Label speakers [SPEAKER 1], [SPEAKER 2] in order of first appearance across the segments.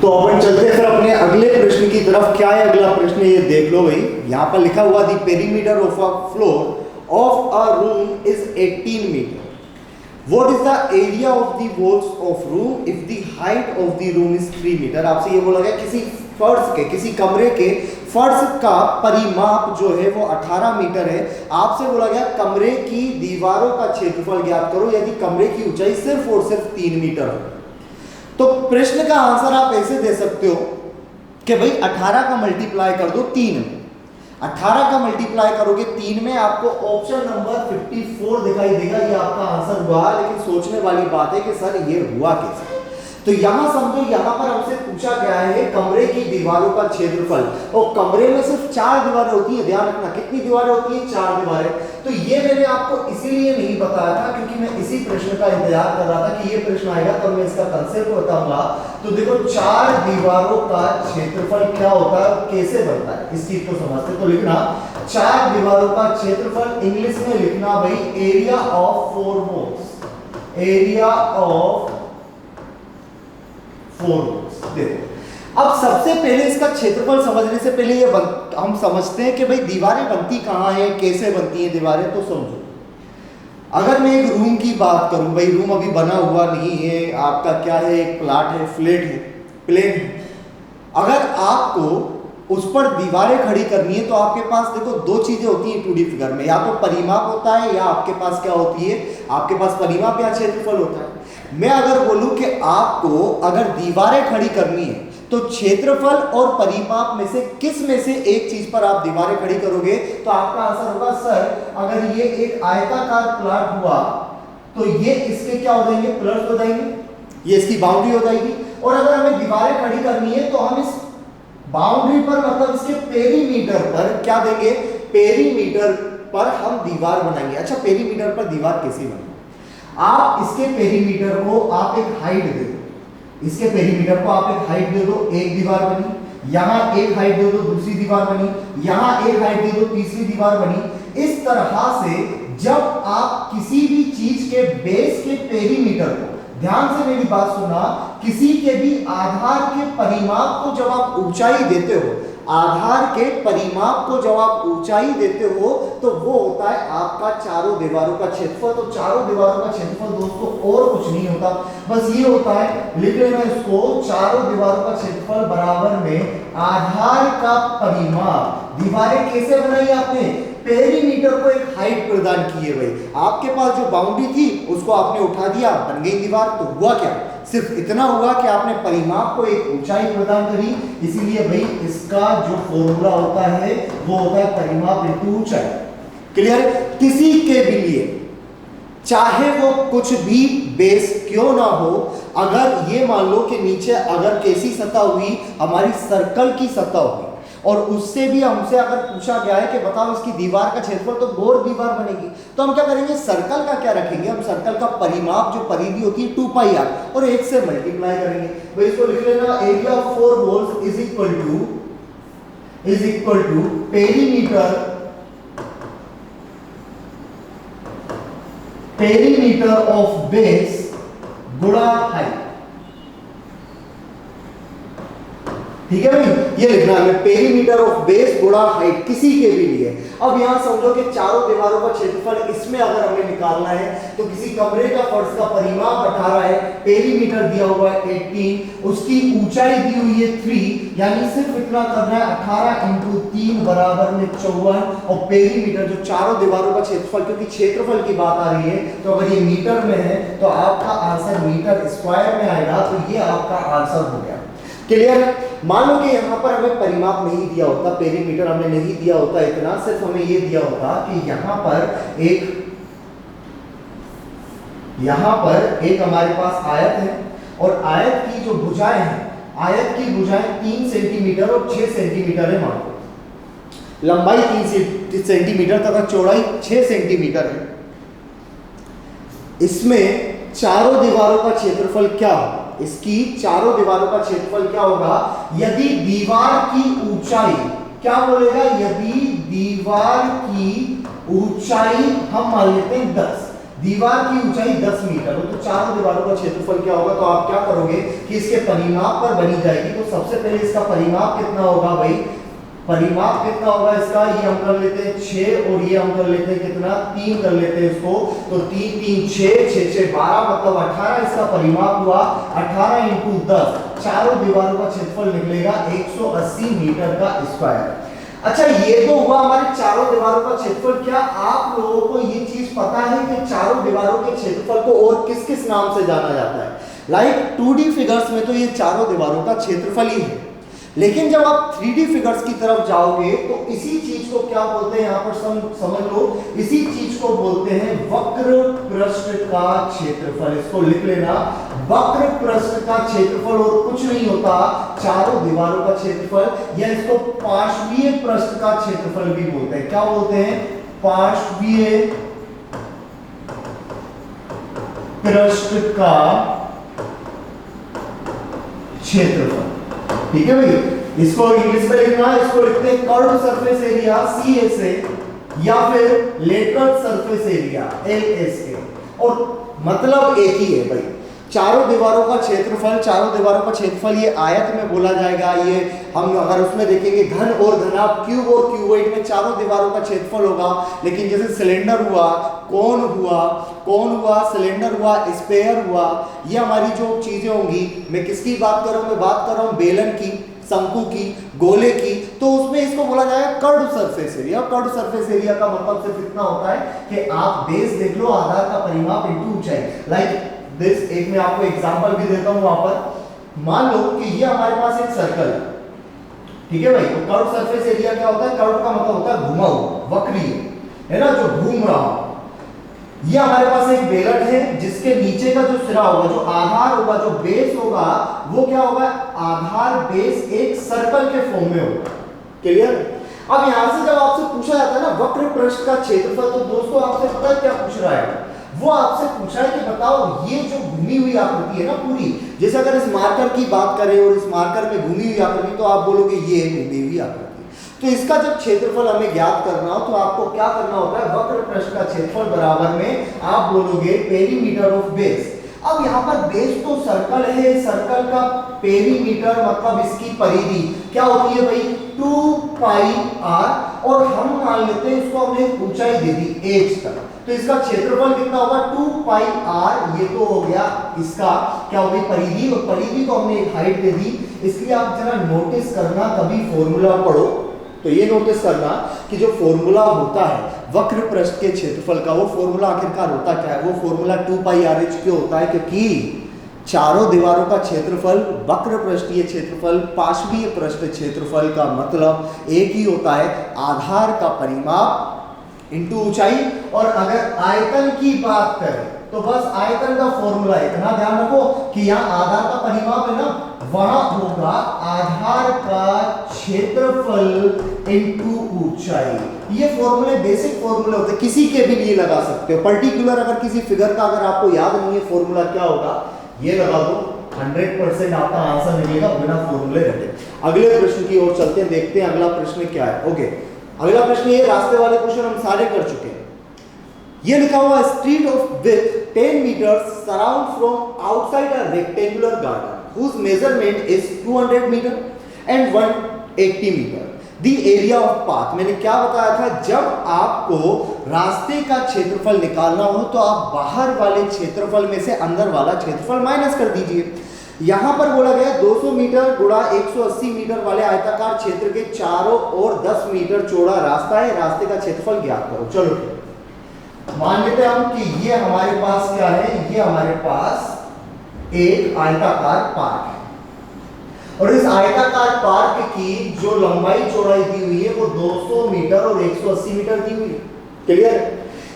[SPEAKER 1] तो अपन चलते हैं फिर अपने अगले प्रश्न की तरफ। क्या है अगला प्रश्न, ये देख लो भाई। यहाँ पर लिखा हुआ the perimeter of a floor of a room is 18 metre. What is the area of the walls of room if the height of the room is 3 metre. आपसे ये बोला गया किसी फर्श के, किसी कमरे के फर्श का परिमाप जो है वो 18 मीटर है। आपसे बोला गया कमरे की दीवारों का क्षेत्रफल ज्ञात करो यदि कमरे की ऊंचाई सिर्फ और सिर्फ 3 मीटर हो। तो प्रश्न का आंसर आप ऐसे दे सकते हो कि भाई 18 का मल्टीप्लाई कर दो 3 में। 18 का मल्टीप्लाई करोगे 3 में, आपको ऑप्शन नंबर 54 दिखाई देगा। ये आपका आंसर हुआ। लेकिन सोचने वाली बात है कि सर ये हुआ कैसे। तो यहां समझो, यहां पर हमसे पूछा गया है कमरे की दीवारों का क्षेत्रफल, और कमरे में सिर्फ 4 दीवारें होती है। ध्यान रखना, कितनी दीवारें होती है? 4 दीवारें। तो ये मैंने आपको इसीलिए नहीं बताया था क्योंकि मैं इसी प्रश्न का इंतजार कर रहा था कि ये प्रश्न आएगा तो मैं इसका कंसेप्ट बताऊंगा। तो देखो 4 दीवारों का क्षेत्रफल क्या होता है, कैसे बनता है, इस चीज को समझते। तो लिखना 4 दीवारों का क्षेत्रफल, इंग्लिश में लिखना भाई area of 4 walls. Area of 4 walls. देखो अब सबसे पहले इसका क्षेत्रफल समझने से पहले ये हम समझते हैं कि भाई दीवारें बनती कहाँ है, कैसे बनती हैं दीवारें। तो समझो, अगर मैं एक रूम की बात करूं, भाई रूम अभी बना हुआ नहीं है, आपका क्या है, एक प्लाट है, फ्लैट है, प्लेन है। अगर आपको उस पर दीवारें खड़ी करनी है तो आपके पास देखो 2 चीजें होती हैं 2D फिगर में, या तो परिमाप होता है या आपके पास क्या होती है, आपके पास परिमाप या क्षेत्रफल होता है। मैं अगर बोलूं कि आपको अगर दीवारें खड़ी करनी है तो क्षेत्रफल और परिमाप में से किस में से एक चीज पर आप दीवारें खड़ी करोगे, तो आपका आंसर होगा सर अगर ये एक आयताकार प्लाट हुआ तो ये इसके क्या हो जाएंगे, पिलर्स हो जाएंगे, ये इसकी बाउंड्री हो जाएगी। और अगर हमें दीवारें खड़ी करनी है तो हम इस बाउंड्री पर मतलब इसके पेरीमीटर पर क्या देंगे, पेरीमीटर पर हम दीवार बनाएंगे। अच्छा, पेरीमीटर पर दीवार कैसी बनेगी? आप इसके पेरीमीटर को आप एक हाइट दे दो, इसके पेरीमीटर को आप एक हाइट दे दो, एक दीवार बनी। यहां एक हाइट दे दो, दूसरी दीवार बनी। यहां एक हाइट दे दो, तीसरी दीवार बनी। इस तरह से जब आप किसी भी चीज के बेस के पेरीमीटर को, ध्यान से मेरी बात सुनना, किसी के भी आधार के परिमाप को जब आप ऊंचाई देते हो, आधार के परिमाप को जब आप ऊंचाई देते हो तो वो होता है आपका चारों दीवारों का क्षेत्रफल। तो चारों दीवारों का क्षेत्रफल दोस्तों और कुछ नहीं होता, बस ये होता है, लिख लेना इसको, चारों दीवारों का क्षेत्रफल बराबर में आधार का परिमाप। दीवारें कैसे बनाई आपने? पेरीमीटर को एक हाइट प्रदान की है भाई। आपके पास जो बाउंड्री थी उसको आपने उठा दिया, बन गई दीवार। तो हुआ क्या, सिर्फ इतना हुआ कि आपने परिमाप को एक ऊंचाई प्रदान करी। इसीलिए भाई इसका जो फॉर्मूला होता है वो होता है परिमाप इंटू ऊंचाई। क्लियर? किसी के भी लिए चाहे वो कुछ भी बेस क्यों ना हो, अगर ये मान लो कि नीचे अगर कैसी सतह हुई, हमारी सर्कल की सतह हुई, और उससे भी हमसे अगर पूछा गया है कि बताओ इसकी दीवार का क्षेत्रफल, तो गोल दीवार बनेगी। तो हम क्या करेंगे, सर्कल का क्या रखेंगे, हम सर्कल का परिमाप जो परिधि होती है 2πr और 1 से मल्टीप्लाई करेंगे। तो इसको लिख लेना area of 4 walls is equal to perimeter of base गुणा हाइट। ठीक है भाई, ये लिखना है पेरीमीटर ऑफ बेस गुणा हाइट किसी के भी लिए। अब यहां समझो कि चारों दीवारों का क्षेत्रफल इसमें अगर हमें निकालना है तो किसी कमरे का फर्श का परिमाप 18 है, पेरीमीटर दिया हुआ है 18, उसकी ऊंचाई दी हुई है 3, यानी सिर्फ इतना करना है 18 इंटू 3 बराबर में 54, और पेरीमीटर जो चारों दीवारों का क्षेत्रफल, क्योंकि क्षेत्रफल की बात आ रही है तो अगर ये मीटर में है तो आपका आंसर मीटर स्क्वायर में आएगा। तो ये आपका आंसर हो गया। क्लियर? मान लो कि यहाँ पर हमें परिमाप नहीं दिया होता, पेरीमीटर हमें नहीं दिया होता इतना, सिर्फ हमें ये दिया होता कि यहाँ पर एक हमारे पास आयत है, और आयत की जो भुजाएं हैं, आयत की भुजाएं 3 सेंटीमीटर और 6 सेंटीमीटर है। मान लो लंबाई 3 सेंटीमीटर तथा चौड़ाई 6 सेंटीमीटर है। इसमें चारों दीवारों का क्षेत्रफल क्या होगा, इसकी चारों दीवारों का क्षेत्रफल क्या होगा, यदि दीवार की ऊंचाई, क्या बोलेगा, यदि दीवार की ऊंचाई हम मान लेते हैं 10, दीवार की ऊंचाई 10 मीटर हो, तो चारों दीवारों का क्षेत्रफल क्या होगा? तो आप क्या करोगे कि इसके परिमाप पर बनी जाएगी। तो सबसे पहले इसका परिमाप कितना होगा भाई? परिमाप कितना होगा इसका? ये हम कर लेते हैं 6 और ये हम कर लेते हैं कितना? 3 कर लेते हैं इसको। तो 3 3 6 6 6 12 मतलब 18 इसका परिमाप हुआ। 18 × 10 चारों दीवारों का क्षेत्रफल निकलेगा 180 मीटर का स्क्वायर। अच्छा, ये तो हुआ हमारे चारों दीवारों का क्षेत्रफल। क्या आप लोगों को ये चीज पता है कि चारों दीवारों के क्षेत्रफल को और किस किस नाम से जाना जाता है? लाइक 2D फिगर्स में तो ये चारों दीवारों का क्षेत्रफल ही है, लेकिन जब आप 3D फिगर्स की तरफ जाओगे तो इसी चीज को क्या बोलते हैं? यहाँ पर समझ लो, इसी चीज को बोलते हैं वक्र पृष्ठ का क्षेत्रफल। इसको लिख लेना, वक्र पृष्ठ का क्षेत्रफल और कुछ नहीं होता चारों दीवारों का क्षेत्रफल, या इसको पार्श्वीय पृष्ठ का क्षेत्रफल भी बोलते हैं। क्या बोलते हैं? पार्श्वीय पृष्ठ का क्षेत्रफल। ठीक है भाई, इसको इंग्लिश में लिखना है, इसको लिखते हैं कर्व्ड सरफेस एरिया CSA या फिर लेटरल सरफेस एरिया LSA, और मतलब एक ही है भाई। चारों दीवारों का क्षेत्रफल, चारों दीवारों का क्षेत्रफल ये आयत में बोला जाएगा। ये हम अगर उसमें देखेंगे घन और घनाभ, क्यूब और क्यूबॉइड में चारों दीवारों का क्षेत्रफल होगा। लेकिन जैसे सिलेंडर हुआ, कोन हुआ, सिलेंडर हुआ, स्फीयर हुआ, ये हमारी जो चीजें होंगी, मैं किसकी बात कर रहा हूँ? मैं बात कर रहा हूँ बेलन की, शंकु की, गोले की। तो उसमें इसको बोला जाएगा curved surface area. Curved surface area का मतलब सिर्फ इतना होता है कि आप बेस देख लो, आधार का परिमाप इंटू ऊंचाई। लाइक दिस, एक मैं आपको एग्जांपल भी देता हूं। वहां पर मान लो कि ये हमारे पास एक सर्कल है, ठीक है भाई। तो कर्व्ड सरफेस एरिया क्या होता है? कर्व्ड का मतलब होता है घुमा हुआ, वक्रीय, है ना, जो घूम रहा हो। ये हमारे पास एक बेलन है जिसके नीचे का जो सिरा होगा, जो आधार होगा, जो बेस होगा, वो क्या होगा? आधार बेस एक सर्कल के फॉर्म में होगा। क्लियर? अब यहां से जब आपसे पूछा जाता है ना वक्र पृष्ठ का क्षेत्रफल, तो दोस्तों आपसे पता है क्या पूछ रहा है? वो आपसे पूछा है कि बताओ ये जो घूमी हुई आकृति है ना पूरी, जैसे अगर इस मार्कर की बात करें और इस मार्कर में घूमी हुई आकृति, तो आप बोलोगे ये घूमी हुई आकृति। तो इसका जब क्षेत्रफल हमें ज्ञात करना हो तो आपको क्या करना होता है? वक्र पृष्ठ का क्षेत्रफल बराबर में आप बोलोगे पेरीमीटर ऑफ बेस। अब यहाँ पर बेस तो सर्कल है, सर्कल का पेरीमीटर मतलब इसकी परिधि क्या होती है भाई? 2πr, और हम मान लेते हैं इसको हमने ऊंचाई दे दी h तक, तो इसका क्षेत्रफल कितना होगा? 2πr। ये तो हो गया इसका क्या होगी? परिधि, और परिधि को हमने एक हाइट दे दी। इसलिए आप जरा नोटिस करना, कभी फॉर्मूला पढ़ो तो ये नोटिस करना कि जो फॉर्मूला होता है वक्र पृष्ठ के क्षेत्रफल का, वो फॉर्मूला आखिरकार होता क्या है? वो फॉर्मूला 2πrh क्यों होता है? क्योंकि चारों दीवारों का क्षेत्रफल, वक्र पृष्ठीय क्षेत्रफल, पार्श्वीय पृष्ठ क्षेत्रफल का मतलब एक ही होता है, आधार का परिमाप इंटू ऊंचाई। और अगर आयतन की बात करें तो बस आयतन का फॉर्मूला, इतना ध्यान रखो कि यहाँ आधार का परिमाप है ना, वहां होगा आधार का क्षेत्रफल इंटू ऊंचाई। ये फॉर्मूले बेसिक फॉर्मूले होते हैं, किसी के भी लिए लगा सकते हो। पर्टिकुलर अगर किसी फिगर का अगर आपको याद नहीं है फॉर्मूला क्या होगा, ये लगा दो, 100% आपका आंसर निकलेगा बिना फॉर्मूले रटे। अगले प्रश्न की ओर चलते हैं, देखते हैं अगला प्रश्न क्या है। ओके, अगला प्रश्न ये, रास्ते वाले क्वेश्चन हम सारे कर चुके हैं। ये लिखा हुआ street of with 10 meters surround from outside a rectangular garden whose measurement is 200 meter and 180 meter. The area of path, मैंने क्या बताया था? जब आपको रास्ते का क्षेत्रफल निकालना हो तो आप बाहर वाले क्षेत्रफल में से अंदर वाला क्षेत्रफल माइनस कर दीजिए। यहां पर बोला गया 200 मीटर गुणा 180 मीटर वाले आयताकार क्षेत्र के चारों ओर 10 मीटर चौड़ा रास्ता है, रास्ते का क्षेत्रफल ज्ञात करो। चलो मान लेते हैं हम कि ये हमारे पास क्या है? ये हमारे पास एक आयताकार पार्क है, और इस आयताकार पार्क की जो लंबाई चौड़ाई दी हुई है वो 200 मीटर और 180 मीटर दी हुई है। क्लियर?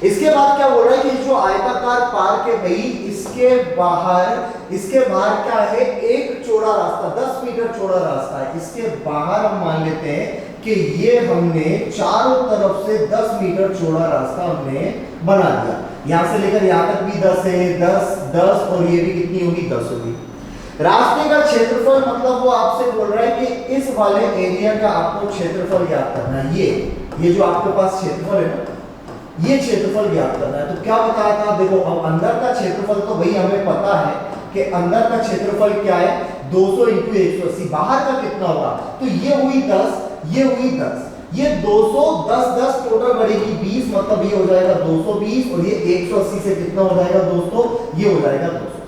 [SPEAKER 1] इसके बाद क्या बोल रहा है कि जो आयताकार पार्क है भाई, इसके बाहर क्या है? एक चौड़ा रास्ता, 10 मीटर चौड़ा रास्ता है। इसके बाहर हम मान लेते हैं कि ये हमने चारों तरफ से 10 मीटर चौड़ा रास्ता हमने बना दिया। यहां से लेकर यहां तक भी 10 है, 10 और ये भी कितनी होगी? 10 होगी। रास्ते का क्षेत्रफल मतलब वो आपसे बोल रहा है कि इस वाले एरिया का आपको क्षेत्रफल ज्ञात करना है। ये जो आपके पास क्षेत्रफल है ना, ये क्षेत्रफल ज्ञात करना है। तो क्या बताया था, देखो अब अंदर का क्षेत्रफल तो भाई हमें पता है कि अंदर का क्षेत्रफल क्या है 200 इंटू 180, बाहर का कितना होगा, तो ये हुई 10, ये हुई 10, ये 200 10 10 टोटल बढ़ेगी 20, मतलब ये हो जाएगा 220 और ये 180 से कितना हो जाएगा दोस्तों, ये हो जाएगा 200।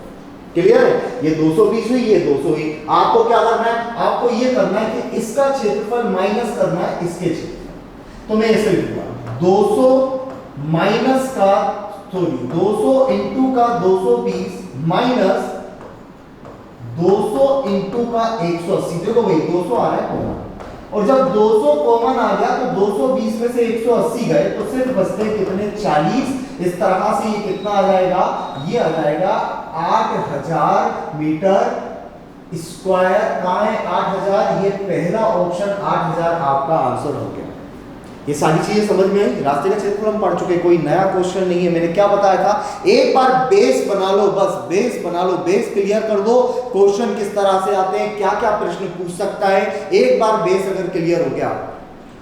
[SPEAKER 1] क्लियर है, ये 220 हुई, ये 200 हुई। आपको क्या करना है, आपको ये करना है कि इसका क्षेत्रफल माइनस करना है इसके क्षेत्रफल। तो मैं ऐसे लिखूंगा 200 माइनस का 200 इंटू का 220 माइनस 200 इंटू का 180। देखो भाई 200 आ रहा है कॉमन, और जब 200 कॉमन आ गया तो 220 में से 180 गए तो सिर्फ बचते कितने 40। इस तरह से ये कितना आ जाएगा, ये आ जाएगा 8000 मीटर स्क्वायर। कहां है 8000, ये पहला ऑप्शन 8000 आपका आंसर हो गया। ये सारी चीजें समझ में आई, रास्ते का क्षेत्रफल हम पढ़ चुके, कोई नया क्वेश्चन नहीं है। मैंने क्या बताया था, एक बार बेस बना लो, बस बेस बना लो, बेस क्लियर कर दो, क्वेश्चन किस तरह से आते हैं, क्या क्या प्रश्न पूछ सकता है, एक बार बेस अगर क्लियर हो गया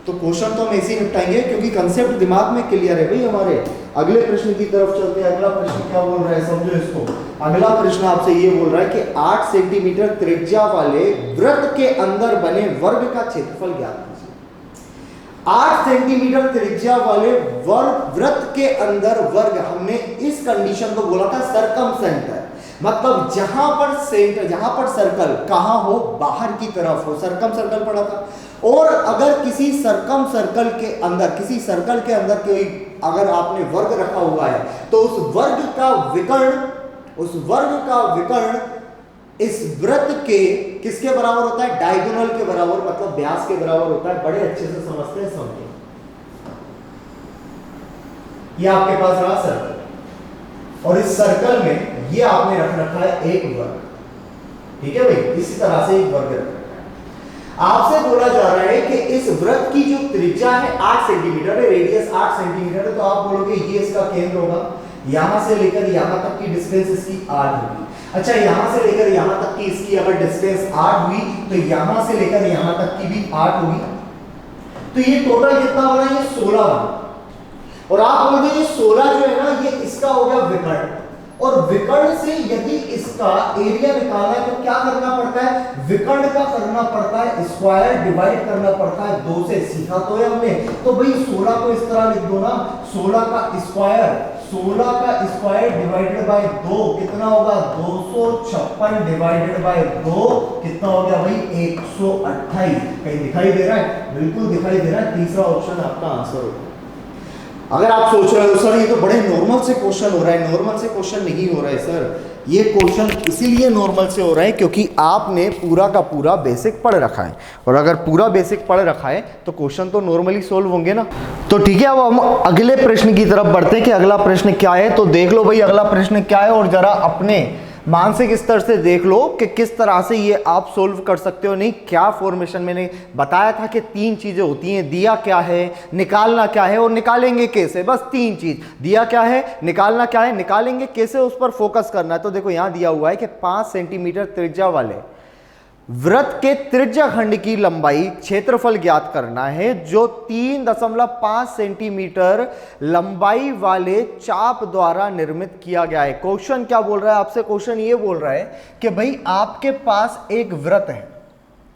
[SPEAKER 1] तो क्वेश्चन तो हम ऐसे ही निपटाएंगे, क्योंकि कंसेप्ट दिमाग में क्लियर है भाई हमारे। अगले प्रश्न की तरफ चलते हैं। अगला प्रश्न क्या बोल रहा है, समझो इसको। अगला प्रश्न आपसे ये बोल रहा है कि 8 सेंटीमीटर त्रिज्या वाले वृत्त के अंदर बने वर्ग का क्षेत्रफल ज्ञात कीजिए। 8 सेंटीमीटर त्रिज्या वाले वृत्त के अंदर वर्ग, हमने इस कंडीशन को बोला था सर्कम सेंटर, मतलब जहां पर सेंटर, जहां पर सर्कल कहां हो, बाहर की तरफ हो, सर्कम सर्कल पढ़ा था। और अगर किसी सर्कम सर्कल के अंदर, किसी सर्कल के अंदर कोई अगर आपने वर्ग रखा हुआ है तो उस वर्ग का विकर्ण इस वृत्त के किसके बराबर होता है, डायगोनल के बराबर, मतलब व्यास के बराबर होता है। बड़े अच्छे से समझते हैं, समझिए। ये आपके पास रहा सर्कल, और इस सर्कल में ये आपने रख रखा है एक वर्ग, ठीक है भाई, इसी तरह से एक वर्ग रख रखा है। आपसे बोला जा रहा है कि इस वृत्त की जो त्रिज्या है 8 सेंटीमीटर है, रेडियस 8 सेंटीमीटर है, तो आप बोलोगे ये इसका केंद्र होगा, यहां से लेकर यहां तक की डिस्टेंस इसकी 8 होगी। अच्छा, यहां से लेकर यहां तक की इसकी अगर डिस्टेंस 8 हुई तो यहां से लेकर यहां तक की भी 8 होगी, तो ये टोटल कितना हो रहा है, ये 16 बना। और आप बोलोगे ये 16 जो है ना, ये इसका हो गया विकर्ण, और विकर्ण से यदि इसका एरिया निकालना है तो क्या करना पड़ता है, विकर्ण का करना पड़ता है स्क्वायर, डिवाइड करना पड़ता है 2 से, सीखा तो है हमने। तो भाई 16 को इस तरह लिख दो ना, 16 का स्क्वायर डिवाइडेड बाय 2 कितना होगा, 256 डिवाइडेड बाय 2 कितना हो गया भाई, 128। कहीं दिखाई दे रहा है, बिल्कुल दिखाई दे रहा है, तीसरा ऑप्शन आपका आंसर होगा। अगर आप सोच रहे हो सर ये तो बड़े नॉर्मल से क्वेश्चन हो रहा है, नॉर्मल से क्वेश्चन नहीं हो रहा है सर, ये क्वेश्चन इसीलिए नॉर्मल से हो रहा है क्योंकि आपने पूरा का पूरा बेसिक पढ़ रखा है, और अगर पूरा बेसिक पढ़ रखा है तो क्वेश्चन तो नॉर्मली सोल्व होंगे ना। तो ठीक है, अब हम अगले प्रश्न की तरफ बढ़ते हैं कि अगला प्रश्न क्या है। तो देख लो भाई अगला प्रश्न क्या है, और जरा अपने मानसिक स्तर से देख लो कि किस तरह से ये आप सोल्व कर सकते हो। नहीं, क्या फॉर्मेशन मैंने बताया था कि 3 चीजें होती हैं, दिया क्या है, निकालना क्या है और निकालेंगे कैसे, बस 3 चीज। दिया क्या है, निकालना क्या है, निकालेंगे कैसे, उस पर फोकस करना है। तो देखो यहां दिया हुआ है कि 5 सेंटीमीटर त्रिज्या वाले वृत्त के त्रिज्या खंड की लंबाई क्षेत्रफल ज्ञात करना है जो 3.5 सेंटीमीटर लंबाई वाले चाप द्वारा निर्मित किया गया है। क्वेश्चन क्या बोल रहा है आपसे, क्वेश्चन ये बोल रहा है कि भाई आपके पास एक वृत्त है,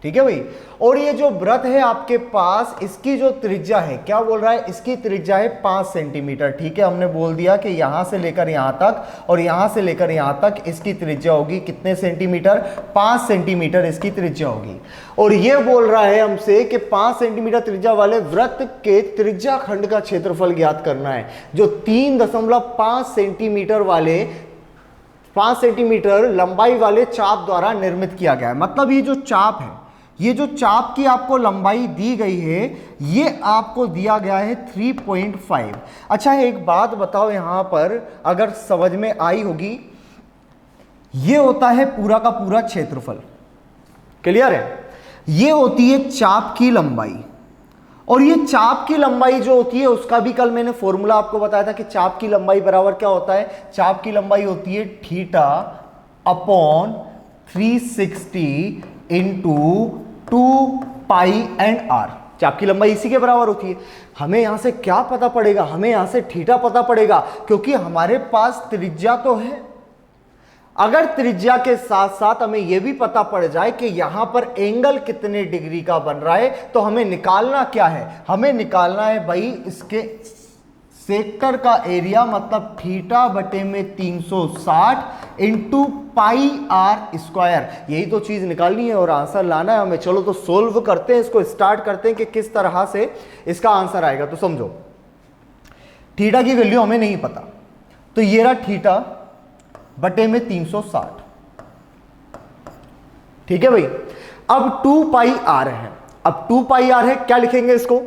[SPEAKER 1] ठीक है भाई, और ये जो वृत्त है आपके पास, इसकी जो त्रिज्या है, क्या बोल रहा है, इसकी त्रिज्या है 5 सेंटीमीटर। ठीक है, हमने बोल दिया कि यहां से लेकर यहां तक और यहां से लेकर यहां तक इसकी त्रिज्या होगी कितने सेंटीमीटर, 5 सेंटीमीटर इसकी त्रिज्या होगी। और ये बोल रहा है हमसे कि 5 सेंटीमीटर त्रिज्या वाले वृत्त के त्रिज्या खंड का क्षेत्रफल ज्ञात करना है जो 3.5 सेंटीमीटर वाले 5 सेंटीमीटर लंबाई वाले चाप द्वारा निर्मित किया गया है। मतलब ये जो चाप है, ये जो चाप की आपको लंबाई दी गई है, ये आपको दिया गया है 3.5। अच्छा एक बात बताओ, यहां पर अगर समझ में आई होगी, ये होता है पूरा का पूरा क्षेत्रफल, क्लियर है, ये होती है चाप की लंबाई, और ये चाप की लंबाई जो होती है उसका भी कल मैंने फॉर्मूला आपको बताया था कि चाप की लंबाई बराबर क्या होता है, चाप की लंबाई होती है theta upon 360 into 2 pi and R. चाप की लंबाई इसी के बराबर होती है। हमें यहां से क्या पता पड़ेगा, हमें यहां से थीटा पता पड़ेगा, क्योंकि हमारे पास त्रिज्या तो है। अगर त्रिज्या के साथ साथ हमें यह भी पता पड़ जाए कि यहां पर एंगल कितने डिग्री का बन रहा है, तो हमें निकालना क्या है, हमें निकालना है भाई इसके सेक्टर का एरिया, मतलब थीटा बटे में 360 इंटू पाई आर स्क्वायर। यही तो चीज निकालनी है और आंसर लाना है हमें। चलो तो सोल्व करते हैं इसको, स्टार्ट करते हैं कि किस तरह से इसका आंसर आएगा। तो समझो, थीटा की वैल्यू हमें नहीं पता, तो ये रहा थीटा बटे में 360, ठीक है भाई। अब 2 पाई आर है, अब 2 पाई आर है, क्या लिखेंगे इसको,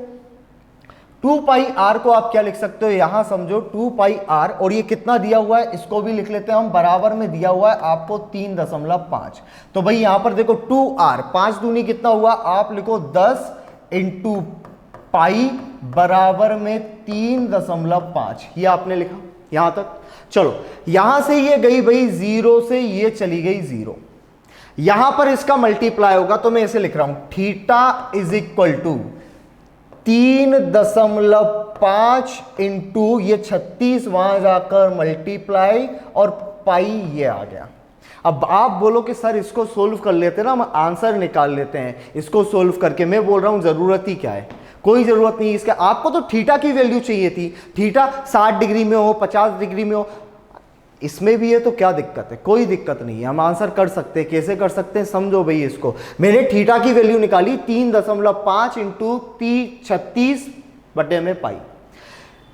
[SPEAKER 1] 2 पाई आर को आप क्या लिख सकते हो, यहां समझो 2 पाई आर, और ये कितना दिया हुआ है इसको भी लिख लेते हैं हम, बराबर में दिया हुआ है आपको 3.5। तो भाई यहां पर देखो 2r, 5 दूनी कितना हुआ, आप लिखो 10 इंटू पाई बराबर में 3.5, ये आपने लिखा यहां तक। चलो यहां से ये गई भाई 0 से ये चली गई 0, यहां पर इसका मल्टीप्लाई होगा, तो मैं ऐसे लिख रहा हूं theta is equal to 3.5 into ये 36 वहां जाकर मल्टीप्लाई और पाई ये आ गया। अब आप बोलो कि सर इसको सोल्व कर लेते ना, हम आंसर निकाल लेते हैं इसको सोल्व करके। मैं बोल रहा हूं जरूरत ही क्या है, कोई जरूरत नहीं इसका। आपको तो थीटा की वैल्यू चाहिए थी, थीटा 60 डिग्री में हो 50 डिग्री में हो, इसमें भी है तो क्या दिक्कत है, कोई दिक्कत नहीं है, हम आंसर कर सकते हैं। कैसे कर सकते हैं समझो भाई इसको, मैंने थीटा की वैल्यू निकाली 3.5 इंटू 36 बटे में पाई।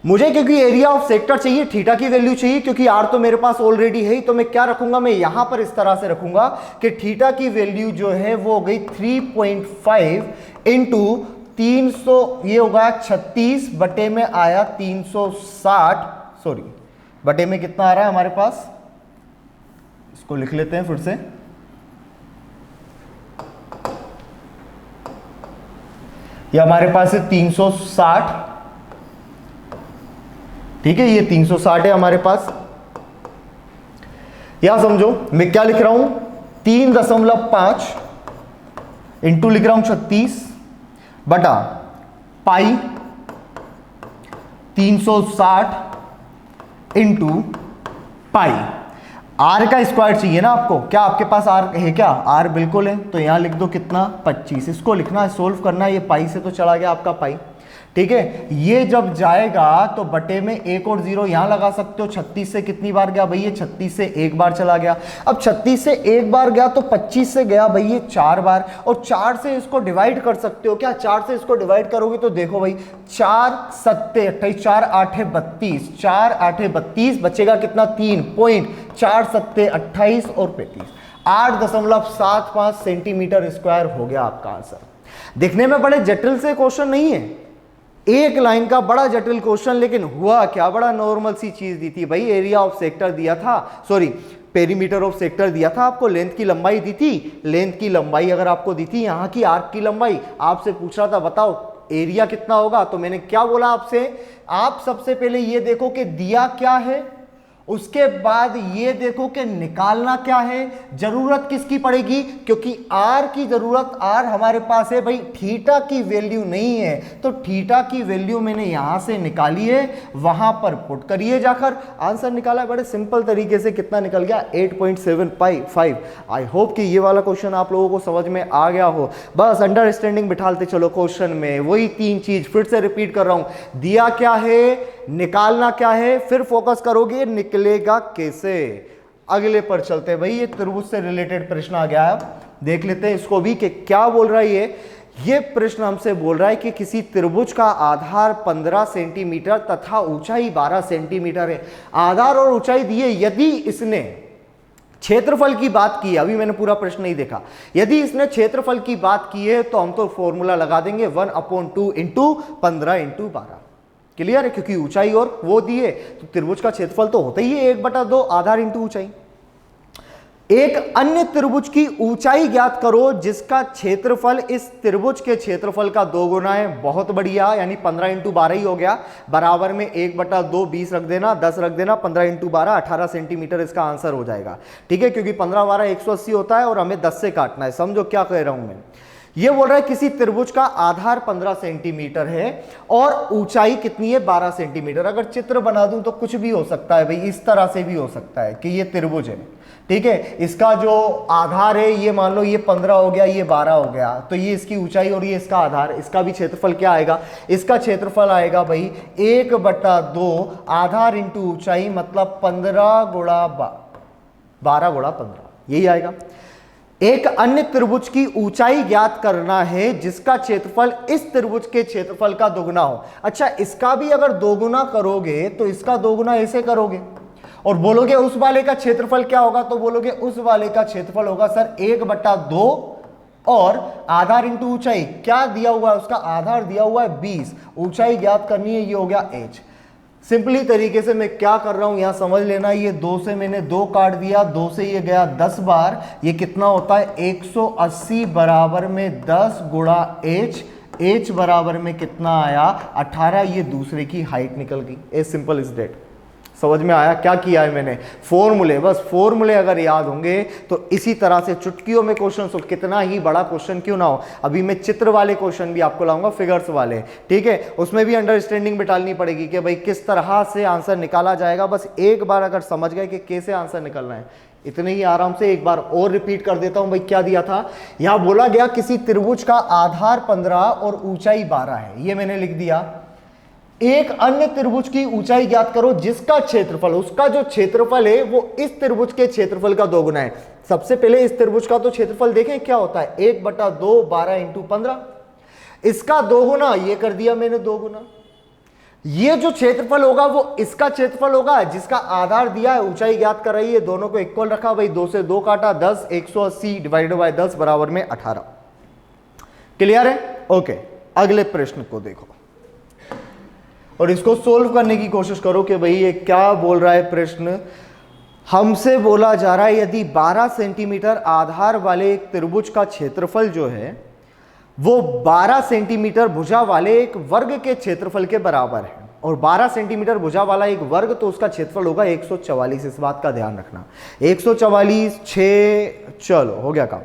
[SPEAKER 1] मुझे क्योंकि एरिया ऑफ सेक्टर चाहिए, थीटा की वैल्यू चाहिए, क्योंकि आर तो मेरे पास ऑलरेडी है, तो मैं क्या रखूंगा, मैं यहां पर इस तरह से रखूंगा कि थीटा की वैल्यू जो है वो हो गई 3.5 इंटू 300, ये होगा 36 बटे में आया 360, सॉरी बटे में कितना आ रहा है हमारे पास, इसको लिख लेते हैं फिर से, ये हमारे पास है 360, ठीक है, ये 360 है हमारे पास। यहां समझो मैं क्या लिख रहा हूं, 3.5 इंटू लिख रहा हूं 36 बटा पाई 360 इंटू पाई। आर का स्क्वायर चाहिए ना आपको, क्या आपके पास आर है, क्या आर बिल्कुल है, तो यहां लिख दो कितना 25। इसको लिखना है, सोल्व करना है, ये पाई से तो चला गया आपका पाई, ठीक है। ये जब जाएगा तो बटे में 1 और 0 यहां लगा सकते हो। 36 से कितनी बार गया भाई, ये 36 से एक बार चला गया। अब 36 से एक बार गया तो 25 से गया भाई ये 4 बार, और 4 से इसको डिवाइड कर सकते हो क्या, 4 से इसको डिवाइड करोगे तो देखो भाई 4 7 28, 4 8 32, 4 8 32, बचेगा कितना 3 पॉइंट, 4 7 28 और 35, 8.75 सेंटीमीटर स्क्वायर हो गया आपका आंसर। देखने में बड़े जटिल से क्वेश्चन नहीं है, एक लाइन का बड़ा जटिल क्वेश्चन, लेकिन हुआ क्या, बड़ा नॉर्मल सी चीज दी थी भाई, एरिया ऑफ सेक्टर दिया था, सॉरी पेरीमीटर ऑफ सेक्टर दिया था आपको, लेंथ की लंबाई दी थी, लेंथ की लंबाई अगर आपको दी थी, यहां की आर्क की लंबाई, आपसे पूछ रहा था बताओ एरिया कितना होगा, तो मैंने क्या बोला आपसे, आप सबसे पहले ये देखो कि दिया क्या है, उसके बाद ये देखो कि निकालना क्या है, जरूरत किसकी पड़ेगी, क्योंकि आर की जरूरत, आर हमारे पास है भाई, थीटा की वैल्यू नहीं है, तो थीटा की वैल्यू मैंने यहां से निकाली है, वहां पर पुट करिए जाकर, आंसर निकाला है बड़े सिंपल तरीके से, कितना निकल गया 8.75। आई होप कि ये वाला क्वेश्चन आप लोगों को समझ में आ गया हो। बस अंडरस्टैंडिंग बिठाते चलो क्वेश्चन में, वही 3 चीज फिर से रिपीट कर रहा हूं, दिया क्या है, निकालना क्या है, फिर फोकस करोगे निकलेगा कैसे। अगले पर चलते हैं भाई, ये त्रिभुज से रिलेटेड प्रश्न आ गया है, देख लेते हैं इसको भी कि क्या बोल रहा है ये प्रश्न हमसे बोल रहा है कि किसी त्रिभुज का आधार 15 सेंटीमीटर तथा ऊंचाई 12 सेंटीमीटर है। आधार और ऊंचाई दिए, यदि इसने क्षेत्रफल की बात की, अभी मैंने पूरा प्रश्न नहीं देखा, यदि इसने क्षेत्रफल की बात की है तो हम तो फॉर्मूला लगा देंगे 1/2 इंटू 15 इंटू 12, क्लियर है, क्योंकि ऊंचाई और वो दिए तो त्रिभुज का क्षेत्रफल तो होता ही है 1/2 आधार इंटू ऊंचाई। एक अन्य त्रिभुज की ऊंचाई ज्ञात करो जिसका क्षेत्रफल इस त्रिभुज के क्षेत्रफल का 2 गुना है। बहुत बढ़िया, यानी 15 इंटू 12 ही हो गया, बराबर में 1/2 20 रख देना, 10 रख देना, 15 इंटू 12 18 सेंटीमीटर इसका आंसर हो जाएगा, ठीक है, क्योंकि 15 12 180 होता है और हमें 10 से काटना है, समझो क्या कह रहा हूं मैं। ये बोल रहा है किसी त्रिभुज का आधार 15 सेंटीमीटर है और ऊंचाई कितनी है 12 सेंटीमीटर। अगर चित्र बना दूं तो कुछ भी हो सकता है भाई, इस तरह से भी हो सकता है कि ये त्रिभुज है, ठीक है। इसका जो आधार है ये मान लो ये 15 हो गया, ये 12 हो गया, तो ये इसकी ऊंचाई और ये इसका आधार। इसका भी क्षेत्रफल क्या आएगा, इसका क्षेत्रफल आएगा भाई 1/2 आधार इंटू ऊंचाई, मतलब 15 गुणा 12 गुणा 15, यही आएगा। एक अन्य त्रिभुज की ऊंचाई ज्ञात करना है जिसका क्षेत्रफल इस त्रिभुज के क्षेत्रफल का दोगुना हो। अच्छा, इसका भी अगर दोगुना करोगे तो इसका दोगुना ऐसे करोगे और बोलोगे उस वाले का क्षेत्रफल क्या होगा, तो बोलोगे उस वाले का क्षेत्रफल होगा सर 1/2 और आधार इंटू ऊंचाई। क्या दिया हुआ है, उसका आधार दिया हुआ है 20, ऊंचाई ज्ञात करनी है, ये हो गया h। सिंपली तरीके से मैं क्या कर रहा हूं यहां समझ लेना, ये 2 से मैंने 2 काट दिया, 2 से ये गया 10 बार, ये कितना होता है 180 बराबर में 10 गुणा h बराबर में कितना आया 18, ये दूसरे की हाइट निकल गई। A simple is that. समझ में आया क्या किया है मैंने, फॉर्मूले, बस फॉर्मूले अगर याद होंगे तो इसी तरह से चुटकियों में क्वेश्चन हो, कितना ही बड़ा क्वेश्चन क्यों ना हो। अभी मैं चित्र वाले क्वेश्चन भी आपको लाऊंगा, फिगर्स वाले, ठीक है, उसमें भी अंडरस्टैंडिंग बिठानी पड़ेगी कि भाई किस तरह से आंसर निकाला जाएगा। बस एक बार अगर समझ गए कि कैसे आंसर निकलना है, इतने ही आराम से एक बार और रिपीट कर देता हूं भाई। क्या दिया था, यहां बोला गया किसी त्रिभुज का आधार 15 और ऊंचाई 12 है, ये मैंने लिख दिया। एक अन्य त्रिभुज की ऊंचाई ज्ञात करो जिसका क्षेत्रफल, उसका जो क्षेत्रफल है वो इस त्रिभुज के क्षेत्रफल का दोगुना है। सबसे पहले इस त्रिभुज का तो क्षेत्रफल देखें क्या होता है 1/2 12 इंटू 15, इसका दोगुना ये कर दिया मैंने दोगुना। ये जो क्षेत्रफल होगा वो इसका क्षेत्रफल होगा जिसका आधार दिया है, ऊंचाई ज्ञात कर रही है, दोनों को इक्वल रखा भाई, 2 से 2 काटा 10, 180 डिवाइडेड बाय 10 बराबर में 18। क्लियर है, ओके। अगले प्रश्न को देखो और इसको सोल्व करने की कोशिश करो कि भाई ये क्या बोल रहा है प्रश्न। हमसे बोला जा रहा है यदि 12 सेंटीमीटर आधार वाले एक त्रिभुज का क्षेत्रफल जो है वो 12 सेंटीमीटर भुजा वाले एक वर्ग के क्षेत्रफल के बराबर है, और 12 सेंटीमीटर भुजा वाला एक वर्ग तो उसका क्षेत्रफल होगा 144। इस बात का ध्यान रखना, 144 6, चलो हो गया काम।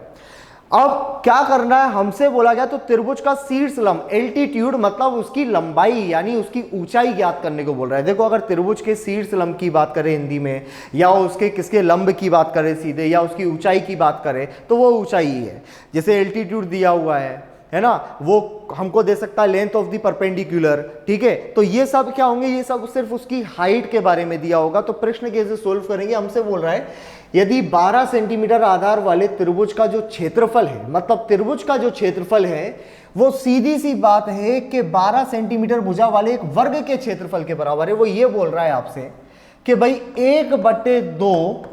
[SPEAKER 1] अब क्या करना है, हमसे बोला गया तो त्रिभुज का शीर्षलंब एल्टीट्यूड मतलब उसकी लंबाई यानी उसकी ऊंचाई ज्ञात करने को बोल रहा है। देखो अगर त्रिभुज के शीर्षलंब की बात करें हिंदी में, या उसके किसके लंब की बात करें सीधे, या उसकी ऊंचाई की बात करें तो वो ऊंचाई ही है। जैसे एल्टीट्यूड दिया हुआ है ना, वो हमको दे सकता है लेंथ ऑफ द परपेंडिकुलर, ठीक है। तो ये सब क्या होंगे, ये सब सिर्फ उसकी हाइट के बारे में दिया होगा। तो प्रश्न कैसे सोल्व करेंगे, हमसे बोल रहा है यदि 12 सेंटीमीटर आधार वाले त्रिभुज का जो क्षेत्रफल है, मतलब त्रिभुज का जो क्षेत्रफल है वो सीधी सी बात है कि 12 सेंटीमीटर भुजा वाले एक वर्ग के क्षेत्रफल के बराबर है। वो ये बोल रहा है आपसे कि भाई 1/2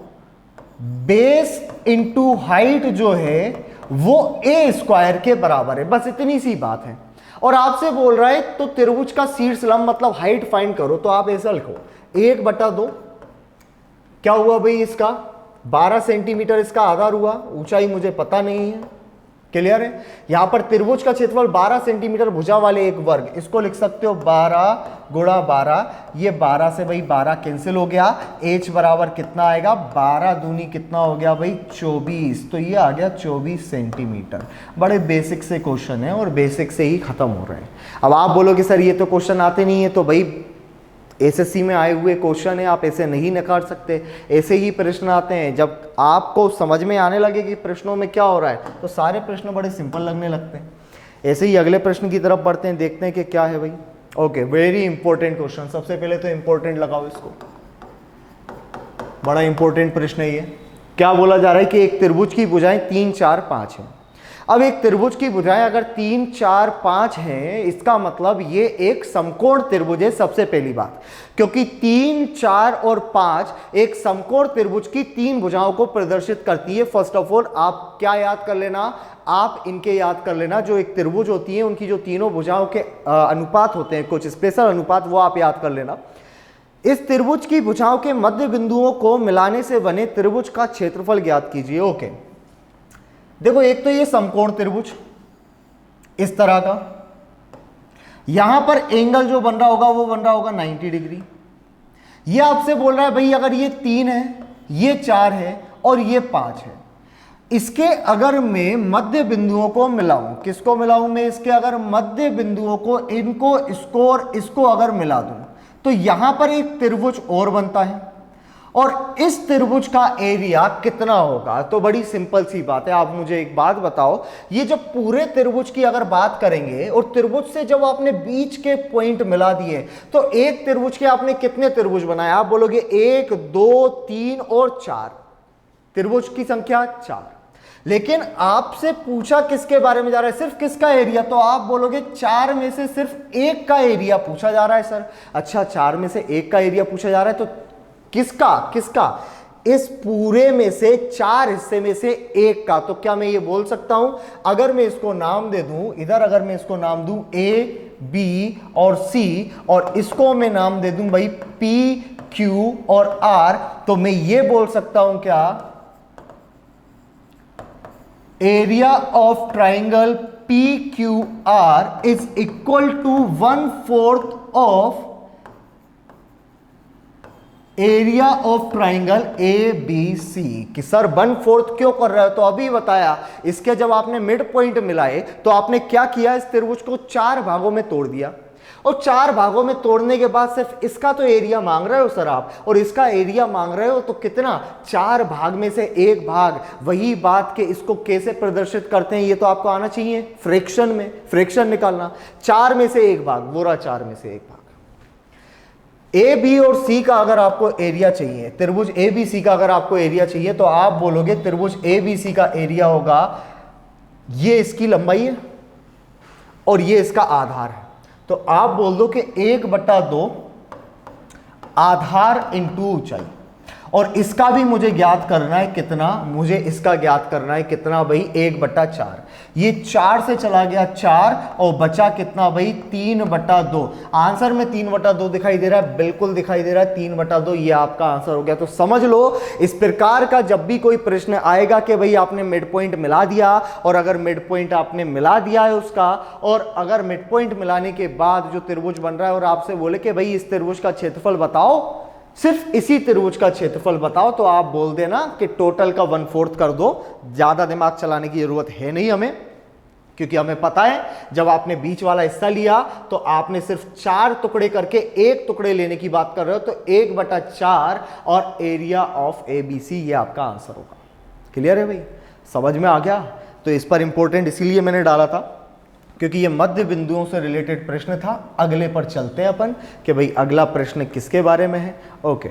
[SPEAKER 1] बेस इंटू हाइट जो है वो a स्क्वायर के बराबर है, बस इतनी सी बात है। और आपसे बोल रहा है तो त्रिभुज का शीर्षलंब मतलब हाइट फाइंड करो, तो आप ऐसा लिखो 1/2 क्या हुआ भाई, इसका 12 सेंटीमीटर इसका आधार हुआ, ऊंचाई मुझे पता नहीं है। क्लियर है, यहां पर त्रिभुज का क्षेत्रफल 12 सेंटीमीटर भुजा वाले एक वर्ग, इसको लिख सकते हो 12 गुणा 12, ये 12 से भाई 12 कैंसिल हो गया, h बराबर कितना आएगा 12 दूनी कितना हो गया भाई 24, तो ये आ गया 24 सेंटीमीटर। बड़े बेसिक से क्वेश्चन है और बेसिक से ही खत्म हो रहे हैं। अब आप बोलोगे सर ये तो क्वेश्चन आते नहीं है, तो भाई एसएससी में आए हुए क्वेश्चन है, आप ऐसे नहीं नकार सकते, ऐसे ही प्रश्न आते हैं। जब आपको समझ में आने लगे कि प्रश्नों में क्या हो रहा है तो सारे प्रश्न बड़े सिंपल लगने लगते हैं। ऐसे ही अगले प्रश्न की तरफ बढ़ते हैं, देखते हैं कि क्या है भाई। ओके, वेरी इंपॉर्टेंट क्वेश्चन, सबसे पहले तो इंपॉर्टेंट लगाओ इसको, बड़ा इंपॉर्टेंट प्रश्न है ये। क्या बोला जा रहा है कि एक त्रिभुज की भुजाएं 3 4 5 है। अब एक त्रिभुज की भुजाएं अगर 3 4 5 हैं, इसका मतलब ये एक समकोण त्रिभुज है सबसे पहली बात, क्योंकि 3 4 और 5 एक समकोण त्रिभुज की 3 भुजाओं को प्रदर्शित करती है। फर्स्ट ऑफ ऑल आप क्या याद कर लेना, आप इनके याद कर लेना, जो एक त्रिभुज होती है उनकी जो तीनों भुजाओं के अनुपात होते हैं, कुछ स्पेशल अनुपात, वो आप याद कर लेना। इस त्रिभुज की भुजाओं के मध्य बिंदुओं को मिलाने से बने त्रिभुज का क्षेत्रफल ज्ञात कीजिए। ओके, देखो एक तो ये समकोण त्रिभुज इस तरह का, यहां पर एंगल जो बन रहा होगा वो बन रहा होगा 90 डिग्री। ये आपसे बोल रहा है भाई अगर ये 3 है, ये 4 है और ये 5 है, इसके अगर मैं मध्य बिंदुओं को मिलाऊं, किसको मिलाऊं मैं, इसके अगर मध्य बिंदुओं को, इनको, इसको और इसको अगर मिला दूं तो यहां पर एक त्रिभुज और बनता है, और इस त्रिभुज का एरिया कितना होगा। तो बड़ी सिंपल सी बात है, आप मुझे एक बात बताओ, ये जब पूरे त्रिभुज की अगर बात करेंगे और त्रिभुज से जब आपने बीच के पॉइंट मिला दिए तो एक त्रिभुज के आपने कितने त्रिभुज बनाए, आप बोलोगे 1 2 3 और 4, त्रिभुज की संख्या 4। लेकिन आपसे पूछा किसके बारे में जा रहा है, सिर्फ किसका एरिया, तो आप बोलोगे 4 में से सिर्फ एक का एरिया पूछा जा रहा है सर। अच्छा, 4 में से एक का एरिया पूछा जा रहा है, तो किसका किसका, इस पूरे में से 4 हिस्से में से एक का। तो क्या मैं ये बोल सकता हूं, अगर मैं इसको नाम दे दूं इधर, अगर मैं इसको नाम दूं ए बी और सी, और इसको मैं नाम दे दूं भाई पी क्यू और आर, तो मैं ये बोल सकता हूं क्या, area of triangle P Q R is equal to 1/4 of area of triangle A B C. कि सर 1/4 क्यों कर रहे हो, तो अभी बताया, इसके जब आपने मिड पॉइंट मिलाए तो आपने क्या किया, इस त्रिभुज को 4 भागों में तोड़ दिया, और 4 भागों में तोड़ने के बाद सिर्फ इसका तो एरिया मांग रहे हो सर आप, और इसका एरिया मांग रहे हो, तो कितना, 4 भाग में से एक भाग। वही बात के इसको कैसे प्रदर्शित करते हैं ये तो आपको आना चाहिए, फ्रैक्शन में, फ्रैक्शन निकालना। 4 में से एक भाग, वो रहा 4 में से एक भाग। ए बी और सी का अगर आपको एरिया चाहिए, त्रिभुज ए बी सी का अगर आपको एरिया चाहिए, तो आप बोलोगे त्रिभुज ए बी सी का एरिया होगा, ये इसकी लंबाई है और ये इसका आधार है, तो आप बोल दो कि 1/2 आधार इंटू ऊंचाई, और इसका भी मुझे ज्ञात करना है कितना, मुझे इसका ज्ञात करना है कितना भाई, 1/4। ये 4 से चला गया 4 और बचा कितना भाई, 3/2। आंसर में 3/2 दिखाई दे रहा है, बिल्कुल दिखाई दे रहा है 3/2, ये आपका आंसर हो गया। तो समझ लो, इस प्रकार का जब भी कोई प्रश्न आएगा कि भाई आपने मिड पॉइंट मिला दिया, और अगर मिड पॉइंट आपने मिला दिया है उसका, और अगर मिड पॉइंट मिलाने के बाद जो त्रिभुज बन रहा है और आपसे बोले कि भाई इस त्रिभुज का क्षेत्रफल बताओ, सिर्फ इसी त्रिभुज का क्षेत्रफल बताओ, तो आप बोल देना कि टोटल का 1/4 कर दो। ज्यादा दिमाग चलाने की जरूरत है नहीं हमें, क्योंकि हमें पता है जब आपने बीच वाला हिस्सा लिया तो आपने सिर्फ 4 टुकड़े करके एक टुकड़े लेने की बात कर रहे हो, तो 1/4 और एरिया ऑफ ABC ये आपका आंसर होगा। क्लियर है भाई, समझ में आ गया। तो इस पर इंपॉर्टेंट इसीलिए मैंने डाला था क्योंकि ये मध्य बिंदुओं से रिलेटेड प्रश्न था। अगले पर चलते हैं अपन कि भाई अगला प्रश्न किसके बारे में है। ओके,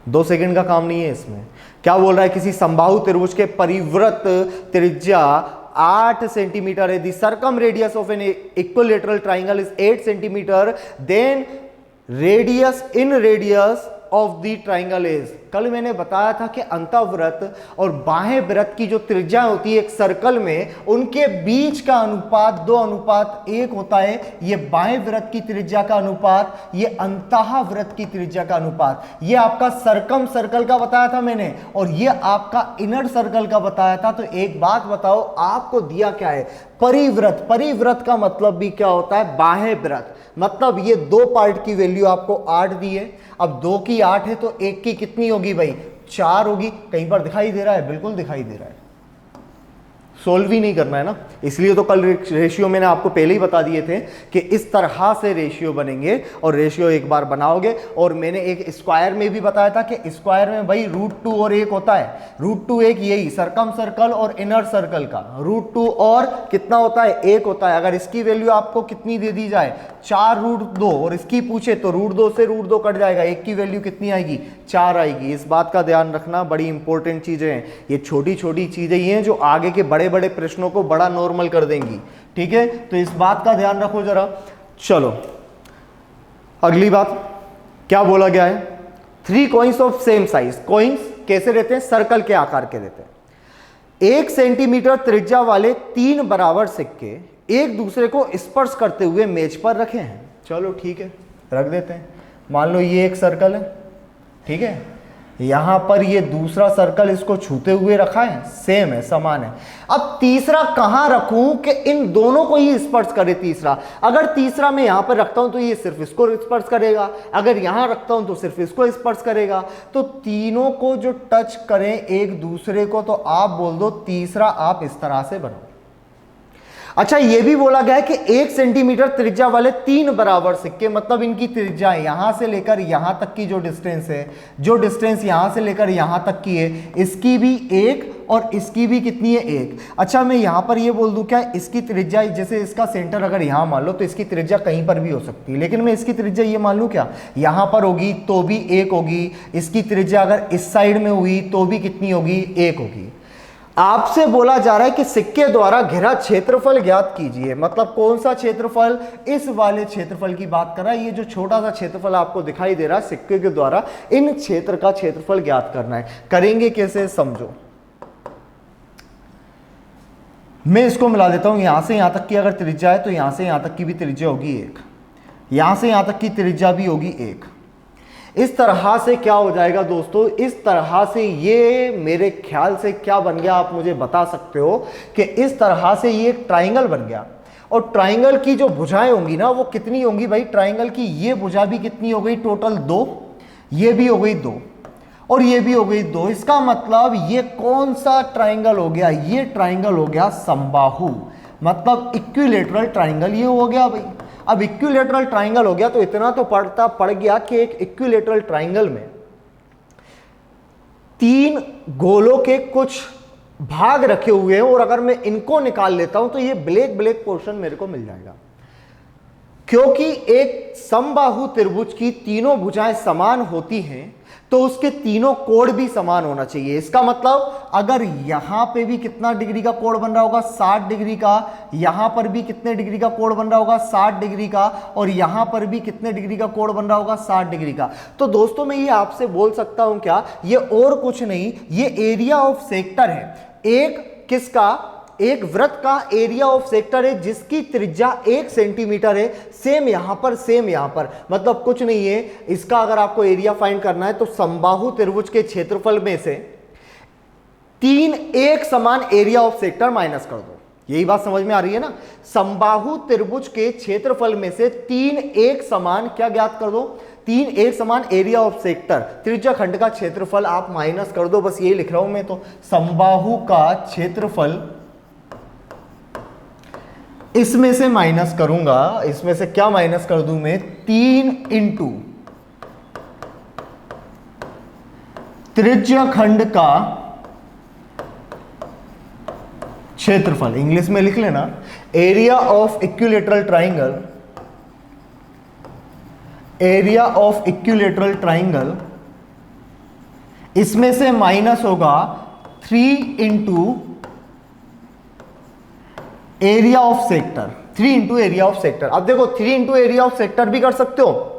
[SPEAKER 1] 2 सेकंड का काम नहीं है इसमें। क्या बोल रहा है, किसी समबाहु त्रिभुज के परिवृत्त त्रिज्या 8 सेंटीमीटर है, the circumradius of an equilateral triangle is 8 centimetre, then radius inradius of the triangle is. कल मैंने बताया था कि अंतःवृत्त और बाह्य वृत्त की जो त्रिज्या होती है एक सर्कल में, उनके बीच का अनुपात 2:1 होता है। ये बाह्य वृत्त की त्रिज्या का अनुपात, ये अंतःवृत्त की त्रिज्या का अनुपात। ये आपका सर्कम सर्कल का बताया था मैंने, और ये आपका इनर सर्कल का बताया था। तो एक बात बताओ, आपको दिया क्या है, परिवृत्त। परिवृत्त का मतलब भी क्या होता है, बाह्य वृत्त। मतलब ये 2 पार्ट की वैल्यू आपको 8 दी है। अब 2 की 8 है तो 1 की कितनी होगी भाई, 4 होगी। कहीं पर दिखाई दे रहा है, बिल्कुल दिखाई दे रहा है। सोल्व ही नहीं करना है ना, इसलिए तो कल रेशियो मैंने आपको पहले ही बता दिए थे कि इस तरह से रेशियो बनेंगे, और रेशियो एक बार बनाओगे। और मैंने एक स्क्वायर में भी बताया था कि स्क्वायर में भाई √2 और 1 होता है। √2 1 यही सर्कम सर्कल और इनर सर्कल का √2 और कितना होता है, 1 होता है। अगर इसकी वैल्यू आपको कितनी दे दी जाए, 4√2, और इसकी पूछे तो √2 से √2 कट जाएगा, 1 की वैल्यू कितनी आएगी, 4 आएगी। इस बात का ध्यान रखना, बड़ी इंपॉर्टेंट चीजें हैं ये। छोटी छोटी चीजें ही हैं जो आगे के बड़े बड़े प्रश्नों को बड़ा नॉर्मल कर देंगी। ठीक है, तो इस बात का ध्यान रखो जरा। चलो अगली बात क्या बोला गया है, 3 coins of same size. Coins कैसे रहते हैं, सर्कल के आकार के रहते हैं। 1 सेंटीमीटर त्रिज्या वाले 3 बराबर सिक्के एक दूसरे को स्पर्श करते हुए मेज पर रखे हैं। चलो ठीक है, रख देते हैं। मान लो ये एक सर्कल है, ठीक है, यहां पर ये दूसरा सर्कल इसको छूते हुए रखा है, सेम है, समान है। अब तीसरा कहां रखूं कि इन दोनों को ही स्पर्श करे तीसरा। अगर तीसरा मैं यहां पर रखता हूं तो ये सिर्फ इसको स्पर्श करेगा, अगर यहां रखता हूं तो सिर्फ इसको स्पर्श करेगा। तो तीनों को जो टच करें एक दूसरे को, तो आप बोल दो तीसरा आप इस तरह से बनाओ। अच्छा, यह भी बोला गया है कि 1 सेंटीमीटर त्रिज्या वाले 3 बराबर सिक्के, मतलब इनकी त्रिज्या यहां से लेकर यहां तक की जो डिस्टेंस है, जो डिस्टेंस यहां से लेकर यहां तक की है, इसकी भी 1 और इसकी भी कितनी है 1। अच्छा, मैं यहां पर ये बोल दूं क्या, इसकी त्रिज्या, जैसे इसका सेंटर अगर यहां मान लो तो इसकी त्रिज्या कहीं पर भी हो सकती है, लेकिन मैं इसकी त्रिज्या ये मान लूं क्या, यहां पर होगी तो भी 1 होगी। इसकी त्रिज्या अगर इस साइड में हुई तो भी कितनी होगी, 1 होगी। आपसे बोला जा रहा है कि सिक्के द्वारा घिरा क्षेत्रफल ज्ञात कीजिए। मतलब कौन सा क्षेत्रफल, इस वाले क्षेत्रफल की बात कर रहा है। ये जो छोटा सा क्षेत्रफल आपको दिखाई दे रहा है सिक्के के द्वारा, इन क्षेत्र का क्षेत्रफल ज्ञात करना है। करेंगे कैसे, समझो। मैं इसको मिला देता हूं, यहां से यहां तक की अगर त्रिज्या है तो यहां से यहां तक की भी त्रिज्या होगी 1, यहां से यहां तक की त्रिज्या भी होगी 1। इस तरह से क्या हो जाएगा दोस्तों, इस तरह से ये मेरे ख्याल से क्या बन गया, आप मुझे बता सकते हो कि इस तरह से ये एक ट्राइंगल बन गया। और ट्राइंगल की जो भुजाएं होंगी ना वो कितनी होंगी भाई, ट्राइंगल की ये भुजा भी कितनी हो गई, टोटल 2, ये भी हो गई 2 और ये भी हो गई 2। इसका मतलब ये कौन सा ट्राइंगल हो गया, ये ट्राइंगल हो गया समबाहु, मतलब इक्विलेटरल ट्राइंगल ये हो गया भाई। अब इक्विलेटरल ट्राइंगल हो गया तो इतना तो पड़ गया कि एक इक्विलेटरल ट्राइंगल में 3 गोलों के कुछ भाग रखे हुए हैं, और अगर मैं इनको निकाल लेता हूं तो ये ब्लैक ब्लैक पोर्शन मेरे को मिल जाएगा। क्योंकि एक समबाहु त्रिभुज की तीनों भुजाएं समान होती हैं तो उसके तीनों कोण भी समान होना चाहिए। इसका मतलब अगर यहां पे भी कितना डिग्री का कोण बन रहा होगा, 60 डिग्री का, यहां पर भी कितने डिग्री का कोण बन रहा होगा, 60 डिग्री का, और यहां पर भी कितने डिग्री का कोण बन रहा होगा, 60 डिग्री का। तो दोस्तों मैं ये आपसे बोल सकता हूं क्या, ये और कुछ नहीं, ये एरिया ऑफ सेक्टर है। एक किसका, एक वृत्त का एरिया ऑफ सेक्टर है जिसकी त्रिज्या 1 सेंटीमीटर है। सेम यहां पर, सेम यहां पर, मतलब कुछ नहीं है। इसका अगर आपको एरिया फाइंड करना है तो समबाहु त्रिभुज के क्षेत्रफल में से 3 एक समान एरिया ऑफ सेक्टर माइनस कर दो। यही बात समझ में आ रही है ना। समबाहु त्रिभुज के क्षेत्रफल में से 3 एक समान क्या ज्ञात कर दो, 3 एक समान एरिया ऑफ सेक्टर, त्रिज्या खंड का क्षेत्रफल आप माइनस कर दो। बस यही लिख रहा हूं मैं तो, समबाहु का क्षेत्रफल इसमें से माइनस करूंगा। इसमें से क्या माइनस कर दूं मैं, 3 इंटू त्रिज्या खंड का क्षेत्रफल, इंग्लिश में लिख लेना area of equilateral triangle, area of equilateral triangle, इसमें से माइनस होगा 3 into area of sector, 3 into area of sector. अब देखो 3 इंटू एरिया ऑफ सेक्टर भी कर सकते हो।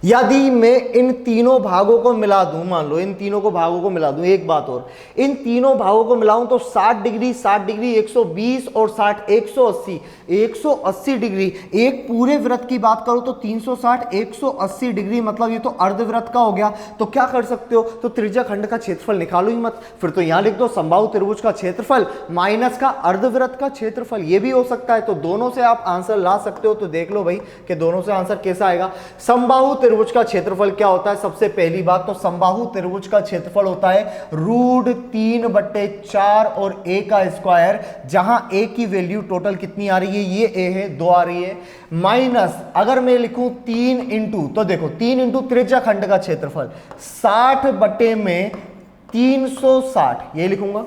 [SPEAKER 1] यदि मैं इन तीनों भागों को मिला दूं, मान लो इन तीनों को भागों को मिला दूं, एक बात और, इन तीनों भागों को मिलाऊं तो 60 डिग्री, 60 डिग्री, 120 और 60, 180, 180 डिग्री। एक पूरे वृत्त की बात करो तो 360, 180 डिग्री, मतलब ये तो अर्धवृत्त का हो गया। तो क्या कर सकते हो, तो त्रिज्या खंड का क्षेत्रफल निकालो ही मत, फिर तो यहां लिख दो समबाहु त्रिभुज का क्षेत्रफल माइनस का अर्धवृत्त का क्षेत्रफल, ये भी हो सकता है। तो दोनों से आप आंसर ला सकते हो। तो देख लो भाई कि दोनों से आंसर कैसा आएगा। समबाहु त्रिभुज का क्षेत्रफल क्या होता है, सबसे पहली बात तो समबाहु त्रिभुज का क्षेत्रफल होता है √3/4 और a का स्क्वायर, जहां a की वैल्यू टोटल कितनी आ रही है, ये a है, 2 आ रही है, माइनस अगर मैं लिखूं 3 इंटू, तो देखो 3 इंटू त्रिज्या खंड का क्षेत्रफल 60/360, ये लिखूंगा,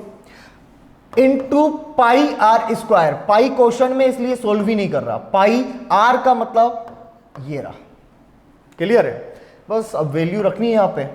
[SPEAKER 1] इंटू पाई r स्क्वायर। पाई क्वेश्चन में इसलिए सोल्व ही नहीं कर रहा, पाई r का मतलब ये रहा, क्लियर है। बस अब वैल्यू रखनी है, यहां पे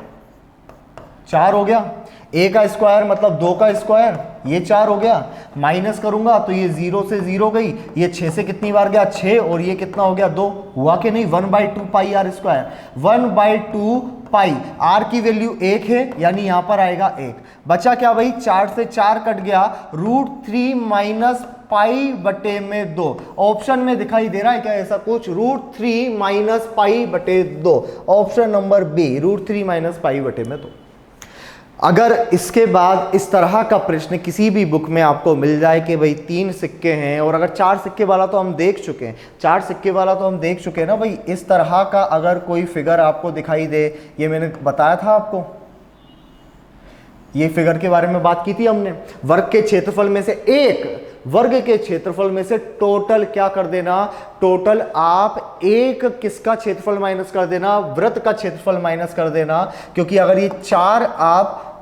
[SPEAKER 1] 4 हो गया, a का स्क्वायर मतलब 2 का स्क्वायर, ये 4 हो गया, माइनस करूंगा तो ये 0 से 0 गई, ये 6 से कितनी बार गया, 6, और ये कितना हो गया, 2 हुआ कि नहीं, 1/2 पाई r स्क्वायर, 1/2 पाई, r की वैल्यू 1 है यानी यहां पर आएगा 1, बचा क्या भाई, 4 से 4 कट गया, √3 माइनस पाई बटे में 2। ऑप्शन में दिखाई दे रहा है क्या ऐसा कुछ, √3 माइनस पाई बटे 2, option number B, √3 minus pi बटे में 2। अगर इसके बाद इस तरह का प्रश्न किसी भी बुक में आपको मिल जाए कि भाई 3 सिक्के हैं, और अगर 4 सिक्के वाला तो हम देख चुके हैं, 4 सिक्के वाला तो हम देख चुके हैं ना भाई, इस तरह का अगर कोई फिगर आपको दिखाई दे, ये मैंने बताया था आपको, ये फिगर के बारे में बात की थी हमने, वर्ग के क्षेत्रफल में से एक वर्ग के क्षेत्रफल में से टोटल क्या कर देना, टोटल आप एक किसका क्षेत्रफल माइनस कर देना, वृत्त का क्षेत्रफल माइनस कर देना, क्योंकि अगर ये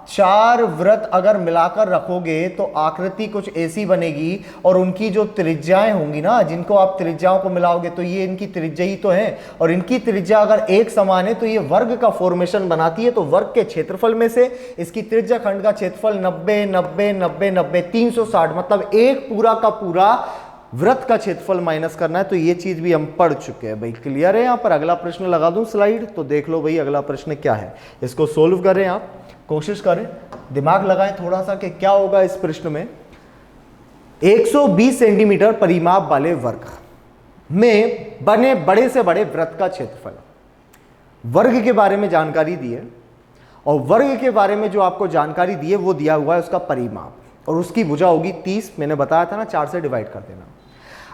[SPEAKER 1] चार वृत्त अगर मिलाकर रखोगे तो आकृति कुछ ऐसी बनेगी, और उनकी जो त्रिज्याएं होंगी ना, जिनको आप त्रिज्याओं को मिलाओगे तो ये इनकी त्रिज्या ही तो है, और इनकी त्रिज्या अगर एक समान है तो ये वर्ग का फॉर्मेशन बनाती है। तो वर्ग के क्षेत्रफल में से इसकी त्रिज्या खंड का क्षेत्रफल 90 90 90 90 360, मतलब एक पूरा का पूरा वृत्त का क्षेत्रफल माइनस करना है। तो ये चीज भी हम पढ़ चुके हैं भाई, क्लियर है। यहां पर अगला प्रश्न लगा दूं स्लाइड, तो देख लो भाई अगला प्रश्न क्या है, इसको सोल्व करें, आप कोशिश करें, दिमाग लगाएं थोड़ा सा कि क्या होगा इस प्रश्न में। 120 सेंटीमीटर परिमाप वाले वर्ग में बने बड़े से बड़े वृत्त का क्षेत्रफल, वर्ग के बारे में जानकारी दी है, और वर्ग के बारे में जो आपको जानकारी दी है वो दिया हुआ है उसका परिमाप, और उसकी भुजा होगी 30, मैंने बताया था ना 4 से डिवाइड कर देना।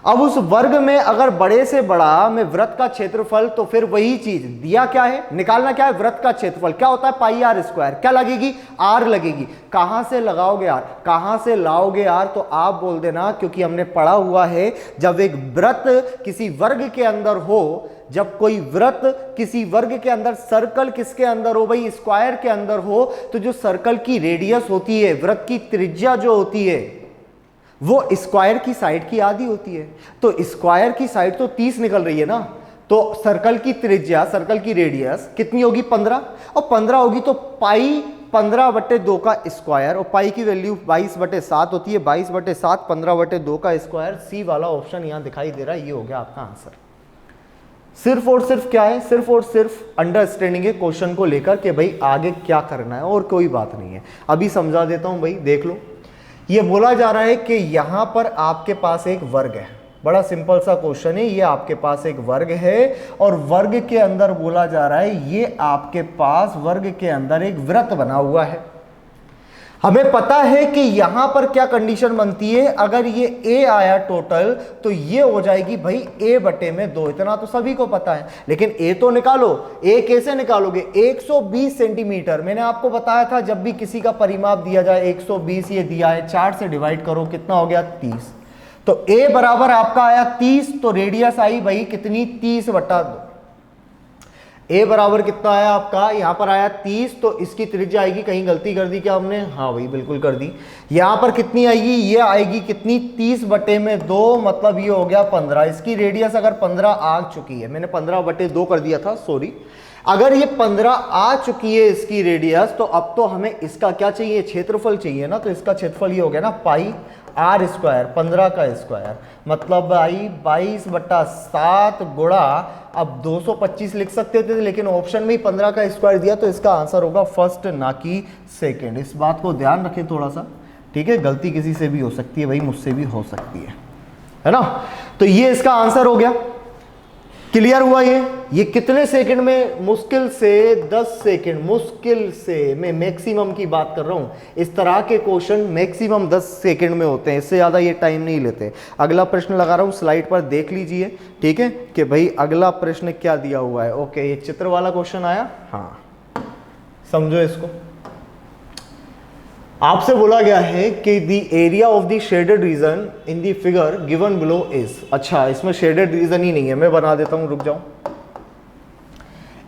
[SPEAKER 1] अब उस वर्ग में अगर बड़े से बड़ा में वृत्त का क्षेत्रफल, तो फिर वही चीज दिया क्या है, निकालना क्या है, वृत्त का क्षेत्रफल क्या होता है, पाई आर स्क्वायर, क्या लगेगी, आर लगेगी। कहां से लगाओगे आर, कहां से लाओगे आर, तो आप बोल देना, क्योंकि हमने पढ़ा हुआ है जब एक वृत्त किसी वर्ग के अंदर हो, जब कोई वृत्त किसी वर्ग के अंदर, सर्कल किसके अंदर हो भाई, स्क्वायर के अंदर हो, तो जो सर्कल की रेडियस होती है, वृत्त की त्रिज्या जो होती है, वो स्क्वायर की साइड की आधी होती है। तो स्क्वायर की साइड तो 30 निकल रही है ना, तो सर्कल की त्रिज्या, सर्कल की रेडियस कितनी होगी, 15, और 15 होगी तो पाई 15/2 का स्क्वायर, और पाई की वैल्यू 22/7 होती है, 22/7 15/2 का स्क्वायर। सी वाला ऑप्शन यहां दिखाई दे रहा है, ये हो गया आपका आंसर। सिर्फ और सिर्फ क्या है, सिर्फ और सिर्फ अंडरस्टैंडिंग है क्वेश्चन को लेकर कि भाई आगे क्या करना है, और कोई बात नहीं है। अभी समझा देता हूं भाई, देख लो। ये बोला जा रहा है कि यहां पर आपके पास एक वर्ग है, बड़ा सिंपल सा क्वेश्चन है, ये आपके पास एक वर्ग है, और वर्ग के अंदर बोला जा रहा है ये आपके पास वर्ग के अंदर एक वृत्त बना हुआ है। हमें पता है कि यहां पर क्या कंडीशन बनती है, अगर ये a आया टोटल तो ये हो जाएगी भाई a/2, इतना तो सभी को पता है। लेकिन a तो निकालो, a कैसे निकालोगे, 120 सेंटीमीटर, मैंने आपको बताया था जब भी किसी का परिमाप दिया जाए 120 ये दिया है, 4 से डिवाइड करो, कितना हो गया 30, तो a बराबर आपका आया 30, तो रेडियस आई भाई कितनी, 30/2। ए बराबर कितना आया आपका, यहां पर आया 30, तो इसकी त्रिज्या आएगी, कहीं गलती कर दी क्या हमने, हाँ भाई बिल्कुल कर दी। यहां पर कितनी आएगी, ये आएगी कितनी, 30/2, मतलब ये हो गया 15। इसकी रेडियस अगर 15 आ चुकी है, मैंने 15/2 कर दिया था, सॉरी, अगर ये 15 आ चुकी है इसकी रेडियस, तो अब तो हमें इसका क्या चाहिए, क्षेत्रफल चाहिए ना, तो इसका क्षेत्रफल ये हो गया ना पाई आर स्क्वायर, 15 का स्क्वायर, मतलब आई 22/7 गुणा, अब 225 लिख सकते थे, लेकिन ऑप्शन में ही 15 का स्क्वायर दिया, तो इसका आंसर होगा फर्स्ट ना कि सेकंड। इस बात को ध्यान रखें थोड़ा सा, ठीक है, गलती किसी से भी हो सकती है भाई, मुझसे भी हो सकती है ना। तो ये इसका आंसर हो गया, क्लियर हुआ। ये कितने सेकंड में, मुश्किल से 10 सेकंड, मुश्किल से, मैं मैक्सिमम की बात कर रहा हूं, इस तरह के क्वेश्चन मैक्सिमम 10 सेकंड में होते हैं, इससे ज़्यादा ये टाइम नहीं लेते। अगला प्रश्न लगा रहा हूं, स्लाइड पर देख लीजिए, ठीक है, कि भाई अगला प्रश्न क्या दिया हुआ है। ओके, ये चित्र वाला क्वेश्चन आया, हाँ समझो इसको। आपसे बोला गया है कि the area of the shaded region in the figure given below is, अच्छा इसमें शेडेड रीजन ही नहीं है, मैं बना देता हूं, रुक जाओ।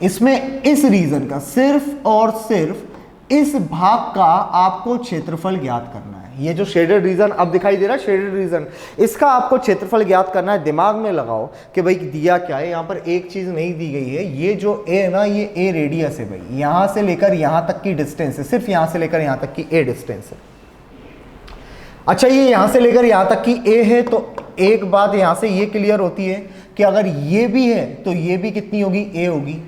[SPEAKER 1] इसमें इस रीजन का, सिर्फ और सिर्फ इस भाग का आपको क्षेत्रफल ज्ञात करना है। ये जो शेडेड रीजन अब दिखाई दे रहा है, शेडेड रीजन, इसका आपको क्षेत्रफल ज्ञात करना है। दिमाग में लगाओ कि भाई दिया क्या है, यहाँ पर एक चीज नहीं दी गई है, ये जो ए है ना, ये ए रेडियस है भाई, यहां से लेकर यहां तक की डिस्टेंस है, सिर्फ यहां से लेकर यहां तक की ए डिस्टेंस है। अच्छा, ये यहां से लेकर यहां तक की ए है, तो एक बात यहां से ये क्लियर होती है कि अगर ये भी है तो ये भी कितनी होगी, ए होगी,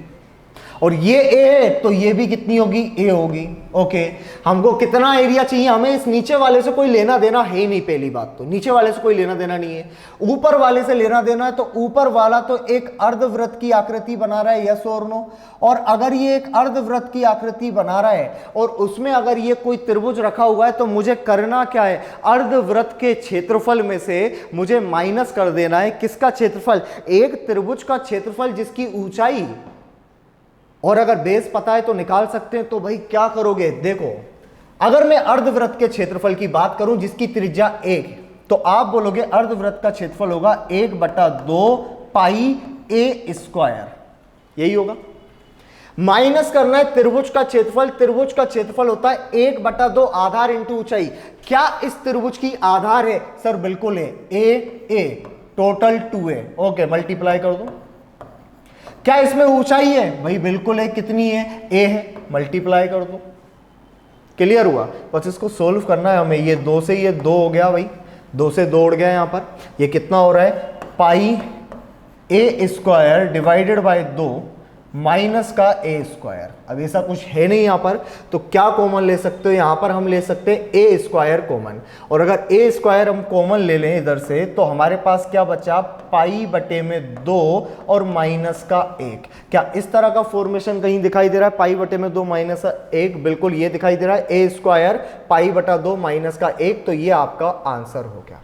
[SPEAKER 1] और ये ए है तो ये भी कितनी होगी, ए होगी। ओके, हमको कितना एरिया चाहिए, हमें इस नीचे वाले से कोई लेना देना है ही नहीं, पहली बात तो नीचे वाले से कोई लेना देना नहीं है, ऊपर वाले से लेना देना है। तो ऊपर वाला तो एक अर्धवृत्त की आकृति बना रहा है, यस और नो। और अगर ये एक अर्धवृत्त की आकृति बना रहा है और उसमें अगर ये कोई त्रिभुज रखा हुआ है तो मुझे करना क्या है, अर्धवृत्त के क्षेत्रफल में से मुझे माइनस कर देना है किसका क्षेत्रफल, एक त्रिभुज का क्षेत्रफल जिसकी ऊंचाई, और अगर बेस पता है तो निकाल सकते हैं। तो भाई क्या करोगे, देखो अगर मैं अर्धवृत्त के क्षेत्रफल की बात करूं जिसकी त्रिज्या 1, तो आप बोलोगे अर्धवृत्त का क्षेत्रफल होगा 1/2 पाई ए स्क्वायर, यही होगा। माइनस करना है त्रिभुज का क्षेत्रफल, त्रिभुज का क्षेत्रफल होता है 1/2 आधार इंटू ऊंचाई। क्या इस त्रिभुज की आधार है, सर बिल्कुल है, ए टोटल 2a। ओके, मल्टीप्लाई कर दो। क्या इसमें ऊंचाई है, भाई बिल्कुल है, कितनी है, ए है, मल्टीप्लाई कर दो। क्लियर हुआ, बस इसको सोल्व करना है हमें। ये 2 से ये 2 हो गया भाई, 2 से 2 उड़ गया यहां पर। ये कितना हो रहा है, पाई ए स्क्वायर डिवाइडेड बाय 2 माइनस का ए स्क्वायर। अब ऐसा कुछ है नहीं यहां पर, तो क्या कॉमन ले सकते हो, यहां पर हम ले सकते हैं ए स्क्वायर कॉमन। और अगर ए स्क्वायर हम कॉमन ले लें इधर से तो हमारे पास क्या बचा, पाई बटे में 2 और माइनस का 1। क्या इस तरह का फॉर्मेशन कहीं दिखाई दे रहा है, पाई बटे में 2 माइनस 1, बिल्कुल ये दिखाई दे रहा है, ए स्क्वायर पाई बटा 2 माइनस का 1। तो ये आपका आंसर हो गया।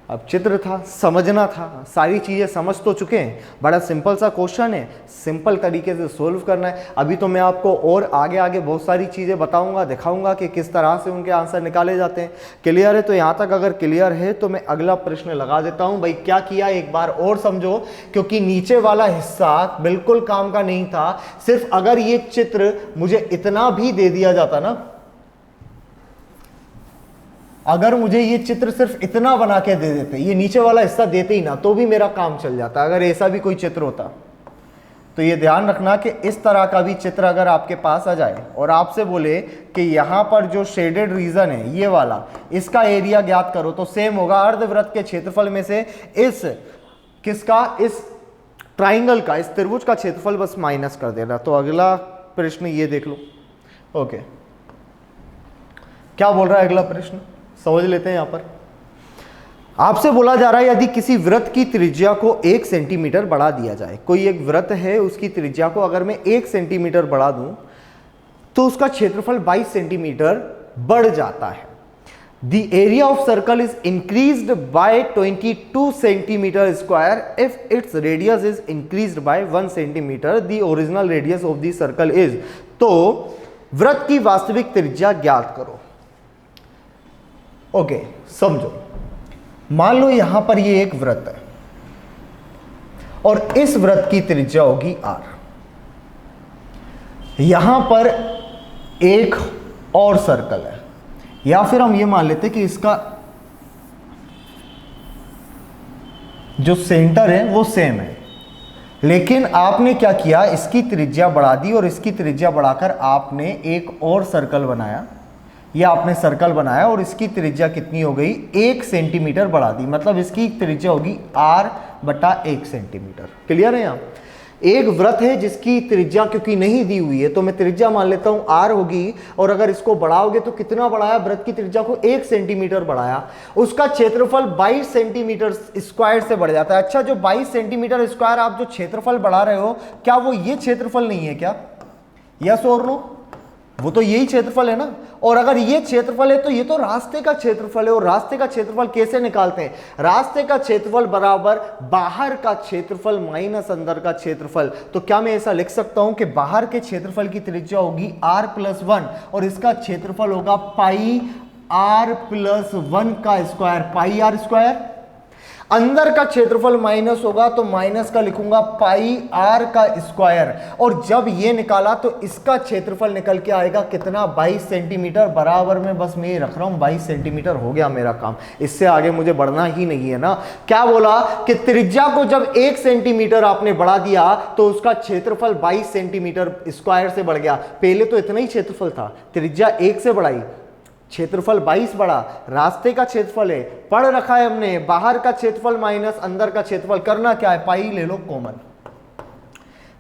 [SPEAKER 1] अब चित्र था, समझना था, सारी चीजें समझ तो चुके हैं, बड़ा सिंपल सा क्वेश्चन है, सिंपल तरीके से सोल्व करना है। अभी तो मैं आपको और आगे आगे बहुत सारी चीजें बताऊंगा, दिखाऊंगा कि किस तरह से उनके आंसर निकाले जाते हैं। क्लियर है, तो यहाँ तक अगर क्लियर है तो मैं अगला प्रश्न लगा देता हूँ। भाई क्या किया एक बार और समझो, क्योंकि नीचे वाला हिस्सा बिल्कुल काम का नहीं था। सिर्फ अगर ये चित्र मुझे इतना भी दे दिया जाता ना, अगर मुझे ये चित्र सिर्फ इतना बना के दे देते, ये नीचे वाला हिस्सा देते ही ना, तो भी मेरा काम चल जाता। अगर ऐसा भी कोई चित्र होता तो ये ध्यान रखना कि इस तरह का भी चित्र अगर आपके पास आ जाए और आपसे बोले कि यहाँ पर जो शेडेड रीजन है ये वाला, इसका एरिया ज्ञात करो, तो सेम होगा अर्धवृत्त के क्षेत्रफल में से इस किसका, इस ट्राइंगल का, इस त्रिभुज का क्षेत्रफल बस माइनस कर देना। तो अगला प्रश्न ये देख लो। ओके, क्या बोल रहा है अगला प्रश्न, समझ लेते हैं। यहां पर आपसे बोला जा रहा है यदि किसी वृत्त की त्रिज्या को 1 सेंटीमीटर बढ़ा दिया जाए, कोई एक वृत्त है उसकी त्रिज्या को अगर मैं 1 सेंटीमीटर बढ़ा दूं तो उसका क्षेत्रफल 22 सेंटीमीटर बढ़ जाता है। The area of circle is increased by 22 centimetre square if its radius is increased by 1 centimetre, the original radius of the circle is. तो वृत्त की वास्तविक त्रिज्या ज्ञात करो। ओके, समझो, मान लो यहां पर ये एक वृत्त है और इस वृत्त की त्रिज्या होगी r। यहां पर एक और सर्कल है, या फिर हम ये मान लेते कि इसका जो सेंटर है वो सेम है, लेकिन आपने क्या किया, इसकी त्रिज्या बढ़ा दी और इसकी त्रिज्या बढ़ाकर आपने एक और सर्कल बनाया। यह आपने सर्कल बनाया और इसकी त्रिज्या कितनी हो गई, 1 सेंटीमीटर बढ़ा दी, मतलब इसकी त्रिज्या होगी r/1 सेंटीमीटर। क्लियर है। यहाँ एक वृत्त है जिसकी त्रिज्या क्योंकि नहीं दी हुई है तो मैं त्रिज्या मान लेता हूं r होगी, और अगर इसको बढ़ाओगे तो कितना बढ़ाया, वृत्त की त्रिज्या को 1 सेंटीमीटर बढ़ाया, उसका क्षेत्रफल 22 सेंटीमीटर स्क्वायर से बढ़ जाता है। अच्छा, जो 22 सेंटीमीटर स्क्वायर आप जो क्षेत्रफल बढ़ा रहे हो, क्या वो ये क्षेत्रफल नहीं है क्या, यस और नो, वो तो यही क्षेत्रफल है ना। और अगर ये क्षेत्रफल है तो ये तो रास्ते का क्षेत्रफल है, और रास्ते का क्षेत्रफल कैसे निकालते हैं, रास्ते का क्षेत्रफल बराबर बाहर का क्षेत्रफल माइनस अंदर का क्षेत्रफल। तो क्या मैं ऐसा लिख सकता हूं कि बाहर के क्षेत्रफल की त्रिज्या होगी r+1 और इसका क्षेत्रफल होगा पाई r+1 का स्क्वायर, पाई r स्क्वायर। अंदर का क्षेत्रफल माइनस होगा तो माइनस का लिखूंगा पाई r का स्क्वायर, और जब ये निकाला तो इसका क्षेत्रफल निकल के आएगा कितना, 22 सेंटीमीटर बराबर में, बस मैं ये रख रहा हूं 22 सेंटीमीटर, हो गया मेरा काम, इससे आगे मुझे बढ़ना ही नहीं है ना। क्या बोला कि त्रिज्या को जब 1 सेंटीमीटर आपने बढ़ा दिया तो उसका क्षेत्रफल 22 सेंटीमीटर स्क्वायर से बढ़ गया। पहले तो इतना ही क्षेत्रफल था, त्रिज्या 1 से बढ़ाई, क्षेत्रफल 22 बढ़ा, रास्ते का क्षेत्रफल है, पढ़ रखा है हमने, बाहर का क्षेत्रफल माइनस अंदर का क्षेत्रफल, करना क्या है, पाई ले लो कॉमन।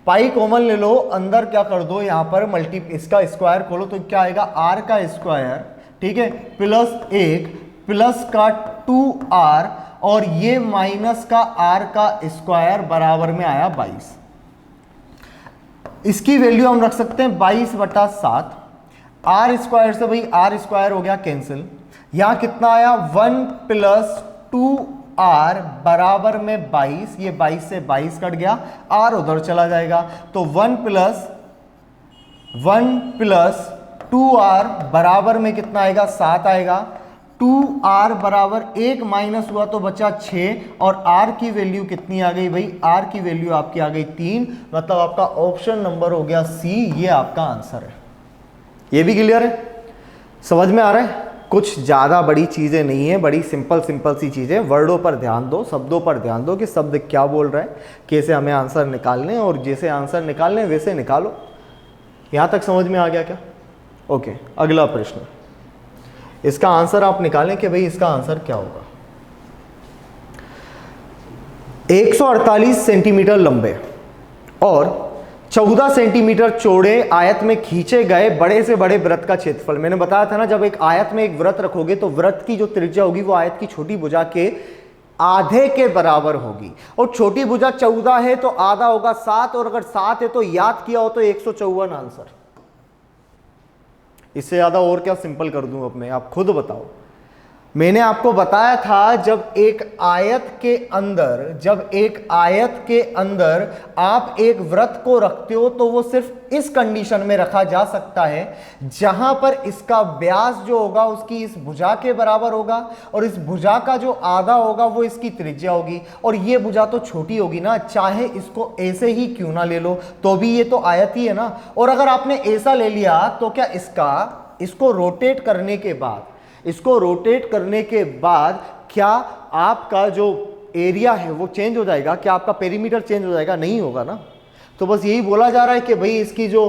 [SPEAKER 1] पाई कॉमन ले लो, अंदर क्या कर दो, यहां पर मल्टी इसका स्क्वायर खोलो तो क्या आएगा r का स्क्वायर, ठीक है, प्लस 1 प्लस का 2r और ये माइनस का r का स्क्वायर बराबर में आया 22। इसकी वैल्यू हम रख सकते हैं 22/7। आर स्क्वायर से भाई आर स्क्वायर हो गया कैंसिल, यहां कितना आया 1 + 2r बराबर में 22, ये 22 से 22 कट गया, r उधर चला जाएगा तो 1 + 2r बराबर में कितना आएगा 7 आएगा। 2r बराबर 1 माइनस हुआ तो बचा 6 और r की वैल्यू कितनी आ गई भाई, r की वैल्यू आपकी आ गई 3, मतलब आपका ऑप्शन नंबर हो गया सी, ये आपका आंसर है। ये भी क्लियर है, समझ में आ रहा है? कुछ ज़्यादा बड़ी चीज़ें नहीं है, बड़ी सिंपल सी चीज़ें। वर्डों पर ध्यान दो, शब्दों पर ध्यान दो कि शब्द क्या बोल रहा है, कैसे हमें आंसर निकालने, और जैसे आंसर निकालने वैसे निकालो। यहाँ तक समझ में आ गया क्या? ओके, अगला प्रश्न, इसका आंसर आप निकालें कि भाई इसका आंसर क्या होगा। 148 सेंटीमीटर लंबे और 14 सेंटीमीटर चौड़े आयत में खींचे गए बड़े से बड़े वृत्त का क्षेत्रफल। मैंने बताया था ना, जब एक आयत में एक वृत्त रखोगे तो वृत्त की जो त्रिज्या होगी वो आयत की छोटी भुजा के आधे के बराबर होगी, और छोटी भुजा 14 है तो आधा होगा 7, और अगर 7 है तो याद किया हो तो 154 आंसर। इससे ज्यादा और क्या सिंपल कर दूं अब मैं, आप खुद बताओ। मैंने आपको बताया था जब एक आयत के अंदर आप एक वृत्त को रखते हो तो वो सिर्फ इस कंडीशन में रखा जा सकता है जहां पर इसका व्यास जो होगा उसकी इस भुजा के बराबर होगा, और इस भुजा का जो आधा होगा वो इसकी त्रिज्या होगी, और ये भुजा तो छोटी होगी ना, चाहे इसको ऐसे ही क्यों ना ले लो तो भी ये तो आयत ही है ना। और अगर आपने ऐसा ले लिया तो क्या इसको रोटेट करने के बाद क्या आपका जो एरिया है वो चेंज हो जाएगा? क्या आपका पेरीमीटर चेंज हो जाएगा? नहीं होगा ना। तो बस यही बोला जा रहा है कि भाई इसकी जो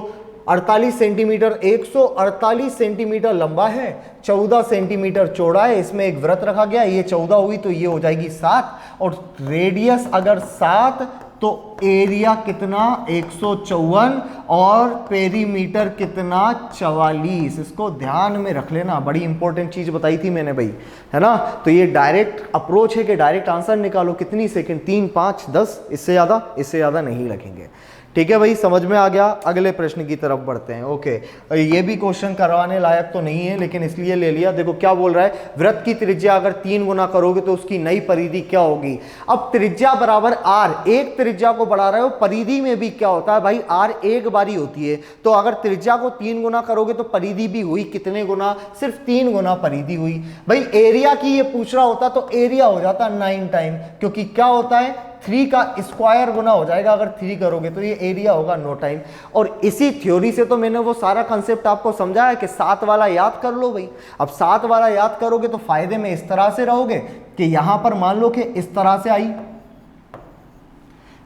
[SPEAKER 1] 48 सेंटीमीटर 148 सेंटीमीटर लंबा है, 14 सेंटीमीटर चौड़ा है, इसमें एक वृत्त रखा गया, ये 14 हुई तो ये हो जाएगी 7, और रेडियस अगर 7 तो एरिया कितना 154 और पेरीमीटर कितना 44। इसको ध्यान में रख लेना, बड़ी इंपॉर्टेंट चीज बताई थी मैंने भाई, है ना। तो ये डायरेक्ट अप्रोच है कि डायरेक्ट आंसर निकालो। कितनी सेकंड, 3, 5, 10, इससे ज्यादा नहीं लगेंगे। ठीक है भाई, समझ में आ गया। अगले प्रश्न की तरफ बढ़ते हैं। ओके, ये भी क्वेश्चन करवाने लायक तो नहीं है लेकिन इसलिए ले लिया। देखो क्या बोल रहा है, वृत्त की त्रिज्या अगर 3 गुना करोगे तो उसकी नई परिधि क्या होगी। अब त्रिज्या बराबर r, एक त्रिज्या को बढ़ा रहे हो, परिधि में भी क्या होता है भाई, r एक बारी होती है, तो अगर त्रिज्या को 3 गुना करोगे तो परिधि भी हुई कितने गुना, सिर्फ 3 गुना परिधि हुई। भाई एरिया की ये पूछ रहा होता तो एरिया हो जाता 9 टाइम, क्योंकि क्या होता है 3 का स्क्वायर गुना हो जाएगा, अगर 3 करोगे तो ये एरिया होगा 9 टाइम। और इसी थ्योरी से तो मैंने वो सारा कंसेप्ट आपको समझाया कि 7 वाला याद कर लो भाई। अब 7 वाला याद करोगे तो फायदे में इस तरह से रहोगे कि यहां पर मान लो कि इस तरह से आई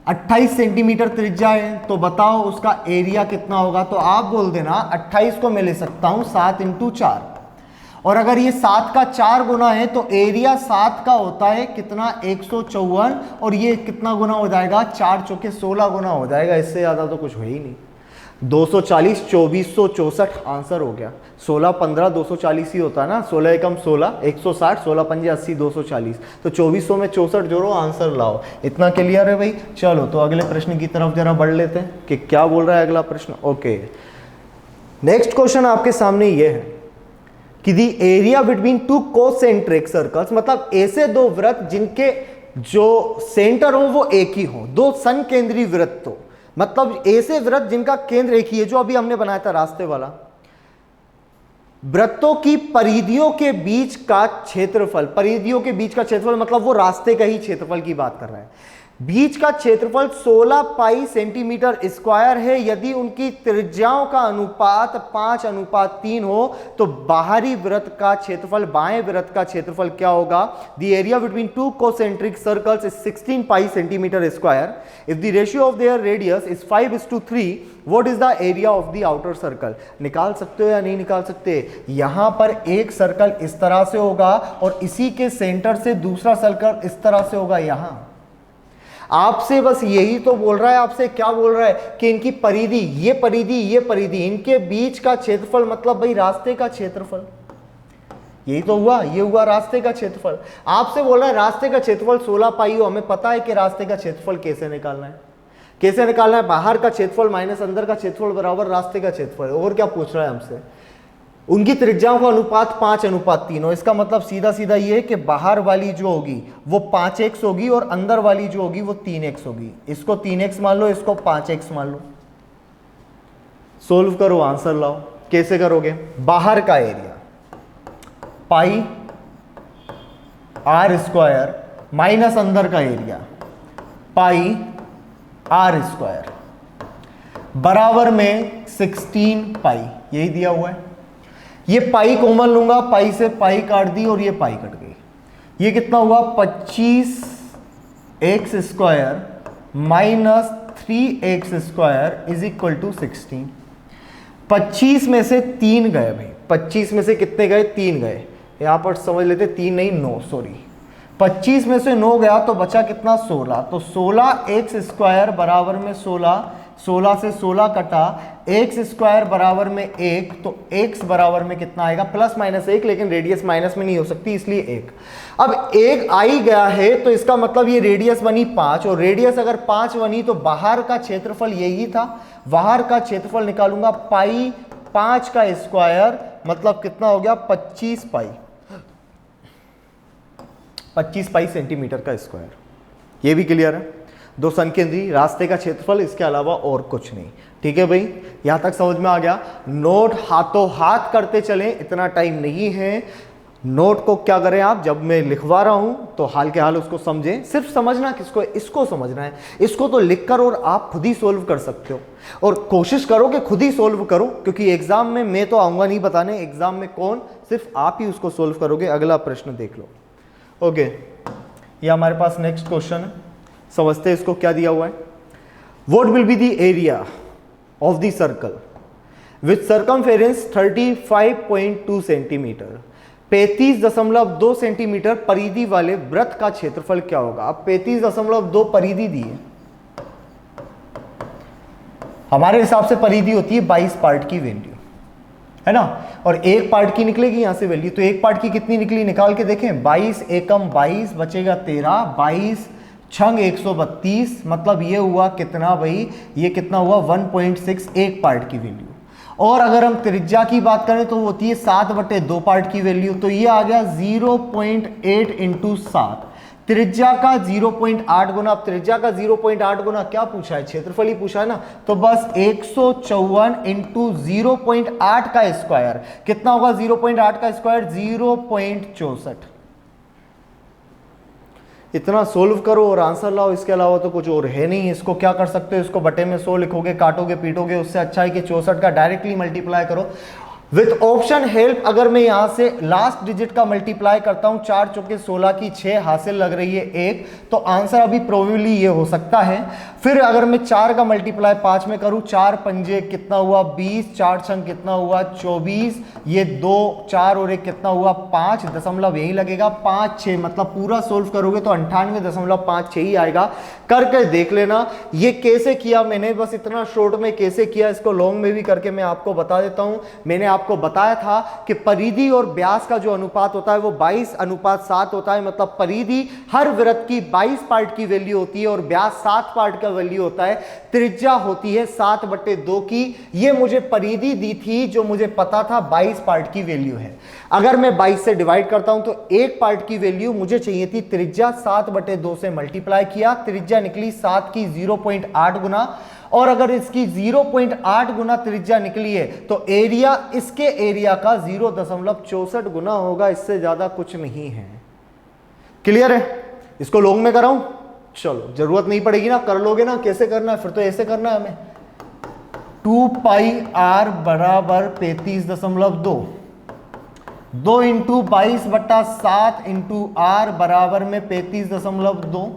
[SPEAKER 1] 28 सेंटीमीटर त्रिज्या है, तो बताओ उसका एरिया कितना होगा। तो आप बोल देना 28 को मैं ले सकता हूं 7 × 4, और अगर ये 7 का 4 गुना है तो एरिया 7 का होता है कितना 154, और ये कितना गुना हो जाएगा 4 चौके 16 गुना हो जाएगा। इससे ज़्यादा तो कुछ हो ही नहीं। 240 2464 आंसर हो गया। 16 15 240 ही होता है ना, 16 एकम 16 160, 16 पंजे 80 240, तो 2400 में 64 जोड़ो, आंसर लाओ। इतना क्लियर है भाई। चलो तो अगले प्रश्न की तरफ जरा बढ़ लेते हैं कि क्या बोल रहा है अगला प्रश्न। ओके, नेक्स्ट क्वेश्चन आपके सामने ये है कि the area between 2 concentric circles, मतलब ऐसे दो वृत्त जिनके जो सेंटर हो वो एक ही हो, दो संकेंद्री वृत्त हो, मतलब ऐसे वृत्त जिनका केंद्र एक ही है, जो अभी हमने बनाया था रास्ते वाला। वृत्तों की परिधियों के बीच का क्षेत्रफल, परिधियों के बीच का क्षेत्रफल मतलब वो रास्ते का ही क्षेत्रफल की बात कर रहा है। बीच का क्षेत्रफल 16 पाई सेंटीमीटर स्क्वायर है। यदि उनकी त्रिज्याओं का अनुपात 5:3 हो तो बाहरी वृत्त का क्षेत्रफल, बाएं वृत्त का क्षेत्रफल क्या होगा। The area between 2 concentric circles is 16 pi centimetre square. If the ratio of their radius is 5:3, what is the area of the outer circle. निकाल सकते हो या नहीं निकाल सकते। यहां पर एक सर्कल इस तरह से होगा और इसी के सेंटर से दूसरा सर्कल इस तरह से होगा। यहां आपसे बस यही तो बोल रहा है, आपसे क्या बोल रहा है कि इनकी परिधि, ये परिधि, ये परिधि, इनके बीच का क्षेत्रफल मतलब भाई रास्ते का क्षेत्रफल, यही तो हुआ, ये हुआ रास्ते का क्षेत्रफल। आपसे बोल रहा है रास्ते का क्षेत्रफल 16 पाई हो, हमें पता है कि रास्ते का क्षेत्रफल कैसे निकालना है, कैसे निकालना है, बाहर का क्षेत्रफल माइनस अंदर का क्षेत्रफल बराबर रास्ते का क्षेत्रफल। और क्या पूछ रहा है हमसे, उनकी त्रिज्याओं का अनुपात 5:3 हो। इसका मतलब सीधा सीधा ये है कि बाहर वाली जो होगी वो 5x होगी और अंदर वाली जो होगी वो 3x होगी। इसको 3x मान लो, इसको 5x मान लो। सोल्व करो, आंसर लाओ। कैसे करोगे, बाहर का area pi r square minus अंदर का एरिया पाई आर स्क्वायर बराबर में 16 पाई, यही दिया हुआ है। ये पाई कॉमन लूंगा, पाई से पाई काट दी और ये पाई कट गई। ये कितना हुआ 25x square minus 3x square is equal to 16। 25 में से 3 गए भाई, 25 में से कितने गए, 3 गए। यहां पर समझ लेते 3 नहीं 9, सॉरी 25 में से 9 गया तो बचा कितना 16। तो 16x स्क्वायर बराबर में 16, 16 से 16 कटा, x स्क्वायर बराबर में 1, तो x बराबर में कितना आएगा प्लस माइनस 1, लेकिन रेडियस माइनस में नहीं हो सकती इसलिए 1। अब 1 आई गया है तो इसका मतलब ये रेडियस बनी 5, और रेडियस अगर 5 बनी तो बाहर का क्षेत्रफल यही था, बाहर का क्षेत्रफल निकालूंगा पाई 5 का स्क्वायर मतलब कितना हो गया 25 पाई, 25 पाई सेंटीमीटर का स्क्वायर। ये भी क्लियर है, दो संकेंद्री रास्ते का क्षेत्रफल, इसके अलावा और कुछ नहीं। ठीक है भाई, यहां तक समझ में आ गया। नोट हाथों हाथ करते चलें, इतना टाइम नहीं है। नोट को क्या करें आप, जब मैं लिखवा रहा हूं तो हाल के हाल उसको समझें। सिर्फ समझना किसको, इसको समझना है। इसको तो लिखकर और आप खुद ही सोल्व कर सकते हो, और कोशिश करो कि खुद ही सोल्व करो, क्योंकि एग्जाम में मैं तो आऊंगा नहीं बताने, एग्जाम में कौन, सिर्फ आप ही उसको सोल्व करोगे। अगला प्रश्न देख लो। ओके, ये हमारे पास नेक्स्ट क्वेश्चन है, समझते हैं इसको क्या दिया हुआ है। What will be the area of the circle with circumference 35.2 centimetre, 35.2 centimetre परिधि वाले वृत्त का क्षेत्रफल क्या होगा। अब 35.2 परिधि दी है, हमारे हिसाब से परिधि होती है 22 पार्ट की वैल्यू, है ना, और एक पार्ट की निकलेगी यहां से वैल्यू। तो एक पार्ट की कितनी निकली, निकाल के देखें। 22 एकम 22 बचेगा 13, 22 छंग 132, मतलब ये हुआ कितना भाई, ये कितना हुआ 1.6 एक पार्ट की वैल्यू। और अगर हम त्रिज्या की बात करें तो वो होती है 7/2 पार्ट की वैल्यू, तो ये आ गया 0.8 इंटू 7। त्रिज्या का 0.8 गुना, अब त्रिज्या का 0.8 गुना क्या पूछा है, क्षेत्रफल ही पूछा है ना, तो बस 154 इंटू 0.8 का स्क्वायर कितना होगा, 0.8 का स्क्वायर 0.64। इतना सोल्व करो और आंसर लाओ, इसके अलावा तो कुछ और है नहीं। इसको क्या कर सकते हो, इसको बटे में 100 लिखोगे, काटोगे पीटोगे, उससे अच्छा है कि 64 का डायरेक्टली मल्टीप्लाई करो विथ ऑप्शन हेल्प। अगर मैं यहां से लास्ट डिजिट का मल्टीप्लाई करता हूं, 4 चौके 16 की 6 हासिल लग रही है 1, तो आंसर अभी प्रोबेबली ये हो सकता है। फिर अगर मैं 4 का मल्टीप्लाई 5 में करूं, 4 पंजे कितना हुआ 20, 4 छंग कितना हुआ 24, ये 2 4 और 1 कितना हुआ 5, दशमलव यही लगेगा 5 6, मतलब पूरा सोल्व करोगे तो 98.56 ही आएगा। करके देख लेना। ये कैसे किया मैंने, बस इतना शॉर्ट में कैसे किया, इसको लॉन्ग में भी करके मैं आपको बता देता हूं। मैंने आपको बताया था कि परिधि और व्यास का जो अनुपात होता है वो 22:7 होता है, मतलब परिधि हर वृत्त की 22 पार्ट की वैल्यू होती है और व्यास 7 पार्ट का वैल्यू होता है। त्रिज्या होती है 7/2 की। ये मुझे परिधि दी थी जो मुझे पता था 22 पार्ट की वैल्यू है। अगर मैं 22 से डिवाइड करता हूं तो एक पार्ट की वैल्यू मुझे चाहिए थी, त्रिज्या 7/2 से मल्टीप्लाई किया, त्रिज्या निकली 7 की 0.8 गुना, और अगर इसकी 0.8 गुना त्रिज्या निकली है तो एरिया इसके एरिया का 0.64 गुना होगा, इससे ज्यादा कुछ नहीं है। क्लियर है? इसको लॉन्ग में कराऊं? चलो, जरूरत नहीं पड़ेगी ना, कर लोगे ना। कैसे करना है फिर, तो ऐसे करना है हमें। 2 पाई r बराबर 35.2, 2 इंटू 22/7 इंटू r बराबर में 35.2।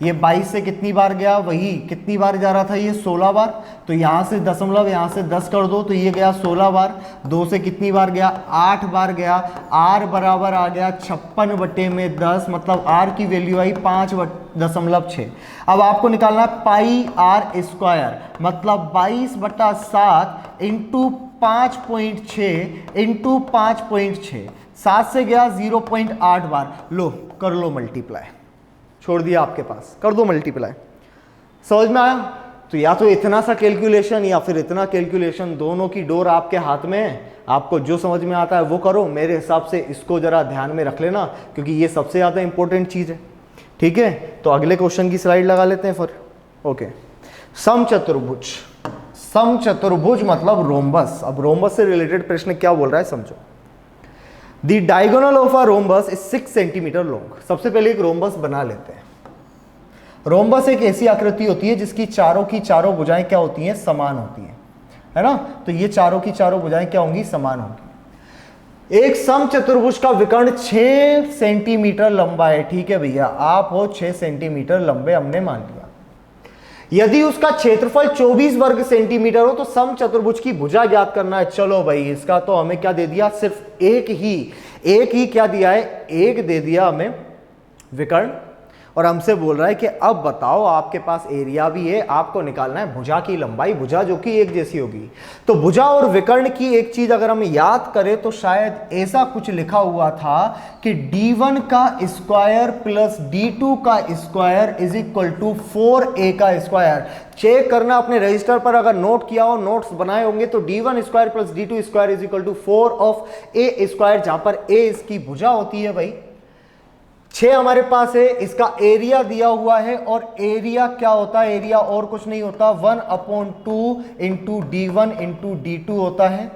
[SPEAKER 1] ये 22 से कितनी बार गया, वही कितनी बार जा रहा था ये 16 बार, तो यहां से दशमलव यहां से 10 कर दो तो ये गया 16 बार। 2 से कितनी बार गया, 8 बार गया। r बराबर आ गया 56/10, मतलब r की वैल्यू आई 22.6। अब आपको निकालना है पाई आर स्क्वायर, मतलब 22/7 इंटू 5.6 इंटू 5.6, 7 से गया 0.8 बार, लो कर लो मल्टीप्लाई, छोड़ दिया आपके पास, कर दो मल्टीप्लाई। समझ में आया? तो या तो इतना सा कैलकुलेशन या फिर इतना कैलकुलेशन, दोनों की डोर आपके हाथ में है, आपको जो समझ में आता है वो करो। मेरे हिसाब से इसको जरा ध्यान में रख लेना, क्योंकि ये सबसे ज़्यादा इंपॉर्टेंट चीज़ है। ठीक है, तो अगले क्वेश्चन की स्लाइड लगा लेते हैं फिर। ओके, समचतुर्भुज। समचतुर्भुज मतलब रोम्बस। अब रोम्बस से रिलेटेड प्रश्न क्या बोल रहा है समझो। The diagonal of a rhombus is 6 centimetre long. सबसे पहले एक रोम्बस बना लेते हैं। रोम्बस एक ऐसी आकृति होती है जिसकी चारों की चारों भुजाएं क्या होती हैं? समान होती हैं, है ना। तो ये चारों की चारों भुजाएं क्या होंगी? समान होंगी। एक समचतुर्भुज का विकर्ण 6 सेंटीमीटर लंबा है। ठीक है भैया, आप हो 6 सेंटीमीटर लंबे, हमने मान लिया। यदि उसका क्षेत्रफल 24 वर्ग सेंटीमीटर हो तो समचतुर्भुज की भुजा ज्ञात करना है। चलो भाई, इसका तो हमें क्या दे दिया? सिर्फ एक ही क्या दिया है? एक दे दिया हमें विकर्ण, और हमसे बोल रहा है कि अब बताओ, आपके पास एरिया भी है, आपको निकालना है भुजा की लंबाई, भुजा जो कि एक जैसी होगी। तो भुजा और विकर्ण की एक चीज अगर हम याद करें तो शायद ऐसा कुछ लिखा हुआ था कि d1 का स्क्वायर प्लस d2 का square is equal to 4a का स्क्वायर। चेक करना अपने रजिस्टर पर, अगर नोट किया हो, नोट्स बनाए होंगे, तो d1 square plus d2 square is equal to 4 of a square, जहां पर a इसकी भुजा होती है भाई। 6 हमारे पास है, इसका एरिया दिया हुआ है, और एरिया क्या होता है? एरिया और कुछ नहीं होता, 1/2 इंटू d1 इंटू d2 होता है।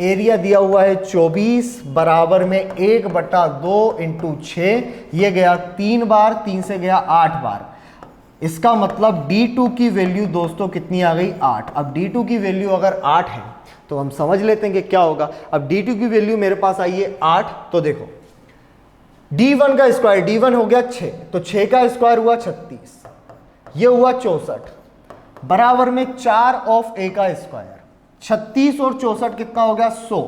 [SPEAKER 1] एरिया दिया हुआ है 24 बराबर में 1/2 इंटू 6, ये गया 3 बार, 3 से गया 8 बार। इसका मतलब d2 की वैल्यू दोस्तों कितनी आ गई? 8। अब d2 की वैल्यू अगर 8 है तो हम समझ लेते हैं कि क्या होगा। अब d2 की वैल्यू मेरे पास आई है 8, तो देखो d1 का स्क्वायर, d1 हो गया 6, तो 6 का स्क्वायर हुआ 36, ये हुआ 64, बराबर में 4 ऑफ a का स्क्वायर। 36 और 64 कितना हो गया? 100,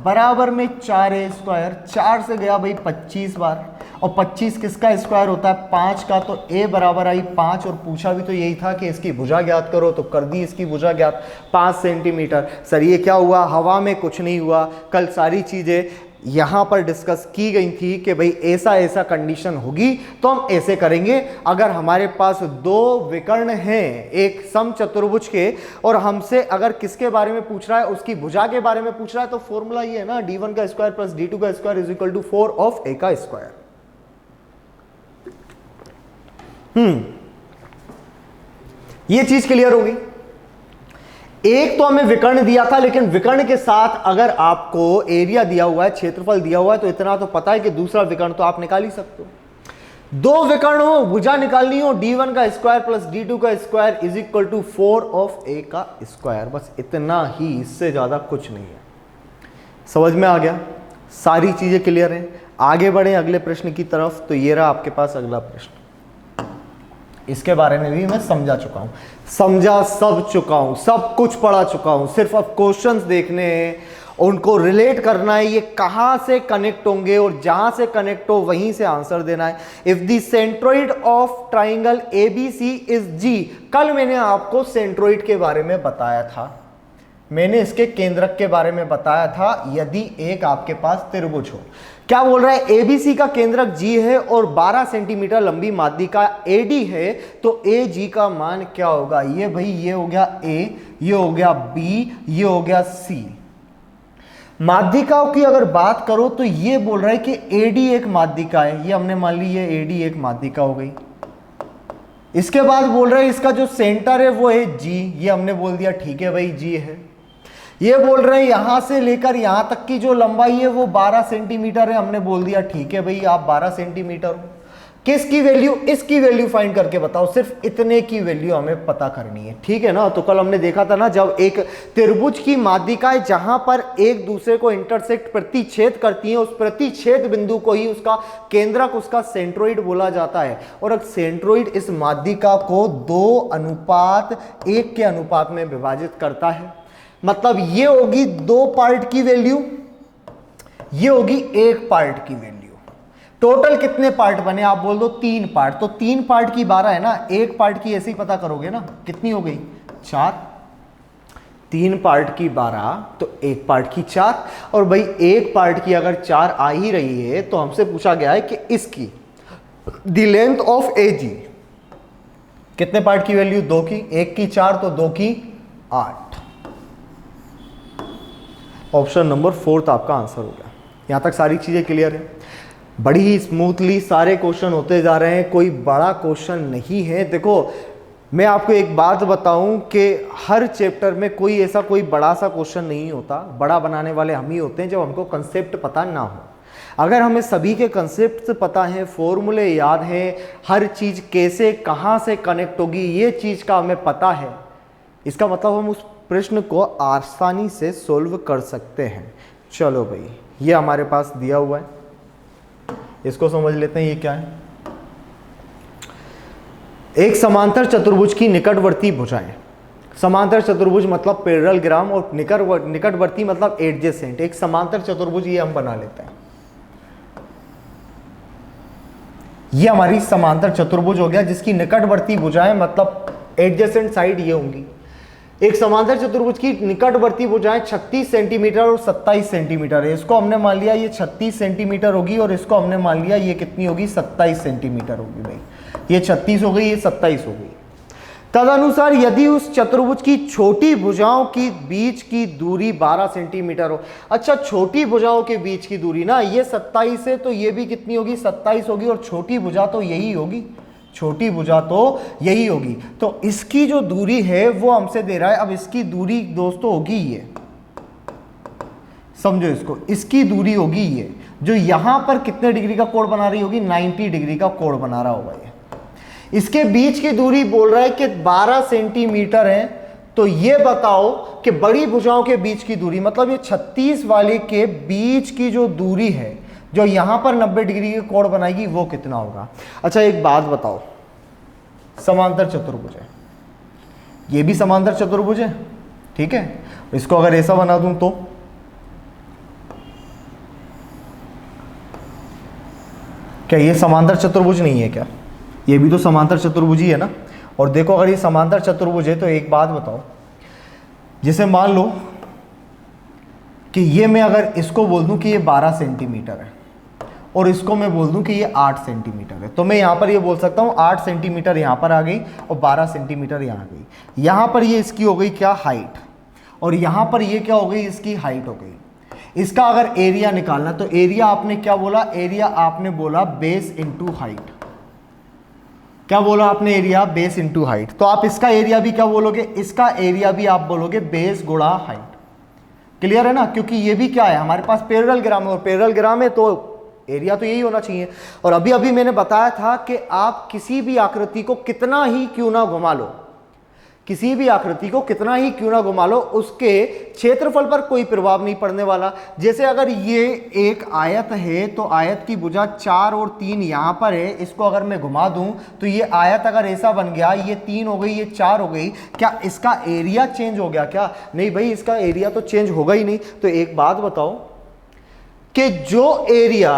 [SPEAKER 1] बराबर में 4a स्क्वायर। 4 से गया भाई 25 बार, और 25 किसका स्क्वायर होता है? 5 का। तो a बराबर आई 5, और पूछा भी तो यही था कि इसकी भुजा ज्ञात करो, तो कर दी इसकी भुजा ज्ञात, 5 सेंटीमीटर। सर ये क्या हुआ? हवा में कुछ नहीं हुआ। कल सारी चीजें यहां पर डिस्कस की गई थी कि भाई ऐसा कंडीशन होगी तो हम ऐसे करेंगे। अगर हमारे पास 2 विकर्ण हैं एक समचतुर्भुज के, और हमसे अगर किसके बारे में पूछ रहा है? उसकी भुजा के बारे में पूछ रहा है, तो फॉर्मूला ये है ना, d1 का स्क्वायर प्लस d2 का square is equal to 4 of a का स्क्वायर। ये चीज क्लियर होगी। एक तो हमें विकर्ण दिया था, लेकिन विकर्ण के साथ अगर आपको एरिया दिया हुआ है, क्षेत्रफल दिया हुआ है, तो इतना तो पता है कि दूसरा विकर्ण तो आप निकाल ही सकते हो। 2 विकर्ण हो, भुजा निकालनी हो, d1 का स्क्वायर प्लस d2 का square is equal to 4 of a का स्क्वायर। बस इतना ही, इससे ज्यादा कुछ नहीं है। समझ में आ गया? सारी चीजें क्लियर हैं। आगे बढ़े अगले प्रश्न की तरफ। तो ये रहा आपके पास अगला प्रश्न। इसके बारे में भी मैं समझा चुका हूं, सब कुछ पढ़ा चुका हूं। सिर्फ अब क्वेश्चंस देखने हैं, उनको रिलेट करना है, ये कहां से कनेक्ट होंगे, और जहां से कनेक्ट हो वहीं से आंसर देना है। If the centroid of triangle ABC is G। कल मैंने आपको सेंट्रोइड के बारे में बताया था, मैंने इसके केंद्रक के बारे में बताया था। यदि एक आपके पास त्रिभुज हो, क्या बोल रहा है? ABC का केंद्रक G है और 12 सेंटीमीटर लंबी माध्यिका AD है, तो AG का मान क्या होगा? ये भाई, ये हो गया A, ये हो गया B, ये हो गया C। माध्यिकाओं की अगर बात करो तो ये बोल रहा है कि AD एक माध्यिका है, ये हमने मान ली, ये AD एक माध्यिका हो गई। इसके बाद बोल रहा है इसका जो सेंटर है वो है G, ये हमने बोल दिया ठीक है भाई G है। ये बोल रहे हैं यहां से लेकर यहां तक की जो लंबाई है वो 12 सेंटीमीटर है, हमने बोल दिया ठीक है भाई आप 12 सेंटीमीटर हो। किसकी वैल्यू? इसकी वैल्यू फाइंड करके बताओ। सिर्फ इतने की वैल्यू हमें पता करनी है, ठीक है ना। तो कल हमने देखा था ना, जब एक त्रिभुज की माध्यिकाएं जहां पर एक दूसरे को इंटरसेक्ट प्रतिच्छेद करती हैं, उस प्रतिच्छेद बिंदु को ही उसका केंद्रक, उसका सेंट्रोइड बोला जाता है। और सेंट्रोइड इस माध्यिका को 2:1 के अनुपात में विभाजित करता है। मतलब ये होगी 2 पार्ट की वैल्यू, ये होगी 1 पार्ट की वैल्यू। टोटल कितने पार्ट बने, आप बोल दो 3 पार्ट, तो 3 पार्ट की 12 है ना, एक पार्ट की ऐसे ही पता करोगे ना, कितनी हो गई 4, 3 पार्ट की 12 तो एक पार्ट की 4, और भाई एक पार्ट की अगर 4 आ ही रही है तो हमसे पूछा गया है कि इसकी द लेंथ ऑफ एजी कितने पार्ट की वैल्यू, 2 की, एक की 4 तो 2 की 8। ऑप्शन नंबर 4 आपका आंसर हो गया। यहां तक सारी चीजें क्लियर है, बड़ी ही स्मूथली सारे क्वेश्चन होते जा रहे हैं, कोई बड़ा क्वेश्चन नहीं है। देखो मैं आपको एक बात बताऊं कि हर चैप्टर में कोई ऐसा कोई बड़ा सा क्वेश्चन नहीं होता, बड़ा बनाने वाले हम ही होते हैं जब हमको कंसेप्ट पता ना हो। अगर हमें सभी के कंसेप्ट पता है, फॉर्मूले याद हैं, हर चीज़ कैसे कहाँ से कनेक्ट होगी ये चीज़ का हमें पता है, इसका मतलब हम उस प्रश्न को आसानी से सोल्व कर सकते हैं। चलो भाई ये हमारे पास दिया हुआ है, इसको समझ लेते हैं ये क्या है। एक समांतर चतुर्भुज की निकटवर्ती भुजाएं, समांतर चतुर्भुज मतलब पैरेललोग्राम और निकटवर्ती मतलब एडजेसेंट। एक समांतर चतुर्भुज ये हम बना लेते हैं, ये हमारी समांतर चतुर्भुज हो गया जिसकी निकटवर्ती भुजाएं मतलब एडजेसेंट साइड ये होंगी। एक समांतर चतुर्भुज की निकटवर्ती भुजाएं 36 सेंटीमीटर और 27 सेंटीमीटर है। इसको हमने मान लिया ये 36 सेंटीमीटर होगी और इसको हमने मान लिया ये कितनी होगी 27 सेंटीमीटर होगी। भाई ये 36 हो गई, ये 27 हो गई। तदनुसार यदि उस चतुर्भुज की छोटी भुजाओं की बीच की दूरी 12 सेंटीमीटर हो, अच्छा छोटी भुजाओं के बीच की दूरी ना ये 27 है तो ये भी कितनी होगी 27 होगी, और छोटी भुजा तो यही होगी, छोटी भुजा तो यही होगी। तो इसकी जो दूरी है वो हमसे दे रहा है, अब इसकी दूरी दोस्तों होगी ये, समझो इसको, इसकी दूरी होगी ये, जो यहां पर कितने डिग्री का कोण बना रही होगी 90 डिग्री का कोण बना रहा होगा ये। इसके बीच की दूरी बोल रहा है कि 12 सेंटीमीटर है, तो ये बताओ कि बड़ी भुजाओं के बीच की दूरी मतलब ये 36 वाले के बीच की जो दूरी है जो यहां पर 90 डिग्री के कोण बनाएगी वो कितना होगा। अच्छा एक बात बताओ, समांतर चतुर्भुज है, ये भी समांतर चतुर्भुज है, ठीक है, इसको अगर ऐसा बना दूं तो क्या ये समांतर चतुर्भुज नहीं है क्या, ये भी तो समांतर चतुर्भुज ही है ना। और देखो अगर ये समांतर चतुर्भुज है तो एक बात बताओ, जैसे मान लो कि ये मैं अगर इसको बोल दूं कि ये 12 सेंटीमीटर है और इसको मैं बोल दूं कि ये 8 सेंटीमीटर है, तो मैं यहां पर ये बोल सकता हूं 8 सेंटीमीटर यहां पर आ गई और 12 सेंटीमीटर यहां आ गई। यहां पर ये इसकी हो गई क्या हाइट, और यहां पर ये क्या हो गई इसकी हाइट हो गई। इसका अगर एरिया निकालना तो एरिया आपने क्या बोला, एरिया आपने बोला बेस इंटू हाइट। क्या बोला आपने, एरिया बेस इंटू हाइट। तो आप इसका एरिया भी क्या बोलोगे, इसका एरिया भी आप बोलोगे बेस गुणा हाइट। क्लियर है ना, क्योंकि ये भी क्या है हमारे पास पैरेललोग्राम है, और पैरेललोग्राम है तो एरिया तो यही होना चाहिए। और अभी अभी मैंने बताया था कि आप किसी भी आकृति को कितना ही क्यों ना घुमा लो, किसी भी आकृति को कितना ही क्यों ना घुमा लो, उसके क्षेत्रफल पर कोई प्रभाव नहीं पड़ने वाला। जैसे अगर ये एक आयत है तो आयत की भुजा 4 और 3 यहां पर है, इसको अगर मैं घुमा दूं तो ये आयत अगर ऐसा बन गया, ये 3 हो गई, ये 4 हो गई, क्या इसका एरिया चेंज हो गया क्या, नहीं भाई इसका एरिया तो चेंज होगा ही नहीं। तो एक बात बताओ कि जो एरिया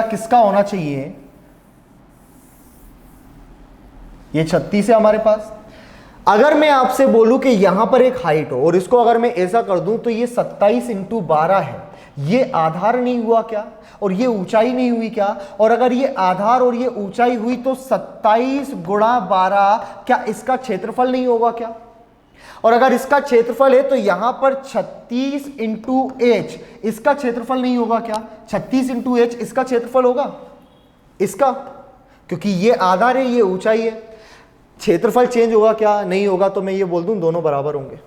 [SPEAKER 1] किसका होना चाहिए, ये 36 है हमारे पास। अगर मैं आपसे बोलूं कि यहां पर एक हाइट हो और इसको अगर मैं ऐसा कर दूं तो ये 27 इंटू 12 है, ये आधार नहीं हुआ क्या, और ये ऊंचाई नहीं हुई क्या, और अगर ये आधार और ये ऊंचाई हुई तो 27 गुणा 12 क्या इसका क्षेत्रफल नहीं होगा क्या। और अगर इसका क्षेत्रफल है तो यहां पर 36 इंटू एच इसका क्षेत्रफल नहीं होगा क्या, 36 इंटू एच इसका क्षेत्रफल होगा इसका, क्योंकि ये आधार है ये ऊंचाई है। क्षेत्रफल चेंज होगा क्या, नहीं होगा। तो मैं ये बोल दूं दोनों बराबर होंगे,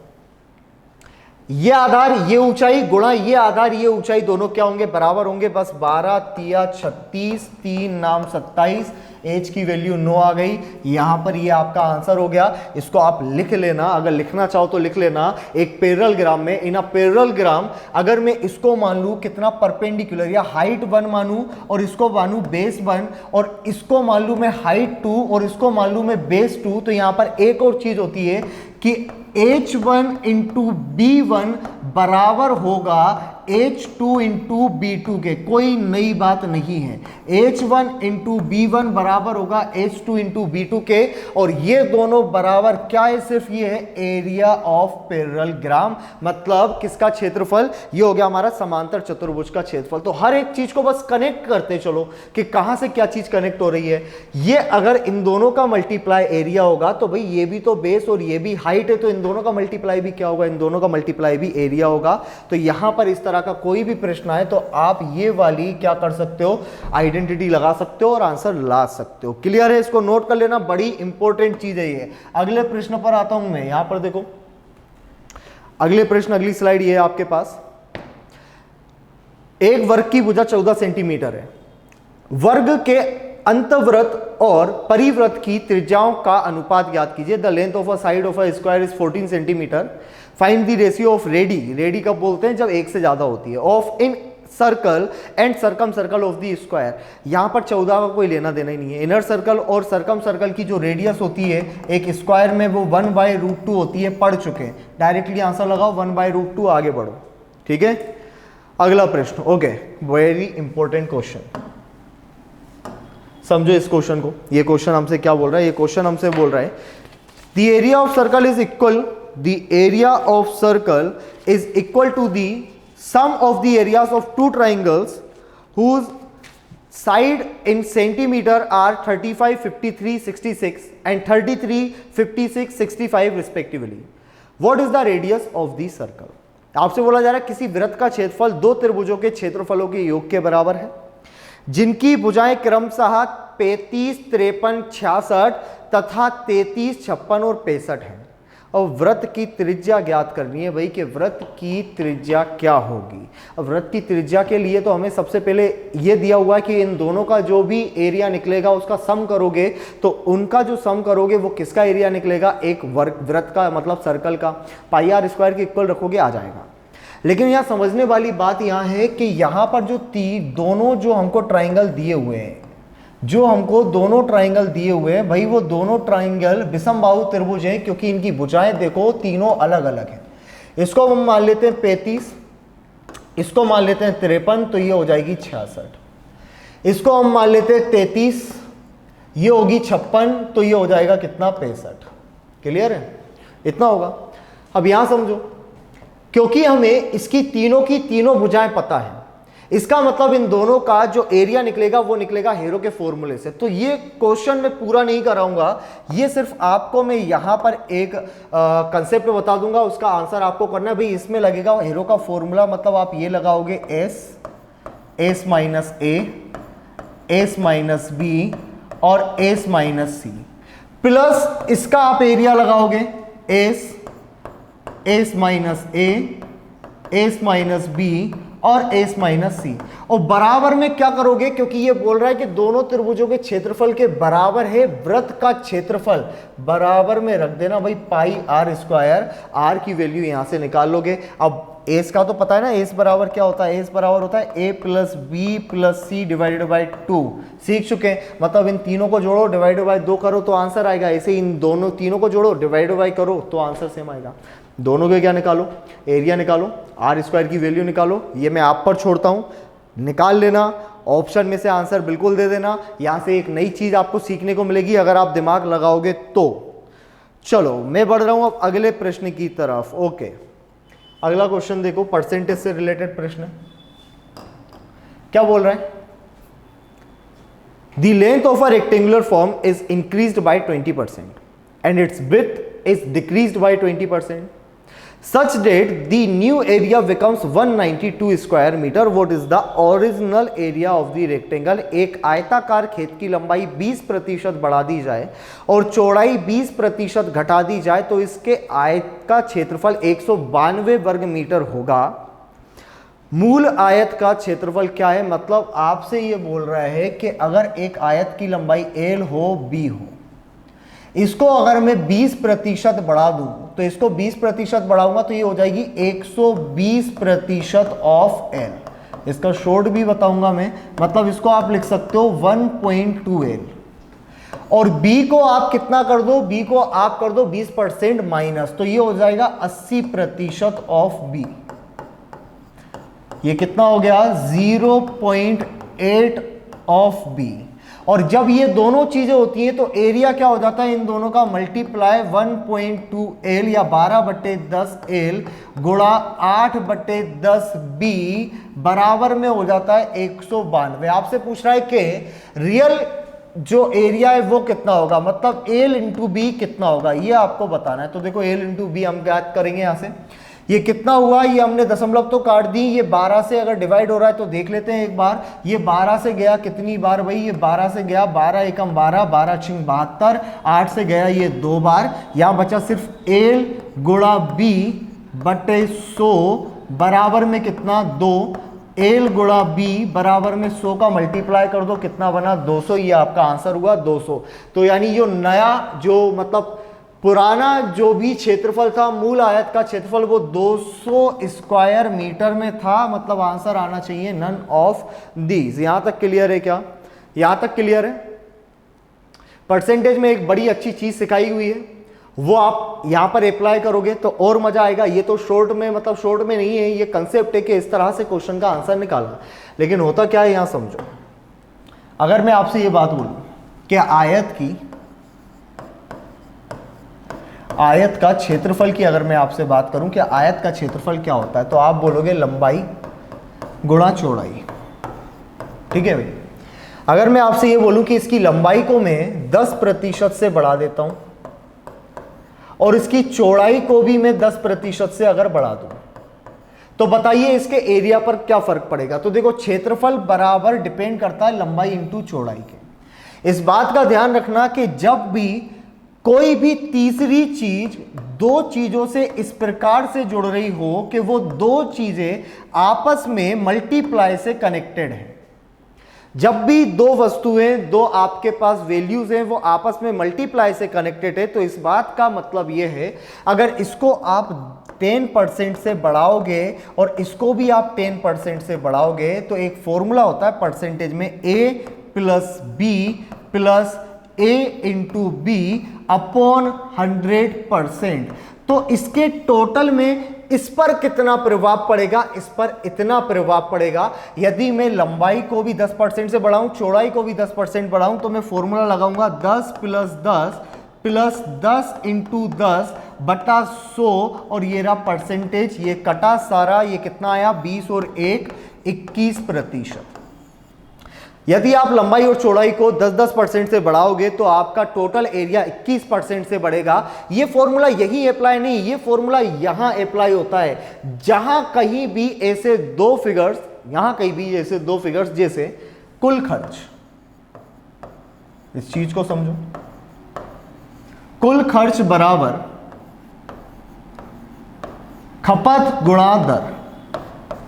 [SPEAKER 1] ये आधार ये ऊंचाई गुणा ये आधार ये ऊंचाई दोनों क्या होंगे, बराबर होंगे। बस 12 तिया 36 3 नाम 27, एच की वैल्यू 9 आ गई। यहां पर ये आपका आंसर हो गया। इसको आप लिख लेना, अगर लिखना चाहो तो लिख लेना। एक पैरेललोग्राम में, इन अ पैरेललोग्राम अगर मैं इसको मान लूं कितना परपेंडिकुलर, या हाइट 1 मानूं और इसको मानूं बेस 1 और इसको मान लूं मैं हाइट 2 और इसको मान लूं मैं बेस 2, तो यहां पर एक और चीज होती है कि H1 इंटू B1 बराबर होगा H2 इंटू B2 के, कोई नई बात नहीं है। H1 इंटू B1 बराबर होगा H2 इंटू B2 के, और ये दोनों बराबर क्या है, सिर्फ ये है एरिया ऑफ पैरेललोग्राम, मतलब किसका क्षेत्रफल, ये हो गया हमारा समांतर चतुर्भुज का क्षेत्रफल। तो हर एक चीज को बस कनेक्ट करते चलो कि कहां से क्या चीज कनेक्ट हो रही है। ये अगर इन दोनों का मल्टीप्लाई एरिया होगा तो भाई ये भी तो बेस और ये भी हाइट है, तो इन दोनों का मल्टीप्लाई भी क्या होगा, इन दोनों का मल्टीप्लाई भी एरिया होगा। तो यहां पर इस तरह का कोई भी प्रश्न आए तो आप ये वाली क्या कर सकते हो, आइडेंटिटी लगा सकते हो और आंसर ला सकते हो। क्लियर है, इसको नोट कर लेना, बड़ी इंपॉर्टेंट चीज है ये। अगले प्रश्न पर आता हूं मैं, यहां पर देखो अगले प्रश्न, अगली स्लाइड ये है आपके पास। एक वर्ग की भुजा 14 सेंटीमीटर है। वर्ग के अंतवृत्त और परिवृत्त की त्रिज्याओं का अनुपात ज्ञात कीजिए। The length of a side of a square is 14 centimetre. Find the ratio of ready कब बोलते हैं, जब एक से ज्यादा होती है, of in circle and circum circle of the square. यहां पर 14 का कोई लेना देना ही नहीं है। इनर सर्कल और सर्कम सर्कल की जो रेडियस होती है एक स्क्वायर में वो 1/√2 होती है, पढ़ चुके हैं। डायरेक्टली आंसर लगाओ 1/√2, आगे बढ़ो। ठीक है, अगला प्रश्न। ओके, वेरी इंपॉर्टेंट क्वेश्चन, समझो इस क्वेश्चन को। ये क्वेश्चन हमसे क्या बोल रहा है, ये क्वेश्चन हमसे बोल रहा है the area of circle is equal, the area of circle is equal to the sum of the areas of two triangles whose side in centimeter are 35, 53, 66 and 33, 56, 65 respectively. What is the radius of the circle? आपसे बोला जा रहा है किसी वृत्त का क्षेत्रफल दो त्रिभुजों के क्षेत्रफलों के योग के बराबर है, जिनकी भुजाएं क्रमशः 35, 53, 66 तथा 33, 56 और 65 है। और वृत्त की त्रिज्या ज्ञात करनी है भाई, कि वृत्त की त्रिज्या क्या होगी। अब वृत्त की त्रिज्या के लिए तो हमें सबसे पहले ये दिया हुआ है कि इन दोनों का जो भी एरिया निकलेगा उसका सम करोगे, तो उनका जो सम करोगे वो किसका एरिया निकलेगा, एक वृत्त का, मतलब सर्कल का। पाई आर स्क्वायर के इक्वल रखोगे आ जाएगा। लेकिन यहाँ समझने वाली बात यहाँ है कि यहाँ पर जो दोनों जो हमको ट्राइंगल दिए हुए हैं, जो हमको दोनों ट्राइंगल दिए हुए हैं भाई, वो दोनों ट्राइंगल विषमबाहु त्रिभुज हैं, क्योंकि इनकी भुजाएं देखो तीनों अलग अलग हैं। इसको हम मान लेते हैं 35, इसको मान लेते हैं 53, तो ये हो जाएगी 66। इसको हम मान लेते हैं 33, ये होगी 56, तो ये हो जाएगा कितना, 65। क्लियर है, इतना होगा। अब यहां समझो, क्योंकि हमें इसकी तीनों की तीनों भुजाएं पता है, इसका मतलब इन दोनों का जो एरिया निकलेगा वो निकलेगा हेरो के फॉर्मूले से। तो ये क्वेश्चन मैं पूरा नहीं कराऊंगा, ये सिर्फ आपको मैं यहां पर एक कंसेप्ट बता दूंगा, उसका आंसर आपको करना है। भाई इसमें लगेगा हेरो का फॉर्मूला, मतलब आप ये लगाओगे एस माइनस ए, एस माइनस बी और एस माइनस सी, प्लस इसका आप एरिया लगाओगे एस माइनस ए, एस माइनस बी और एस माइनस सी, और बराबर में क्या करोगे, क्योंकि ये बोल रहा है कि दोनों त्रिभुजों के क्षेत्रफल के बराबर है वृत्त का क्षेत्रफल, बराबर में रख देना भाई पाई आर स्क्वायर। आर की वैल्यू यहां से निकाल लोगे। अब एस का तो पता है ना, एस बराबर क्या होता है, एस बराबर होता है A plus B plus C divided by 2, सीख चुके हैं। मतलब इन तीनों को जोड़ो, डिवाइडेड बाई 2 करो तो आंसर आएगा। ऐसे इन दोनों तीनों को जोड़ो, डिवाइडेड बाई करो तो आंसर सेम आएगा। दोनों के क्या निकालो, एरिया निकालो, आर स्क्वायर की वैल्यू निकालो। ये मैं आप पर छोड़ता हूं, निकाल लेना। ऑप्शन में से आंसर बिल्कुल दे देना। यहां से एक नई चीज आपको सीखने को मिलेगी अगर आप दिमाग लगाओगे तो। चलो मैं बढ़ रहा हूं अब अगले प्रश्न की तरफ। ओके, अगला क्वेश्चन देखो, परसेंटेज से रिलेटेड प्रश्न है। क्या बोल रहा है, the length of a rectangular form is increased by 20% and it's width is decreased bye 20%. Such that the new area becomes 192 square meter. What is the original area of the rectangle? एक आयताकार खेत की लंबाई 20% बढ़ा दी जाए और चौड़ाई 20% घटा दी जाए तो इसके आयत का क्षेत्रफल 192 वर्ग मीटर होगा। मूल आयत का क्षेत्रफल क्या है? मतलब आपसे ये बोल रहा है कि अगर एक आयत की लंबाई L हो, B हो, इसको अगर मैं 20% बढ़ा दूं तो इसको 20% बढ़ाऊंगा तो ये हो जाएगी 120% ऑफ L। इसका शॉर्ट भी बताऊंगा मैं, मतलब इसको आप लिख सकते हो 1.2L। और B को आप कितना कर दो, B को आप कर दो 20% माइनस, तो ये हो जाएगा 80% ऑफ B। ये कितना हो गया 0.8 ऑफ बी। और जब ये दोनों चीजें होती हैं तो एरिया क्या हो जाता है इन दोनों का मल्टीप्लाई 1.2 एल या 12/10 एल गुणा 8/10 बी बराबर में हो जाता है 192। आपसे पूछ रहा है कि रियल जो एरिया है वो कितना होगा, मतलब एल इंटू बी कितना होगा, ये आपको बताना है। तो देखो एल इंटू बी हम ज्ञात करेंगे यहां से, ये कितना हुआ, ये हमने दशमलव तो काट दी, ये 12 से अगर डिवाइड हो रहा है तो देख लेते हैं एक बार। ये 12 से गया कितनी बार भाई, ये 12 से गया 12 एकम 12, 12 छिंग 72, 8 से गया ये 2 बार, यहां बचा सिर्फ एल गुणा बी बटे 100 बराबर में कितना 2, एल गुणा बी बराबर में 100 का मल्टीप्लाई कर दो, कितना बना 200, ये आपका आंसर हुआ 200। तो यानी जो नया जो मतलब पुराना जो भी क्षेत्रफल था, मूल आयत का क्षेत्रफल, वो 200 स्क्वायर मीटर में था, मतलब आंसर आना चाहिए नन ऑफ दीज। यहां तक क्लियर है क्या, यहां तक क्लियर है। परसेंटेज में एक बड़ी अच्छी चीज सिखाई हुई है, वो आप यहां पर अप्लाई करोगे तो और मजा आएगा। ये तो शॉर्ट में, मतलब शॉर्ट में नहीं है, ये कंसेप्ट है कि इस तरह से क्वेश्चन का आंसर निकालना। लेकिन होता क्या है यहां समझो, अगर मैं आपसे ये बात बोलूं कि आयत का क्षेत्रफल की अगर मैं आपसे बात करूं कि आयत का क्षेत्रफल क्या होता है, तो आप बोलोगे लंबाई गुणा चौड़ाई। ठीक है भाई। अगर मैं आपसे ये बोलूं कि इसकी लंबाई को मैं 10% से बढ़ा देता हूं और इसकी चौड़ाई को भी मैं 10% से अगर बढ़ा दूं, तो बताइए इसके एरिया पर क्या फर्क पड़ेगा। तो देखो क्षेत्रफल बराबर डिपेंड करता है लंबाई इंटू चौड़ाई के। इस बात का ध्यान रखना कि जब भी कोई भी तीसरी चीज दो चीजों से इस प्रकार से जुड़ रही हो कि वो दो चीजें आपस में मल्टीप्लाई से कनेक्टेड है, जब भी दो वस्तुएं, दो आपके पास वैल्यूज हैं, वो आपस में मल्टीप्लाई से कनेक्टेड है, तो इस बात का मतलब यह है अगर इसको आप 10% से बढ़ाओगे और इसको भी आप 10% से बढ़ाओगे तो एक फॉर्मूला होता है परसेंटेज में a plus B plus a into B upon 100%। तो इसके टोटल में इस पर कितना प्रभाव पड़ेगा, इस पर इतना प्रभाव पड़ेगा। यदि मैं लंबाई को भी 10% से बढ़ाऊं, चौड़ाई को भी 10% बढ़ाऊं, तो मैं फॉर्मूला लगाऊंगा 10 प्लस 10 इंटू 10 बटा 100 और ये रहा परसेंटेज, ये कटा सारा, ये कितना आया 20 और 1 21%। यदि आप लंबाई और चौड़ाई को 10-10% से बढ़ाओगे तो आपका टोटल एरिया 21% से बढ़ेगा। ये फॉर्मूला यही अप्लाई नहीं, ये फॉर्मूला यहां अप्लाई होता है जहां कहीं भी ऐसे दो फिगर्स, यहां कहीं भी ऐसे दो फिगर्स जैसे कुल खर्च, इस चीज को समझो, कुल खर्च बराबर खपत गुणा दर।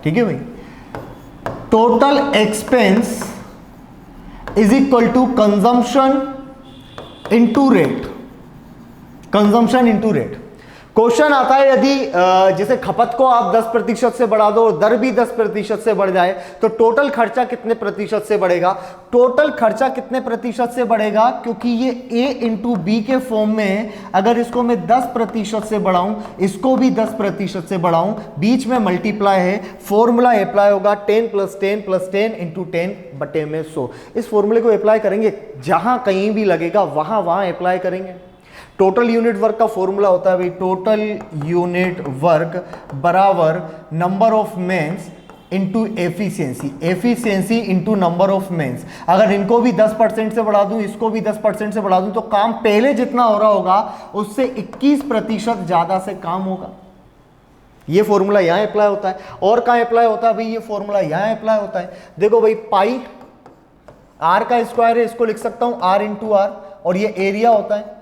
[SPEAKER 1] ठीक है भाई। Total expense is equal to consumption into rate, consumption into rate. Question आता है यदि जैसे खपत को आप 10% से बढ़ा दो और दर भी 10% से बढ़ जाए तो टोटल खर्चा कितने प्रतिशत से बढ़ेगा। टोटल खर्चा कितने प्रतिशत से बढ़ेगा, क्योंकि ये a इंटू बी के फॉर्म में है। अगर इसको मैं 10% से बढ़ाऊं, इसको भी 10% से बढ़ाऊं, बीच में मल्टीप्लाई है, फॉर्मूला अप्लाई होगा 10 + 10 + 10 इंटू 10 बटे में 100। इस फॉर्मूले को अप्लाई करेंगे, जहां कहीं भी लगेगा वहां अप्लाई करेंगे। टोटल यूनिट वर्क का फॉर्मूला होता है भाई, टोटल यूनिट वर्क बराबर number of mens into efficiency, efficiency into number of mens. अगर इनको भी 10% से बढ़ा दूं, इसको भी 10% से बढ़ा दूं, तो काम पहले जितना हो रहा होगा उससे 21% ज्यादा से काम होगा। ये फॉर्मूला यहां अप्लाई होता है। और कहां अप्लाई होता है भाई, ये फॉर्मूला यहां अप्लाई होता है। देखो भाई, पाई आर का स्क्वायर है, इसको लिख सकता हूं आर इंटू आर, और ये एरिया होता है।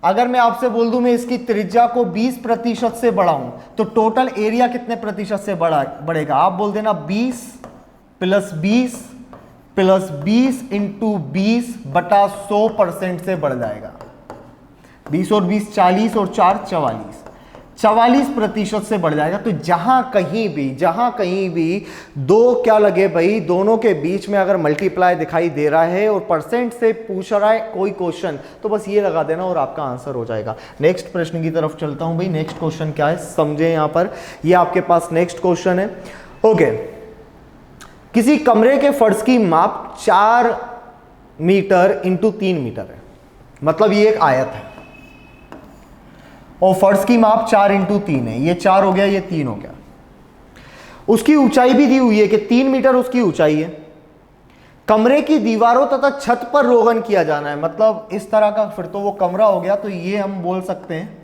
[SPEAKER 1] अगर मैं आपसे बोल दूं मैं इसकी त्रिज्या को 20% से बढ़ाऊं तो टोटल एरिया कितने प्रतिशत से बढ़ेगा। आप बोल देना 20 + 20 इंटू 20 बटा 100% से बढ़ जाएगा। 20 और 20 40 और 4 44% से बढ़ जाएगा। तो जहां कहीं भी दो क्या लगे भाई, दोनों के बीच में अगर मल्टीप्लाई दिखाई दे रहा है और परसेंट से पूछ रहा है कोई क्वेश्चन, तो बस ये लगा देना और आपका आंसर हो जाएगा। नेक्स्ट प्रश्न की तरफ चलता हूं भाई। नेक्स्ट क्वेश्चन क्या है समझे। यहां पर ये आपके पास नेक्स्ट क्वेश्चन है, ओके, किसी कमरे के फर्श की माप 4 मीटर इंटू 3 मीटर है, मतलब ये एक आयत है और फर्श की माप 4 इंटू 3 है, ये 4 हो गया, ये 3 हो गया। उसकी ऊंचाई भी दी हुई है कि 3 मीटर उसकी ऊंचाई है। कमरे की दीवारों तथा छत पर रोगन किया जाना है, मतलब इस तरह का, फिर तो वो कमरा हो गया, तो ये हम बोल सकते हैं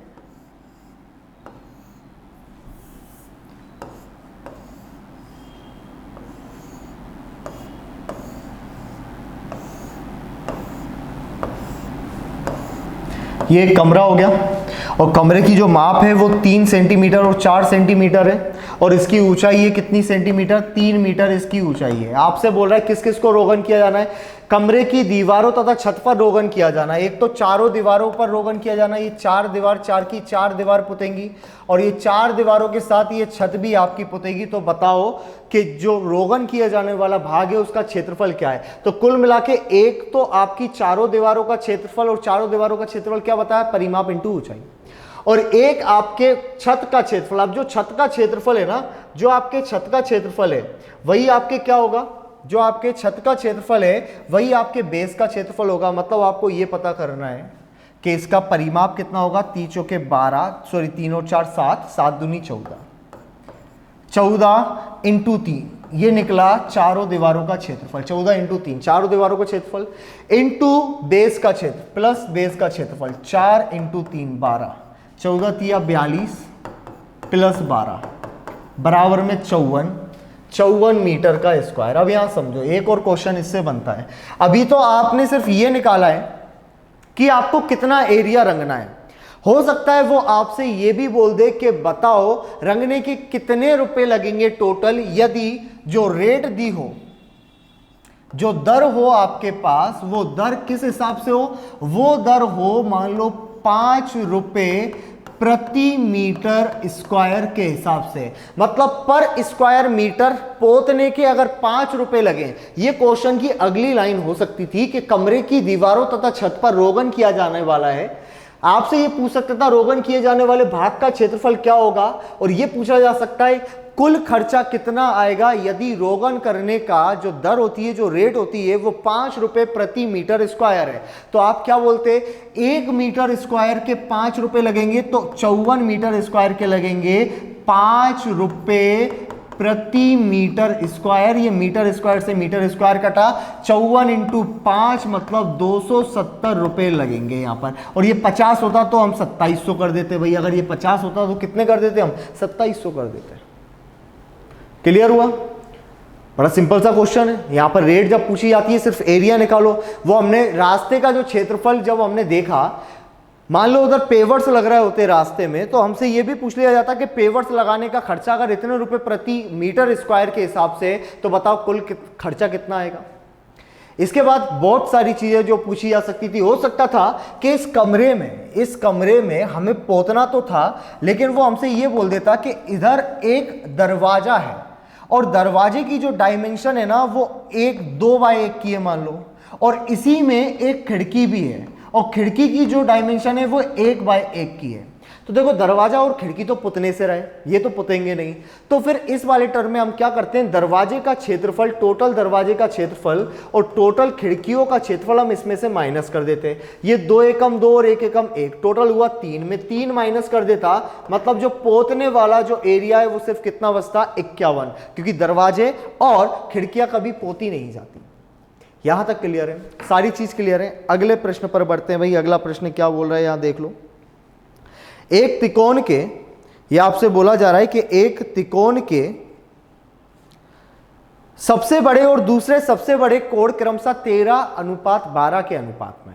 [SPEAKER 1] ये एक कमरा हो गया और कमरे की जो माप है वो 3 सेंटीमीटर और 4 सेंटीमीटर है और इसकी ऊंचाई है कितनी सेंटीमीटर, 3 मीटर इसकी ऊंचाई है। आपसे बोल रहा है किस किस को रोगन किया जाना है, कमरे की दीवारों तथा छत पर रोगन किया जाना है। एक तो चारों दीवारों पर रोगन किया जाना है, ये 4 दीवार, 4 की 4 दीवार पुतेंगी और ये 4 दीवारों के साथ ये छत भी आपकी पुतेगी। तो बताओ कि जो रोगन किया जाने वाला भाग है उसका क्षेत्रफल क्या है। तो कुल मिला के एक तो आपकी चारों दीवारों का क्षेत्रफल, और चारों दीवारों का क्षेत्रफल क्या बताया, परिमाप इंटू ऊंचाई, और एक आपके छत का क्षेत्रफल। अब जो छत का क्षेत्रफल है ना, जो आपके छत का क्षेत्रफल है वही आपके क्या होगा, जो आपके छत का क्षेत्रफल है वही आपके बेस का क्षेत्रफल होगा। मतलब आपको ये पता करना है कि इसका परिमाप कितना होगा, 3 चौके 12, सॉरी 3 और 4 7, 7 दूनी 14, 14 इंटू 3, ये निकला चारों दीवारों का क्षेत्रफल। 14 इंटू 3 चारों दीवारों का क्षेत्रफल इंटू बेस का क्षेत्र प्लस बेस का क्षेत्रफल, 4 इंटू 3 12, 14 तिया 42 प्लस 12 बराबर में 54 मीटर का स्क्वायर। अब यहां समझो एक और क्वेश्चन इससे बनता है। अभी तो आपने सिर्फ ये निकाला है कि आपको कितना एरिया रंगना है, हो सकता है वो आपसे ये भी बोल दे कि बताओ रंगने के कितने रुपए लगेंगे टोटल, यदि जो रेट दी हो, जो दर हो आपके पास, वो दर किस हिसाब से हो, वो दर हो मान लो 5 रुपए प्रति मीटर स्क्वायर के हिसाब से। मतलब पर स्क्वायर मीटर पोतने के अगर 5 रुपए लगे। ये क्वेश्चन की अगली लाइन हो सकती थी कि कमरे की दीवारों तथा छत पर रोगन किया जाने वाला है, आपसे ये पूछ सकता था रोगन किए जाने वाले भाग का क्षेत्रफल क्या होगा, और ये पूछा जा सकता है कुल खर्चा कितना आएगा यदि रोगन करने का जो दर होती है, जो रेट होती है, वो 5 रुपए प्रति मीटर स्क्वायर है। तो आप क्या बोलते, 1 मीटर स्क्वायर के 5 रुपए लगेंगे, तो 54 मीटर स्क्वायर के लगेंगे 5 रुपए प्रति मीटर स्क्वायर। ये मीटर स्क्वायर से मीटर स्क्वायर कटा, 54 इंटू 5 मतलब 270 रुपए लगेंगे यहाँ पर। और ये 50 होता तो हम 2700 कर देते भाई, अगर ये 50 होता तो कितने कर देते हम, 2700 कर देते। क्लियर हुआ, बड़ा सिंपल सा क्वेश्चन है। यहाँ पर रेट जब पूछी जाती है सिर्फ एरिया निकालो। वो हमने रास्ते का जो क्षेत्रफल जब हमने देखा, मान लो उधर पेवर्स लग रहे होते रास्ते में, तो हमसे ये भी पूछ लिया जाता कि पेवर्स लगाने का खर्चा अगर इतने रुपए प्रति मीटर स्क्वायर के हिसाब से, तो बताओ कुल खर्चा कितना आएगा। इसके बाद बहुत सारी चीजें जो पूछी जा सकती थी। हो सकता था कि इस कमरे में हमें पोतना तो था, लेकिन वो हमसे ये बोल देता कि इधर एक दरवाजा है और दरवाजे की जो डायमेंशन है ना वो 2 बाय 1 की है मान लो, और इसी में एक खिड़की भी है और खिड़की की जो डायमेंशन है वो 1 बाय 1 की है। तो देखो दरवाजा और खिड़की तो पुतने से रहे, ये तो पुतेंगे नहीं। तो फिर इस वाले टर्म में हम क्या करते हैं, दरवाजे का क्षेत्रफल, टोटल दरवाजे का क्षेत्रफल और टोटल खिड़कियों का क्षेत्रफल हम इसमें से माइनस कर देते। ये 2 एकम 2 और 1 एकम 1, टोटल हुआ 3 में 3 माइनस कर देता, मतलब जो पोतने वाला जो एरिया है वो सिर्फ कितना बचता, 51, क्योंकि दरवाजे और खिड़कियां कभी पोती नहीं जाती। यहां तक क्लियर है, सारी चीज क्लियर है। अगले प्रश्न पर बढ़ते हैं भाई। अगला प्रश्न क्या बोल रहा है यहां देख लो। एक त्रिकोण के, यह आपसे बोला जा रहा है कि एक त्रिकोण के सबसे बड़े और दूसरे सबसे बड़े कोण क्रमशः 13:12 के अनुपात में।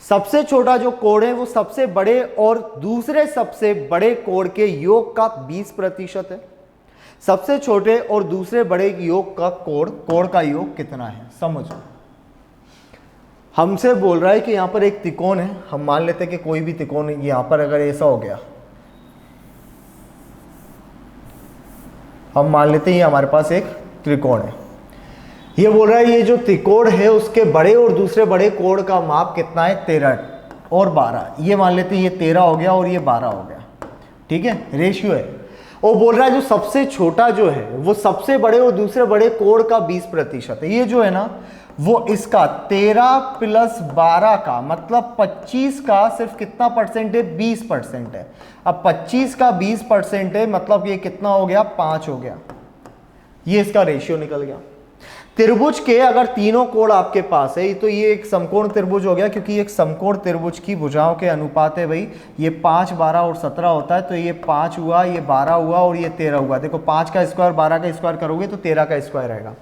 [SPEAKER 1] सबसे छोटा जो कोण है वो सबसे बड़े और दूसरे सबसे बड़े कोण के योग का 20% है। सबसे छोटे और दूसरे बड़े योग का कोण का योग कितना है, समझो। हमसे बोल रहा है कि यहां पर एक त्रिकोण है, हम मान लेते हैं कि कोई भी त्रिकोण, यहां पर अगर ऐसा हो गया, हम मान लेते हैं ये हमारे पास एक त्रिकोण है। ये बोल रहा है ये जो त्रिकोण है उसके बड़े और दूसरे बड़े कोण का माप कितना है, 13 और 12। ये मान लेते हैं ये 13 हो गया और ये 12 हो गया, ठीक है, रेशियो है। वो बोल रहा है जो सबसे छोटा जो है वो सबसे बड़े और दूसरे बड़े कोण का 20% है। ये जो है ना वो इसका 13 + 12 का मतलब 25 का सिर्फ कितना परसेंट है, 20% है। अब 25 का 20% है मतलब ये कितना हो गया, 5 हो गया। ये इसका रेशियो निकल गया। त्रिभुज के अगर तीनों कोण आपके पास है तो ये एक समकोण त्रिभुज हो गया, क्योंकि एक समकोण त्रिभुज की भुजाओं के अनुपात है भाई, ये 5, 12 और 17 होता है। तो ये 5 हुआ, ये 12 हुआ और ये 13 हुआ। देखो 5 का स्क्वायर 12 का स्क्वायर करोगे तो 13 का स्क्वायर रहेगा।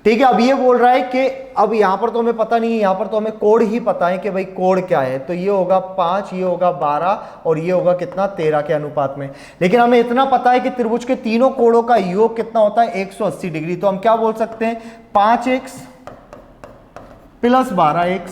[SPEAKER 1] ठीक है, अब ये बोल रहा है कि अब यहां पर तो हमें पता नहीं है, यहां पर तो हमें कोण ही पता है कि भाई कोण क्या है। तो ये होगा 5, ये होगा 12 और ये होगा कितना, 13 के अनुपात में। लेकिन हमें इतना पता है कि त्रिभुज के तीनों कोणों का योग कितना होता है, 180 डिग्री। तो हम क्या बोल सकते हैं, 5x + 12x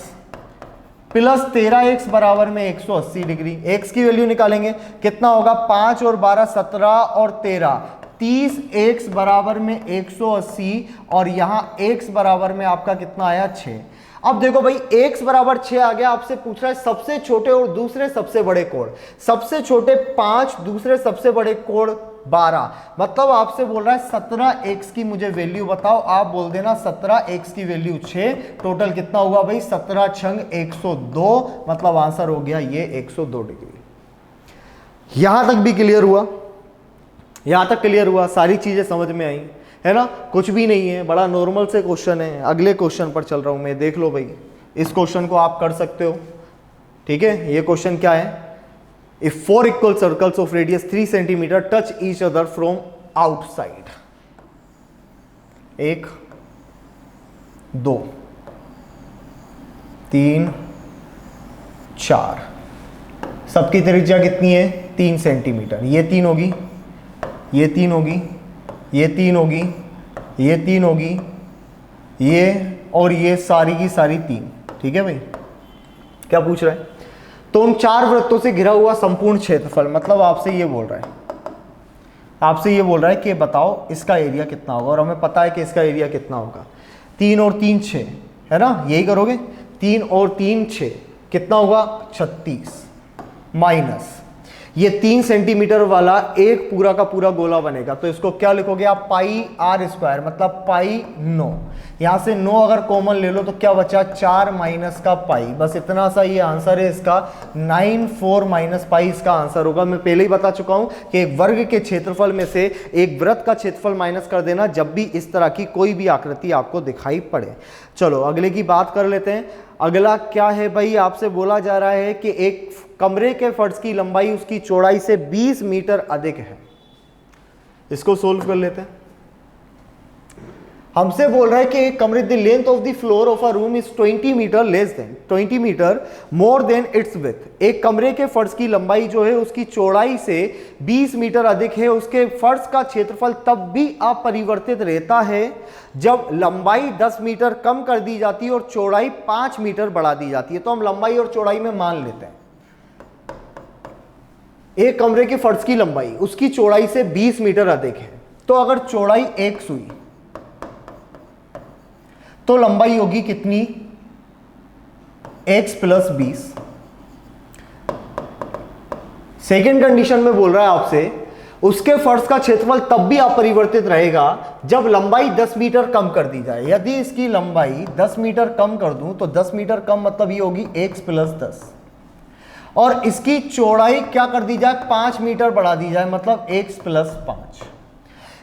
[SPEAKER 1] + 13x बराबर में 180 डिग्री। x की वैल्यू निकालेंगे, कितना होगा, 5 और 12 17 और 13 30x बराबर में 180 और यहां x बराबर में आपका कितना आया, 6। अब देखो भाई x बराबर 6 आ गया। आपसे पूछ रहा है सबसे छोटे और दूसरे सबसे बड़े कोण। सबसे छोटे 5, दूसरे सबसे बड़े कोण 12, मतलब आपसे बोल रहा है 17x की मुझे वैल्यू बताओ। आप बोल देना 17x की वैल्यू 6। टोटल कितना हुआ भाई, 17 × 102, मतलब आंसर हो गया ये 102 डिग्री। यहां तक भी क्लियर हुआ, यहां तक क्लियर हुआ, सारी चीजें समझ में आई है ना, कुछ भी नहीं है, बड़ा नॉर्मल से क्वेश्चन है। अगले क्वेश्चन पर चल रहा हूं मैं, देख लो भाई, इस क्वेश्चन को आप कर सकते हो। ठीक है, ये क्वेश्चन क्या है, if 4 equal circles of radius 3 centimetre touch each other from outside, 1 2 3 4, सबकी त्रिज्या कितनी है, 3 सेंटीमीटर। ये 3 होगी, ये 3 होगी, ये 3 होगी, ये 3 होगी, ये और ये सारी की सारी 3। ठीक है भाई, क्या पूछ रहा है, तो उन 4 वृत्तों से घिरा हुआ संपूर्ण क्षेत्रफल, मतलब आपसे ये बोल रहा है, आपसे ये बोल रहा है कि बताओ इसका एरिया कितना होगा। और हमें पता है कि इसका एरिया कितना होगा, 3 और 3 6 है ना, यही करोगे, 3 और 3 6 कितना होगा, 36 माइनस ये 3 सेंटीमीटर वाला एक पूरा का पूरा गोला बनेगा। तो इसको क्या लिखोगे आप, πr², मतलब पाई 9। यहां से 9 अगर कॉमन ले लो तो क्या बचा, 4 माइनस का पाई। बस इतना सा ये आंसर है इसका, 94 माइनस पाई इसका आंसर होगा। मैं पहले ही बता चुका हूं कि एक वर्ग के क्षेत्रफल में से एक वृत्त का क्षेत्रफल माइनस कर देना जब भी इस तरह की कोई भी आकृति आपको दिखाई पड़े। चलो अगले की बात कर लेते हैं। अगला क्या है भाई, आपसे बोला जा रहा है कि एक कमरे के फर्श की लंबाई उसकी चौड़ाई से 20 मीटर अधिक है। इसको सोल्व कर लेते हैं। हमसे बोल रहा है कि एक कमरे, the length of the floor of a room is 20 metre less than 20 metre more than its width. एक कमरे के फर्श की लंबाई जो है उसकी चौड़ाई से 20 मीटर अधिक है। उसके फर्श का क्षेत्रफल तब भी अपरिवर्तित रहता है जब लंबाई 10 मीटर कम कर दी जाती है और चौड़ाई 5 मीटर बढ़ा दी जाती है। तो हम लंबाई और चौड़ाई में मान लेते हैं एक कमरे के फर्श की लंबाई उसकी चौड़ाई से 20 मीटर अधिक है। तो अगर चौड़ाई x हुई तो लंबाई होगी कितनी, x + 20। सेकेंड कंडीशन में बोल रहा है आपसे उसके फर्श का क्षेत्रफल तब भी अपरिवर्तित रहेगा जब लंबाई 10 मीटर कम कर दी जाए। यदि इसकी लंबाई 10 मीटर कम कर दूं तो 10 मीटर कम मतलब ये होगी x + 10, और इसकी चौड़ाई क्या कर दी जाए, 5 मीटर बढ़ा दी जाए, मतलब x + 5।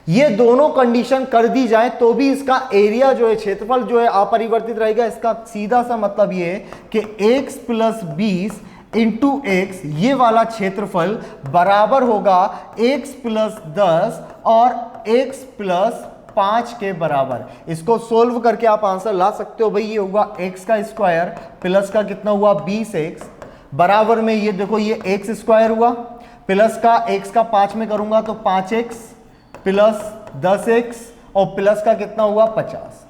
[SPEAKER 1] ये दोनों कंडीशन कर दी जाए तो भी इसका एरिया जो है, क्षेत्रफल जो है अपरिवर्तित रहेगा। इसका सीधा सा मतलब ये है कि x + 20 × x, ये वाला क्षेत्रफल बराबर होगा x + 10 और x + 5 के बराबर। इसको सोल्व करके आप आंसर ला सकते हो भाई। ये होगा x² प्लस का कितना हुआ, 20x, बराबर में ये देखो ये x² हुआ, प्लस का x का 5 में करूंगा तो 5x प्लस 10x और प्लस का कितना हुआ, 50।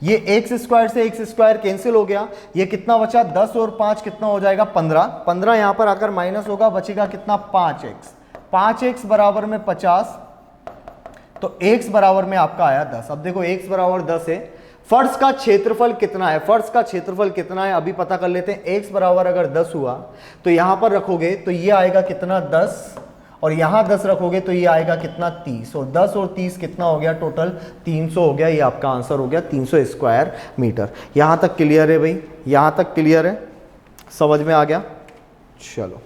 [SPEAKER 1] ये x² से x² कैंसिल हो गया, ये कितना बचा, 10 और 5 कितना हो जाएगा, 15। 15 यहां पर आकर माइनस होगा, बचेगा कितना, 5x। 5x बराबर में 50, तो x बराबर में आपका आया 10। अब देखो x बराबर 10 है, फर्श का क्षेत्रफल कितना है, फर्श का क्षेत्रफल कितना है अभी पता कर लेते हैं। x बराबर अगर 10 हुआ तो यहां पर रखोगे तो ये आएगा कितना, 10, और यहाँ 10 रखोगे तो ये आएगा कितना 30, और 10 और 30 कितना हो गया टोटल 300 हो गया। ये आपका आंसर हो गया 300 स्क्वायर मीटर। यहाँ तक क्लियर है भाई, यहाँ तक क्लियर है, समझ में आ गया। चलो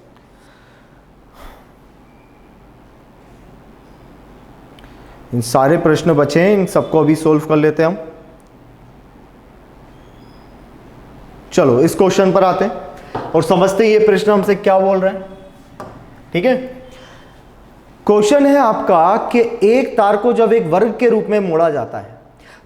[SPEAKER 1] इन सारे प्रश्न बचे हैं, इन सबको अभी सोल्व कर लेते हैं हम। चलो इस क्वेश्चन पर आते हैं और समझते हैं ये प्रश्न हमसे क्या बोल रहे हैं। ठीक है, क्वेश्चन है आपका कि एक तार को जब एक वर्ग के रूप में मोड़ा जाता है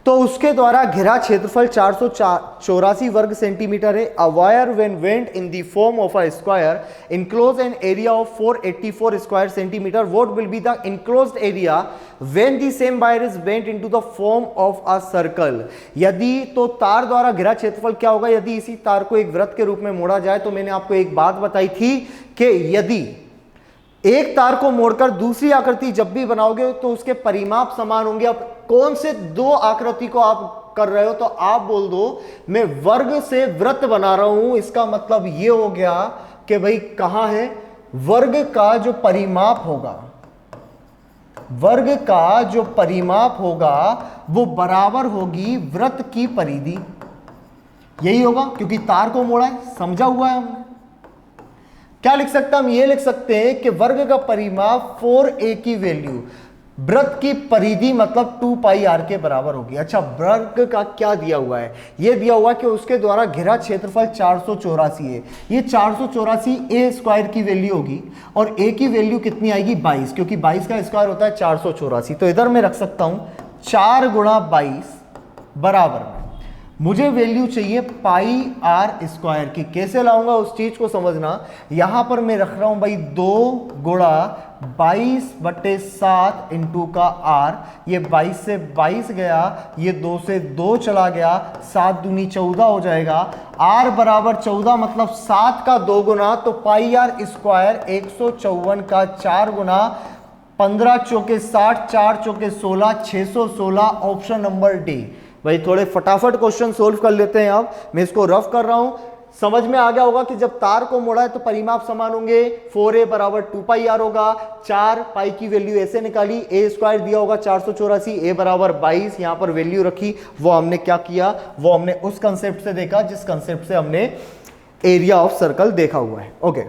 [SPEAKER 1] तो उसके द्वारा घिरा क्षेत्रफल 484 वर्ग सेंटीमीटर है। A wire when went in the form of a square enclose an area of 484 square centimetre, what will be the enclosed area when the same wire is bent into the form of a circle. यदि तो तार द्वारा घिरा क्षेत्रफल क्या होगा यदि इसी तार को एक वृत्त के रूप में मोड़ा जाए। तो मैंने आपको एक बात बताई थी कि यदि एक तार को मोड़कर दूसरी आकृति जब भी बनाओगे तो उसके परिमाप समान होंगे। अब कौन से दो आकृति को आप कर रहे हो, तो आप बोल दो मैं वर्ग से वृत्त बना रहा हूं, इसका मतलब ये हो गया कि भाई कहां है वर्ग का जो परिमाप होगा, वर्ग का जो परिमाप होगा वो बराबर होगी वृत्त की परिधि। यही होगा क्योंकि तार को मोड़ा है, समझा हुआ है हमने। क्या लिख सकते हैं हम, ये लिख सकते हैं कि वर्ग का परिमाप 4a की वैल्यू वृत्त की परिधि मतलब 2 पाई r के बराबर होगी। अच्छा, वर्ग का क्या दिया हुआ है, ये दिया हुआ है कि उसके द्वारा घिरा क्षेत्रफल 484 है। ये 484 a स्क्वायर की वैल्यू होगी और a की वैल्यू कितनी आएगी 22, क्योंकि 22 का स्क्वायर होता है 484। तो इधर मैं रख सकता हूं 4 गुणा 22 बराबर में मुझे वैल्यू चाहिए पाई r स्क्वायर की। कैसे लाऊंगा उस चीज को समझना। यहां पर मैं रख रहा हूं भाई 2 गुणा 22/7 इंटू का r। ये 22 से 22 गया, ये 2 से 2 चला गया, 7 दूनी 14 हो जाएगा। r बराबर 14 मतलब 7 का 2 गुना, तो पाई r स्क्वायर 154 का 4 गुना, 15 चौके 60, 4 चौके 16, 616। Option number D. भाई थोड़े फटाफट क्वेश्चन सोल्व कर लेते हैं। अब मैं इसको रफ कर रहा हूं, समझ में आ गया होगा कि जब तार को मोड़ा है तो परिमाप समान होंगे। 4a बराबर 2 पाई r होगा। 4 पाई की वैल्यू ऐसे निकाली, a स्क्वायर दिया होगा 484, a बराबर 22, यहां पर वैल्यू रखी। वो हमने क्या किया, वो हमने उस कंसेप्ट से देखा जिस कंसेप्ट से हमने एरिया ऑफ सर्कल देखा हुआ है। ओके,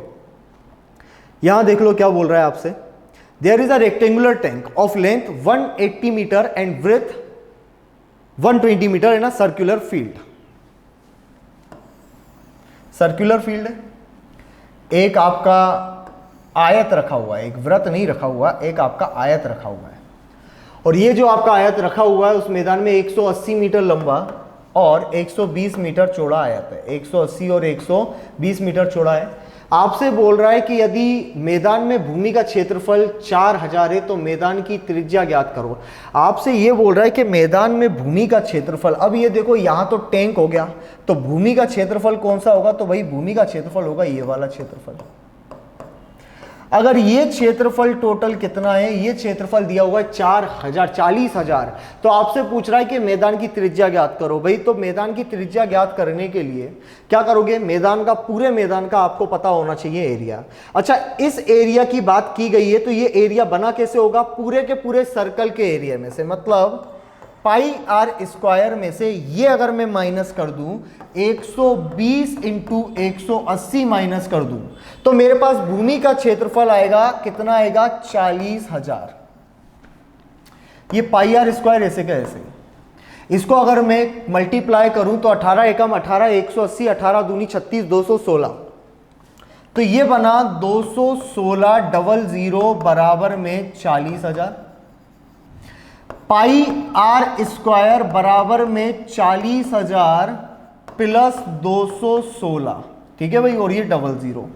[SPEAKER 1] यहां देख लो क्या बोल रहा है आपसे। There is a rectangular tank of length 180 metre and breadth 120 metre in a circular field. Circular field है, एक आपका आयत रखा हुआ है, एक वृत्त नहीं रखा हुआ, एक आपका आयत रखा हुआ है। और ये जो आपका आयत रखा हुआ है उस मैदान में 180 मीटर लंबा और 120 मीटर चौड़ा आयत है। 180 और 120 मीटर चौड़ा है। आपसे बोल रहा है कि यदि मैदान में भूमि का क्षेत्रफल 4000 है तो मैदान की त्रिज्या ज्ञात करो। आपसे ये बोल रहा है कि मैदान में भूमि का क्षेत्रफल, अब ये देखो यहां तो टैंक हो गया, तो भूमि का क्षेत्रफल कौन सा होगा, तो भाई भूमि का क्षेत्रफल होगा ये वाला क्षेत्रफल। अगर ये क्षेत्रफल टोटल कितना है, ये क्षेत्रफल दिया हुआ है 40,000, तो आपसे पूछ रहा है कि मैदान की त्रिज्या ज्ञात करो। भाई तो मैदान की त्रिज्या ज्ञात करने के लिए क्या करोगे, मैदान का, पूरे मैदान का आपको पता होना चाहिए एरिया। अच्छा, इस एरिया की बात की गई है तो ये एरिया बना कैसे होगा, पूरे के पूरे सर्कल के एरिया में से, मतलब पाई आर स्क्वायर में से ये अगर मैं माइनस कर दूं 120 इंटू 180 माइनस कर दूं तो मेरे पास भूमि का क्षेत्रफल आएगा कितना, आएगा 40,000। ये पाई आर स्क्वायर ऐसे का ऐसे। इसको अगर मैं मल्टीप्लाई करूं तो 18 एकम 18, 180, 18 दूनी 36, 216। तो ये बना 216 बराबर में 40,000। पाई आर स्क्वायर बराबर में 40,000 प्लस 216, ठीक है भाई, और ये 00।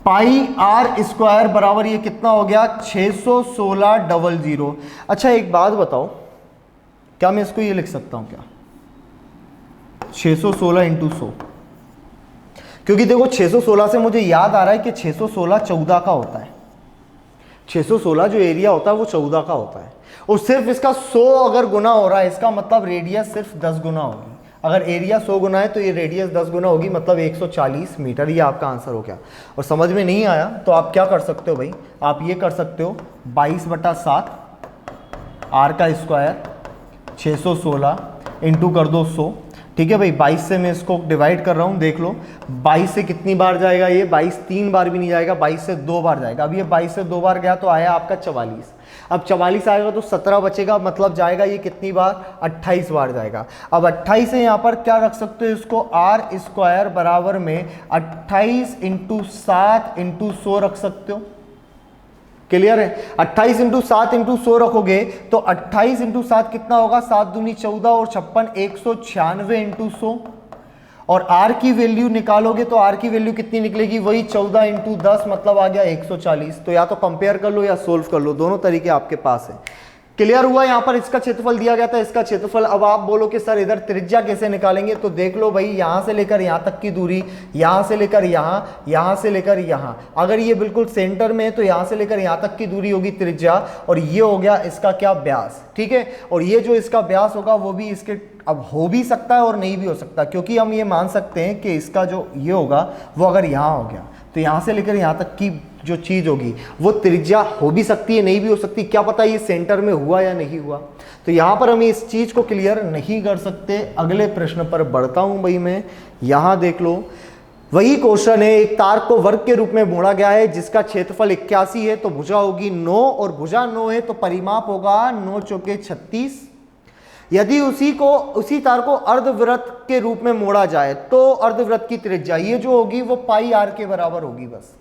[SPEAKER 1] पाई आर स्क्वायर बराबर ये कितना हो गया 616 अच्छा एक बात बताओ, क्या मैं इसको ये लिख सकता हूं क्या 616 इंटू 100, क्योंकि देखो 616 से मुझे याद आ रहा है कि 616 14 का होता है। 616 जो एरिया होता है वो 14 का होता है, और सिर्फ इसका 100 अगर गुना हो रहा है, इसका मतलब रेडियस सिर्फ 10 गुना होगी। अगर एरिया 100 गुना है तो ये रेडियस 10 गुना होगी, मतलब 140 मीटर। ये आपका आंसर हो गया। और समझ में नहीं आया तो आप क्या कर सकते हो भाई, आप ये कर सकते हो 22/7 r का स्क्वायर 616 इंटू कर दो 100। ठीक है भाई, 22 से मैं इसको डिवाइड कर रहा हूँ, देख लो 22 से कितनी बार जाएगा ये, 22 3 बार भी नहीं जाएगा, 22 से 2 बार जाएगा। अब ये 22 से 2 बार गया तो आया आपका 44। अब 44 आएगा तो 17 बचेगा, मतलब जाएगा ये कितनी बार, 28 बार जाएगा। अब 28 है, यहाँ पर क्या रख सकते हो इसको, आर स्क्वायर बराबर में 28 इंटू 7 इंटू 100 रख सकते हो। क्लियर है, 28 इंटू 7 इंटू 100 रखोगे तो 28 इंटू 7 कितना होगा, 7 दूनी 14 और 56 196 इंटू 100। और r की वैल्यू निकालोगे तो r की वैल्यू कितनी निकलेगी, वही 14 इंटू 10, मतलब आ गया 140। तो या तो कंपेयर कर लो या सोल्व कर लो, दोनों तरीके आपके पास है। क्लियर हुआ, यहाँ पर इसका क्षेत्रफल दिया गया था, इसका क्षेत्रफल। अब आप बोलो कि सर इधर त्रिज्या कैसे निकालेंगे, तो देख लो भाई, यहाँ से लेकर यहाँ तक की दूरी, यहाँ से लेकर यहाँ, यहाँ से लेकर यहाँ, अगर ये बिल्कुल सेंटर में है तो यहाँ से लेकर यहाँ तक की दूरी होगी त्रिज्या, और ये हो गया इसका क्या, व्यास। ठीक है, और ये जो इसका व्यास होगा वो भी इसके, अब हो भी सकता है और नहीं भी हो सकता, क्योंकि हम ये मान सकते हैं कि इसका जो ये होगा वो अगर यहाँ हो गया तो यहाँ से लेकर यहाँ तक की जो चीज़ होगी वो त्रिज्या हो भी सकती है, नहीं भी हो सकती, क्या पता ये सेंटर में हुआ या नहीं हुआ। तो यहाँ पर हम इस चीज़ को क्लियर नहीं कर सकते। अगले प्रश्न पर बढ़ता हूँ भाई मैं, यहाँ देख लो, वही क्वेश्चन है, एक तार को वर्ग के रूप में मोड़ा गया है जिसका क्षेत्रफल 81 है, तो भुजा होगी 9, और भुजा 9 है तो परिमाप होगा 9 चौके 36। यदि उसी तार को अर्धवृत्त के रूप में मोड़ा जाए तो अर्धवृत्त की त्रिज्या ये जो होगी वो पाई आर के बराबर होगी। बस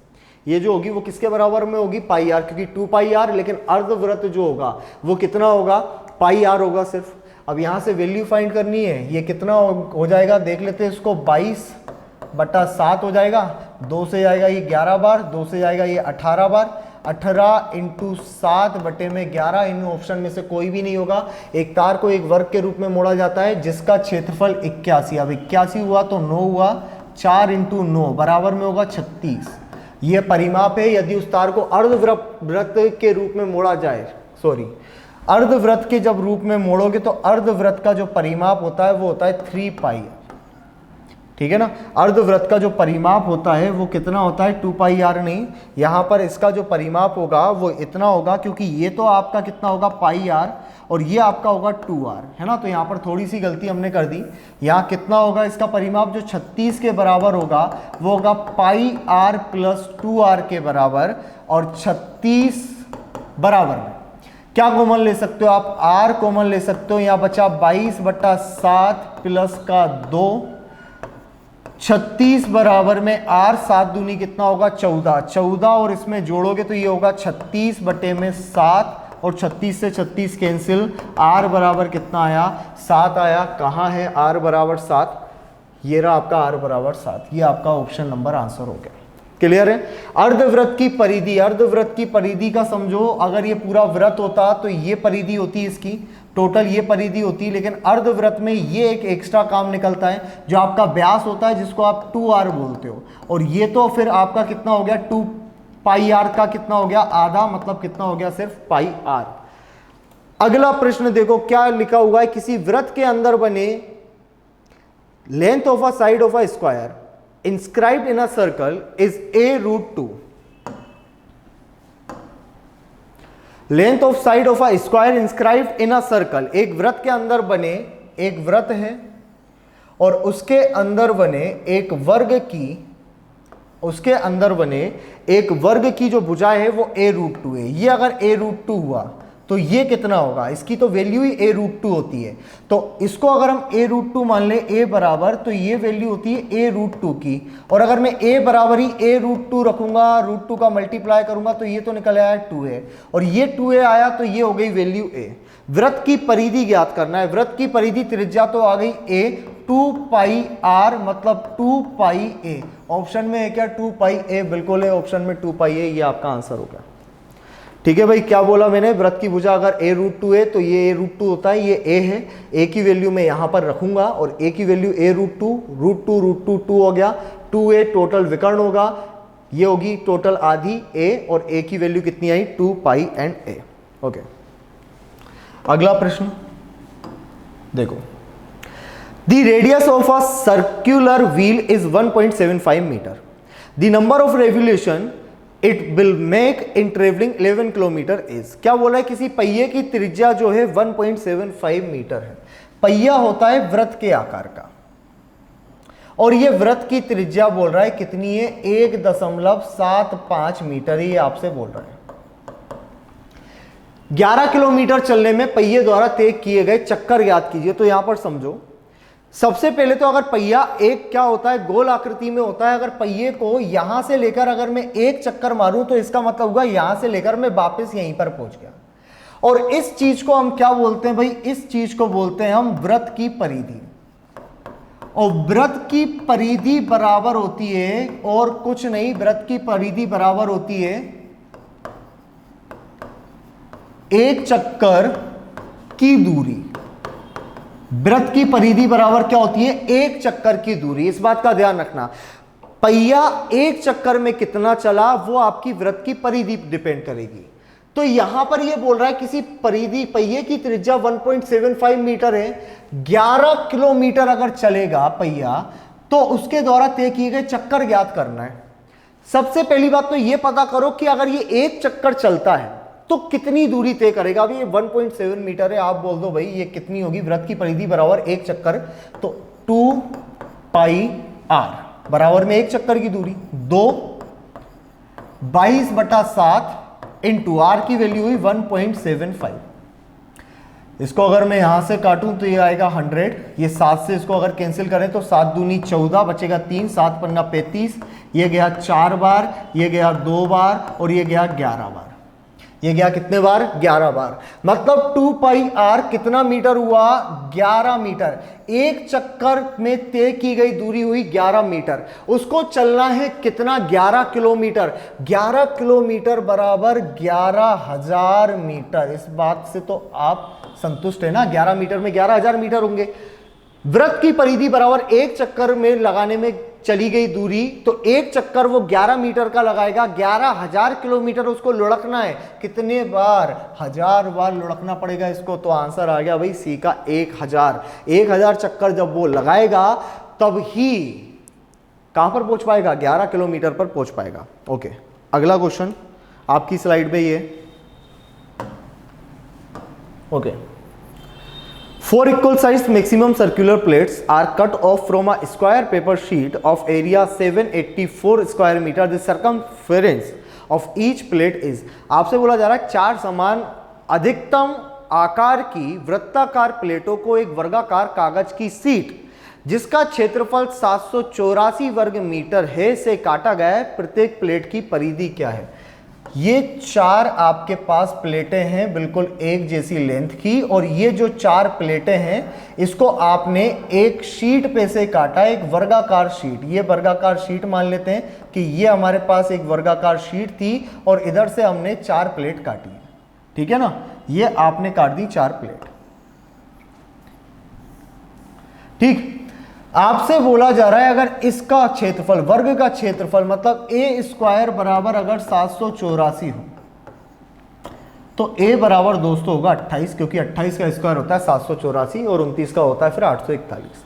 [SPEAKER 1] ये जो होगी वो किसके बराबर में होगी, पाई आर, क्योंकि 2 पाई आर, लेकिन अर्धवृत्त जो होगा वो कितना होगा, पाई आर होगा सिर्फ। अब यहाँ से वैल्यू फाइंड करनी है, ये कितना हो जाएगा, देख लेते हैं इसको, 22/7 हो जाएगा, 2 से जाएगा ये 11 बार, 2 से जाएगा ये 18 बार, 18 इंटू 7/11, इन ऑप्शन में से कोई भी नहीं होगा। एक तार को एक वर्ग के रूप में मोड़ा जाता है जिसका क्षेत्रफल 81, अब 81 हुआ तो 9 हुआ, 4 इंटू 9 बराबर में होगा 36। ये परिमाप है। यदि उस तार को अर्धवृत्त के रूप में मोड़ा जाए, अर्धवृत्त के जब रूप में मोड़ोगे तो अर्धवृत्त का जो परिमाप होता है वो होता है 3 पाई। ठीक है ना, अर्धवृत्त का जो परिमाप होता है वो कितना होता है, 2 पाई आर नहीं, यहाँ पर इसका जो परिमाप होगा वो इतना होगा, क्योंकि ये तो आपका कितना होगा, पाई आर, और ये आपका होगा 2r, है ना। तो यहाँ पर थोड़ी सी गलती हमने कर दी। यहाँ कितना होगा इसका परिमाप, जो 36 के बराबर होगा वो होगा पाई आर प्लस 2r के बराबर, और 36 बराबर में क्या कॉमन ले सकते हो आप, r कॉमन ले सकते हो। यहाँ बचा 22/7 प्लस का 2, 36 बराबर में r, 7 दूनी कितना होगा 14 और इसमें जोड़ोगे तो ये होगा 36/7, और 36 से 36 कैंसिल, r बराबर कितना आया, 7 आया। कहाँ है r बराबर 7, ये रहा आपका r बराबर 7। ये आपका ऑप्शन नंबर आंसर हो गया। क्लियर है। अर्धवृत्त की परिधि, अर्धवृत्त की परिधि का समझो, अगर ये पूरा वृत्त होता तो ये परिधि होती इसकी, टोटल ये परिधि होती है, लेकिन अर्धवृत्त में ये एक एक्स्ट्रा काम निकलता है जो आपका व्यास होता है, जिसको आप 2r बोलते हो, और ये तो फिर आपका कितना हो गया, 2 पाई आर का कितना हो गया, आधा, मतलब कितना हो गया, सिर्फ पाई आर। अगला प्रश्न देखो क्या लिखा हुआ है, किसी वृत्त के अंदर बने length of a side of a square inscribed in a circle is a√2. Length of side of a square inscribed in a circle, एक वृत्त के अंदर बने, एक वृत्त है और उसके अंदर बने एक वर्ग की, उसके अंदर बने एक वर्ग की जो भुजा है वो a√2 है। ये अगर a√2 हुआ तो ये कितना होगा, इसकी तो वैल्यू ही a√2 होती है, तो इसको अगर हम a√2 मान ले, a बराबर, तो ये वैल्यू होती है a√2 की, और अगर मैं a बराबर ही a√2 रखूंगा, √2 का मल्टीप्लाई करूंगा तो ये तो निकल आया 2a, और ये 2a आया तो ये हो गई वैल्यू a। वृत्त की परिधि ज्ञात करना है, वृत्त की परिधि त्रिज्या तो आ गई a, 2 पाई r मतलब 2 पाई a। ऑप्शन में है क्या 2 पाई a, बिल्कुल है, ऑप्शन में 2 पाई a, ये आपका आंसर होगा। ठीक है भाई, क्या बोला मैंने, वृत्त की भुजा अगर a√2 है तो ये a√2 होता है, ये a है, a की वैल्यू मैं यहाँ पर रखूंगा, और a की वैल्यू a√2, √2 2 हो गया, 2a टोटल विकर्ण होगा, ये होगी टोटल आधी a, और a की वैल्यू कितनी आई, 2 पाई एंड a। ओके, अगला प्रश्न देखो, The radius of a circular wheel is 1.75 meter. The number of revolution it will make in traveling 11 kilometre is. क्या बोला है, किसी पहिए की त्रिज्या जो है 1.75 मीटर है। पहिया होता है वृत्त के आकार का, और ये वृत्त की त्रिज्या बोल रहा है कितनी है, 1.75 मीटर। ये आपसे बोल रहा है 11 किलोमीटर चलने में पहिए द्वारा तय किए गए चक्कर याद कीजिए। तो यहां पर समझो, सबसे पहले तो अगर पहिया एक क्या होता है, गोल आकृति में होता है। अगर पहिए को यहां से लेकर अगर मैं एक चक्कर मारूं तो इसका मतलब होगा यहां से लेकर मैं वापस यहीं पर पहुंच गया। और इस चीज को हम क्या बोलते हैं भाई, इस चीज को बोलते हैं हम वृत्त की परिधि। और वृत्त की परिधि बराबर होती है और कुछ नहीं, वृत्त की परिधि बराबर होती है एक चक्कर की दूरी। वृत्त की परिधि बराबर क्या होती है, एक चक्कर की दूरी। इस बात का ध्यान रखना, पहिया एक चक्कर में कितना चला वो आपकी वृत्त की परिधि डिपेंड करेगी। तो यहां पर ये बोल रहा है किसी परिधि पहिए की त्रिज्या 1.75 मीटर है, 11 किलोमीटर अगर चलेगा पहिया तो उसके द्वारा तय किए गए चक्कर ज्ञात करना है। सबसे पहली बात तो ये पता करो कि अगर ये एक चक्कर चलता है तो कितनी दूरी तय करेगा। अभी ये 1.7 मीटर है, आप बोल दो भाई ये कितनी होगी, वृत्त की परिधि बराबर एक चक्कर, तो 2 पाई r बराबर में एक चक्कर की दूरी 2 22/7 इंटू r की वैल्यू हुई 1.75। इसको अगर मैं यहां से काटूं तो ये आएगा 100। ये 7 से इसको अगर कैंसिल करें तो 7 दूनी 14, बचेगा 3, 7 पन्ना 35, ये गया 4 बार, ये गया 2 बार और ये गया 11 बार। ये गया कितने बार, 11 बार। मतलब 2 पाई r कितना मीटर हुआ, 11 मीटर। एक चक्कर में तय की गई दूरी हुई 11 मीटर। उसको चलना है कितना, 11 किलोमीटर। 11 किलोमीटर बराबर 11,000 मीटर। इस बात से तो आप संतुष्ट है ना, 11 मीटर में 11,000 मीटर होंगे। वृत्त की परिधि बराबर एक चक्कर में लगाने में चली गई दूरी, तो एक चक्कर वो 11 मीटर का लगाएगा, 11,000 किलोमीटर उसको लुढ़कना है। कितने बार, 1000 बार लुढ़कना पड़ेगा इसको। तो आंसर आ गया भाई सी का 1000। 1000 चक्कर जब वो लगाएगा तब ही कहां पर पहुंच पाएगा, 11 किलोमीटर पर पहुंच पाएगा। ओके, अगला क्वेश्चन आपकी स्लाइड पे ये। Okay, 4 equal sized maximum circular plates are cut off from a square paper sheet of area 784 square meter. The circumference of each plate is, आपसे बोला जा रहा है 4 समान अधिकतम आकार की वृत्ताकार प्लेटों को एक वर्गाकार कागज की सीट जिसका क्षेत्रफल 784 वर्ग मीटर है से काटा गया है। प्रत्येक प्लेट की परिधि क्या है। ये 4 आपके पास प्लेटें हैं बिल्कुल एक जैसी लेंथ की, और ये जो 4 प्लेटें हैं इसको आपने एक शीट पे से काटा, एक वर्गाकार शीट। ये वर्गाकार शीट मान लेते हैं कि ये हमारे पास एक वर्गाकार शीट थी और इधर से हमने 4 प्लेट काटी, ठीक है ना। ये आपने काट दी 4 प्लेट, ठीक। आपसे बोला जा रहा है अगर इसका क्षेत्रफल, वर्ग का क्षेत्रफल मतलब ए स्क्वायर बराबर अगर 784 हो तो ए बराबर दोस्तों होगा 28, क्योंकि 28 का स्क्वायर होता है 784 और 29 का होता है फिर 841।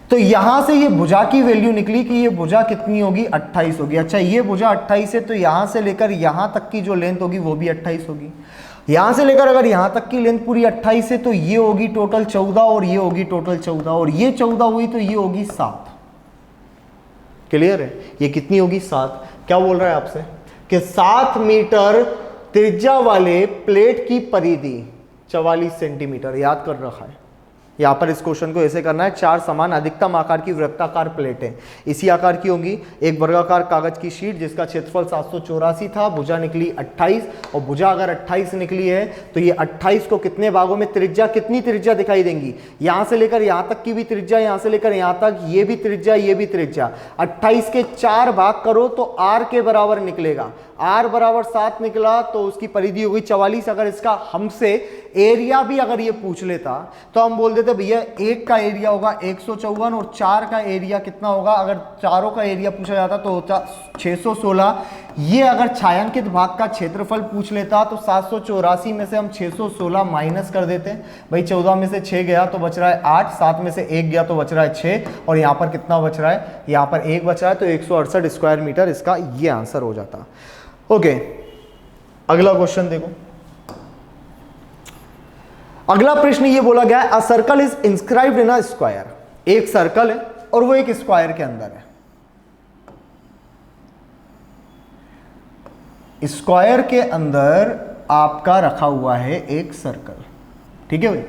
[SPEAKER 1] तो यहां से ये भुजा की वैल्यू निकली कि ये भुजा कितनी होगी, 28 होगी। अच्छा, ये भुजा 28 है तो यहां से लेकर यहां तक की जो लेंथ होगी वो भी 28 होगी। यहां से लेकर अगर यहां तक की लेंथ पूरी 28 है तो ये होगी टोटल 14 और ये होगी टोटल 14 और ये 14 हुई तो ये होगी 7। क्लियर है, ये कितनी होगी, 7। क्या बोल रहा है आपसे कि 7 मीटर त्रिज्या वाले प्लेट की परिधि 44 सेंटीमीटर याद कर रखा है। यहां पर इस क्वेश्चन को ऐसे करना है, 4 समान अधिकतम आकार की वृत्ताकार प्लेटें इसी आकार की होंगी, एक वर्गाकार कागज की शीट जिसका क्षेत्रफल 784 था, भुजा निकली 28, और भुजा अगर 28 निकली है तो ये 28 को कितने भागों में त्रिज्या, कितनी त्रिज्या दिखाई देंगी, यहां से लेकर यहां तक की भी त्रिज्या, यहां से लेकर यहां तक ये भी त्रिज्या, ये भी त्रिज्या। 28 के 4 भाग करो तो r के बराबर निकलेगा। r बराबर 7 निकला तो उसकी परिधि होगी 44। अगर इसका हमसे एरिया भी अगर ये पूछ लेता तो हम बोल देते भैया एक का एरिया होगा 154 और 4 का एरिया कितना होगा, अगर चारों का एरिया पूछा जाता तो होता 616। ये अगर छायांकित भाग का क्षेत्रफल पूछ लेता तो 784 में से हम 616 माइनस कर देते हैं, भाई 14 में से 6 गया तो बच रहा है 8, 7 में से 1 गया तो बच रहा है 6, और यहाँ पर कितना बच रहा है, यहाँ पर 1 बच रहा है, तो 168 स्क्वायर मीटर इसका ये आंसर हो जाता। ओके, अगला क्वेश्चन देखो। अगला प्रश्न ये बोला गया है, a circle is inscribed in a square. एक सर्कल है और वो एक स्क्वायर के अंदर है। स्क्वायर के अंदर आपका रखा हुआ है एक सर्कल, ठीक है भाई।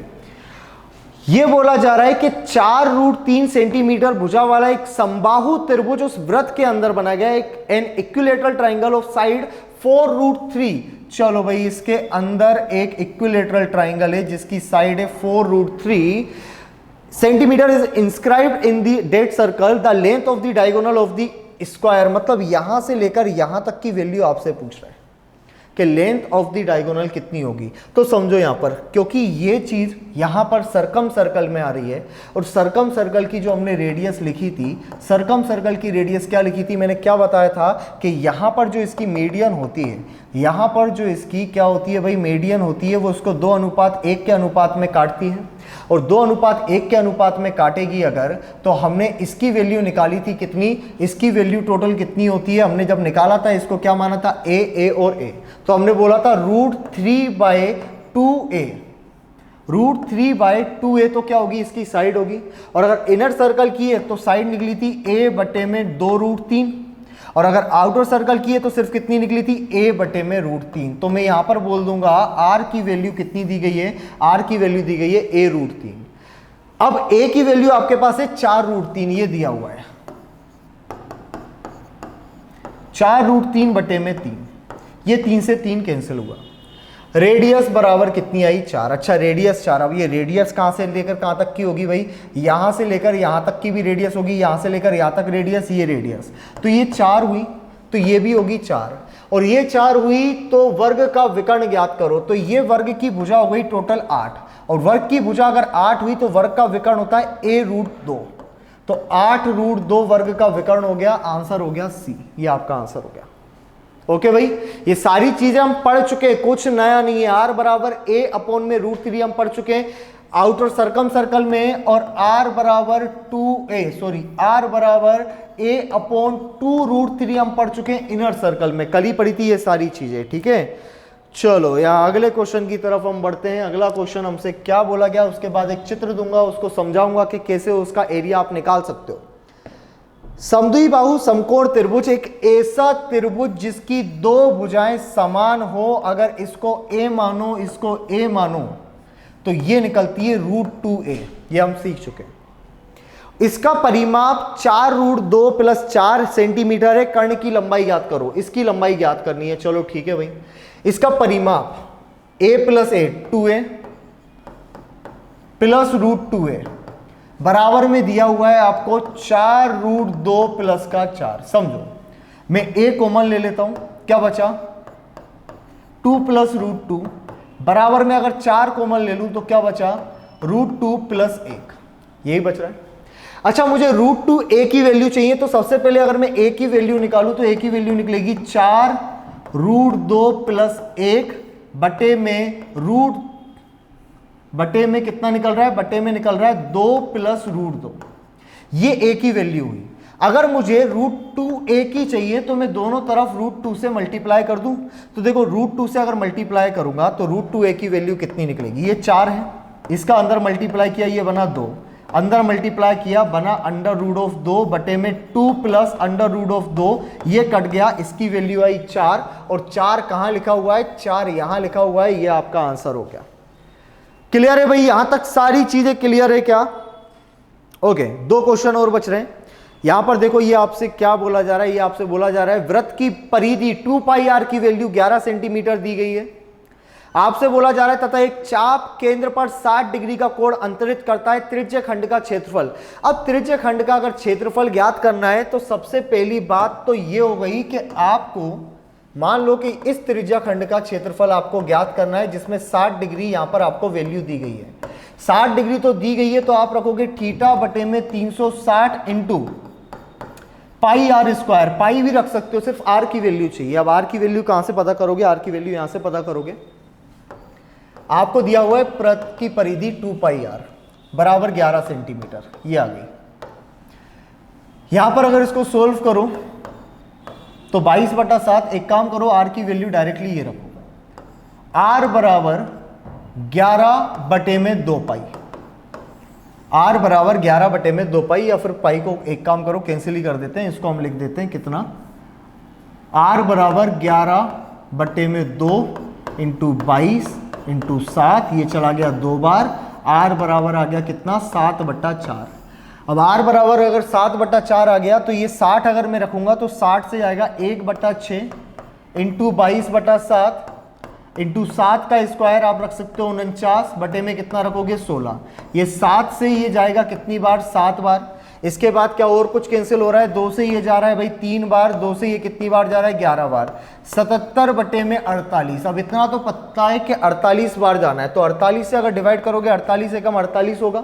[SPEAKER 1] ये बोला जा रहा है कि 4√3 सेंटीमीटर भुजा वाला एक समबाहु त्रिभुज उस वृत्त के अंदर बनाया गया, एक N equilateral triangle of side 4√3। चलो भाई, इसके अंदर एक इक्विलेटरल ट्राइंगल है जिसकी साइड है 4√3 centimetre is inscribed in the that circle, the length of the diagonal of the square. मतलब यहां से लेकर यहां तक की वैल्यू आपसे पूछ रहा है कि लेंथ ऑफ द डायगोनल कितनी होगी। तो समझो यहां पर, क्योंकि ये चीज यहां पर सरकम सर्कल में आ रही है, और सरकम सर्कल की जो हमने रेडियस लिखी थी, सरकम सर्कल की रेडियस क्या लिखी थी, मैंने क्या बताया था कि यहां पर जो इसकी मीडियन होती है, यहां पर जो इसकी क्या होती है भाई, मीडियन होती है, वो उसको 2:1 के अनुपात में काटती है, और 2:1 के अनुपात में काटेगी अगर, तो हमने इसकी वैल्यू निकाली थी कितनी, इसकी वैल्यू टोटल कितनी होती है, हमने जब निकाला था इसको क्या माना था, ए और ए, तो हमने बोला था √3/2a, √3/2a तो क्या होगी, इसकी साइड होगी। और अगर इनर सर्कल की है तो साइड निकली थी a/2√3, और अगर आउटर सर्कल की है तो सिर्फ कितनी निकली थी, a/√3। तो मैं यहां पर बोल दूंगा r की वैल्यू कितनी दी गई है, r की वैल्यू दी गई है a√3। अब a की वैल्यू आपके पास है 4√3, ये दिया हुआ है 4√3/3, ये 3 से 3 कैंसिल हुआ। रेडियस बराबर कितनी आई, 4। अच्छा, रेडियस 4। अब ये रेडियस कहां से लेकर कहां तक की होगी भाई, यहां से लेकर यहां तक की भी रेडियस होगी, यहां से लेकर यहां तक रेडियस, ये रेडियस, तो ये 4 हुई, तो ये भी होगी 4, और ये 4 हुई, तो वर्ग का विकर्ण ज्ञात करो। तो ये वर्ग की भुजा हो गई टोटल 8, और वर्ग की भुजा अगर 8 हुई तो वर्ग का विकर्ण होता है a√2, तो 8√2 वर्ग का विकर्ण हो गया, आंसर हो गया सी, ये आपका आंसर हो गया। ओके भाई, ये सारी चीजें हम पढ़ चुके, कुछ नया नहीं है। r बराबर a/√3 हम पढ़ चुके हैं आउटर सरकम सर्कल में, और r बराबर r बराबर a/2√3 हम पढ़ चुके हैं इनर सर्कल में, कल ही पढ़ी थी ये सारी चीजें, ठीक है। चलो यहाँ अगले क्वेश्चन की तरफ हम बढ़ते हैं। अगला क्वेश्चन हमसे क्या बोला गया, उसके बाद एक चित्र दूंगा, उसको समझाऊंगा कि कैसे उसका एरिया आप निकाल सकते हो। समद्विबाहु समकोण त्रिभुज एक ऐसा त्रिभुज जिसकी दो भुजाएं समान हो, अगर इसको a मानो, इसको a मानो, तो ये निकलती है √2a, ये हम सीख चुके हैं। इसका परिमाप 4√2 + 4 सेंटीमीटर है। कर्ण की लंबाई ज्ञात करो, इसकी लंबाई ज्ञात करनी है। चलो ठीक है भाई, इसका परिमाप a + a 2a + √2a बराबर में दिया हुआ है आपको 4√2 + का 4। समझो, मैं a कॉमन ले लेता हूं, क्या बचा 2 + √2 बराबर में अगर 4 कॉमन ले लूं तो क्या बचा √2 + 1, यही बच रहा है। अच्छा, मुझे √2a की वैल्यू चाहिए, तो सबसे पहले अगर मैं a की वैल्यू निकालूं तो a की वैल्यू निकलेगी 4√2 + 1 बटे में कितना निकल रहा है, बटे में निकल रहा है 2 + √2, ये a की वैल्यू हुई। अगर मुझे √2a की चाहिए तो मैं दोनों तरफ √2 से मल्टीप्लाई कर दूं, तो देखो √2 से अगर मल्टीप्लाई करूंगा तो √2a की वैल्यू कितनी निकलेगी, ये 4 है, इसका अंदर मल्टीप्लाई किया ये बना 2, अंदर मल्टीप्लाई किया बना √2 बटे में 2 + √2, ये कट गया, इसकी वैल्यू आई 4, और 4 कहां लिखा हुआ है, 4 यहां लिखा हुआ है, ये आपका आंसर हो गया। क्लियर है भाई, यहां तक सारी चीजें क्लियर है क्या? ओके, 2 क्वेश्चन और बच रहे हैं। यहां पर देखो, ये आपसे क्या बोला जा रहा है, ये आपसे बोला जा रहा है वृत्त की परिधि 2πr की वैल्यू 11 सेंटीमीटर दी गई है। आपसे बोला जा रहा है तथा एक चाप केंद्र पर 60 डिग्री का कोण अंतरित करता है, त्रिज्य खंड का क्षेत्रफल। अब त्रिज्य खंड का अगर क्षेत्रफल ज्ञात करना है तो सबसे पहली बात तो ये हो गई कि आपको मान लो कि इस त्रिज्या खंड का क्षेत्रफल आपको ज्ञात करना है जिसमें 60 डिग्री यहां पर आपको वैल्यू दी गई है। 60 डिग्री तो दी गई है, तो आप रखोगे थीटा बटे में 360 इंटू पाई आर स्क्वायर। पाई भी रख सकते हो, सिर्फ आर की वैल्यू चाहिए। अब आर की वैल्यू कहां से पता करोगे? आर की वैल्यू यहां से पता करोगे। आपको दिया हुआ है प्रत की परिधि 2 पाई आर बराबर 11 सेंटीमीटर, ये आ गई। यहां पर अगर इसको सोल्व करो तो 22/7, एक काम करो आर की वैल्यू डायरेक्टली ये रखो, आर बराबर 11/2 पाई। आर बराबर 11/2 पाई, या फिर पाई को एक काम करो कैंसिल ही कर देते हैं, इसको हम लिख देते हैं कितना, आर बराबर 11/2 इंटू 22 इंटू 7, ये चला गया 2 बार, आर बराबर आ गया कितना, 7/4। अब आर बराबर अगर 7/4 आ गया तो ये 60 अगर मैं रखूंगा तो 60 से आएगा 1/6 इंटू 22/7 इंटू 7 का स्क्वायर आप रख सकते हो 49 बटे में कितना रखोगे 16। ये 7 से ये जाएगा कितनी बार, 7 बार। इसके बाद क्या और कुछ कैंसिल हो रहा है, 2 से ये जा रहा है भाई 3 बार, 2 से ये कितनी बार जा रहा है 11 बार, 77 बटे में 48। अब इतना तो पता है कि 48 बार जाना है, तो 48 से अगर डिवाइड करोगे 48 से कम 48 होगा,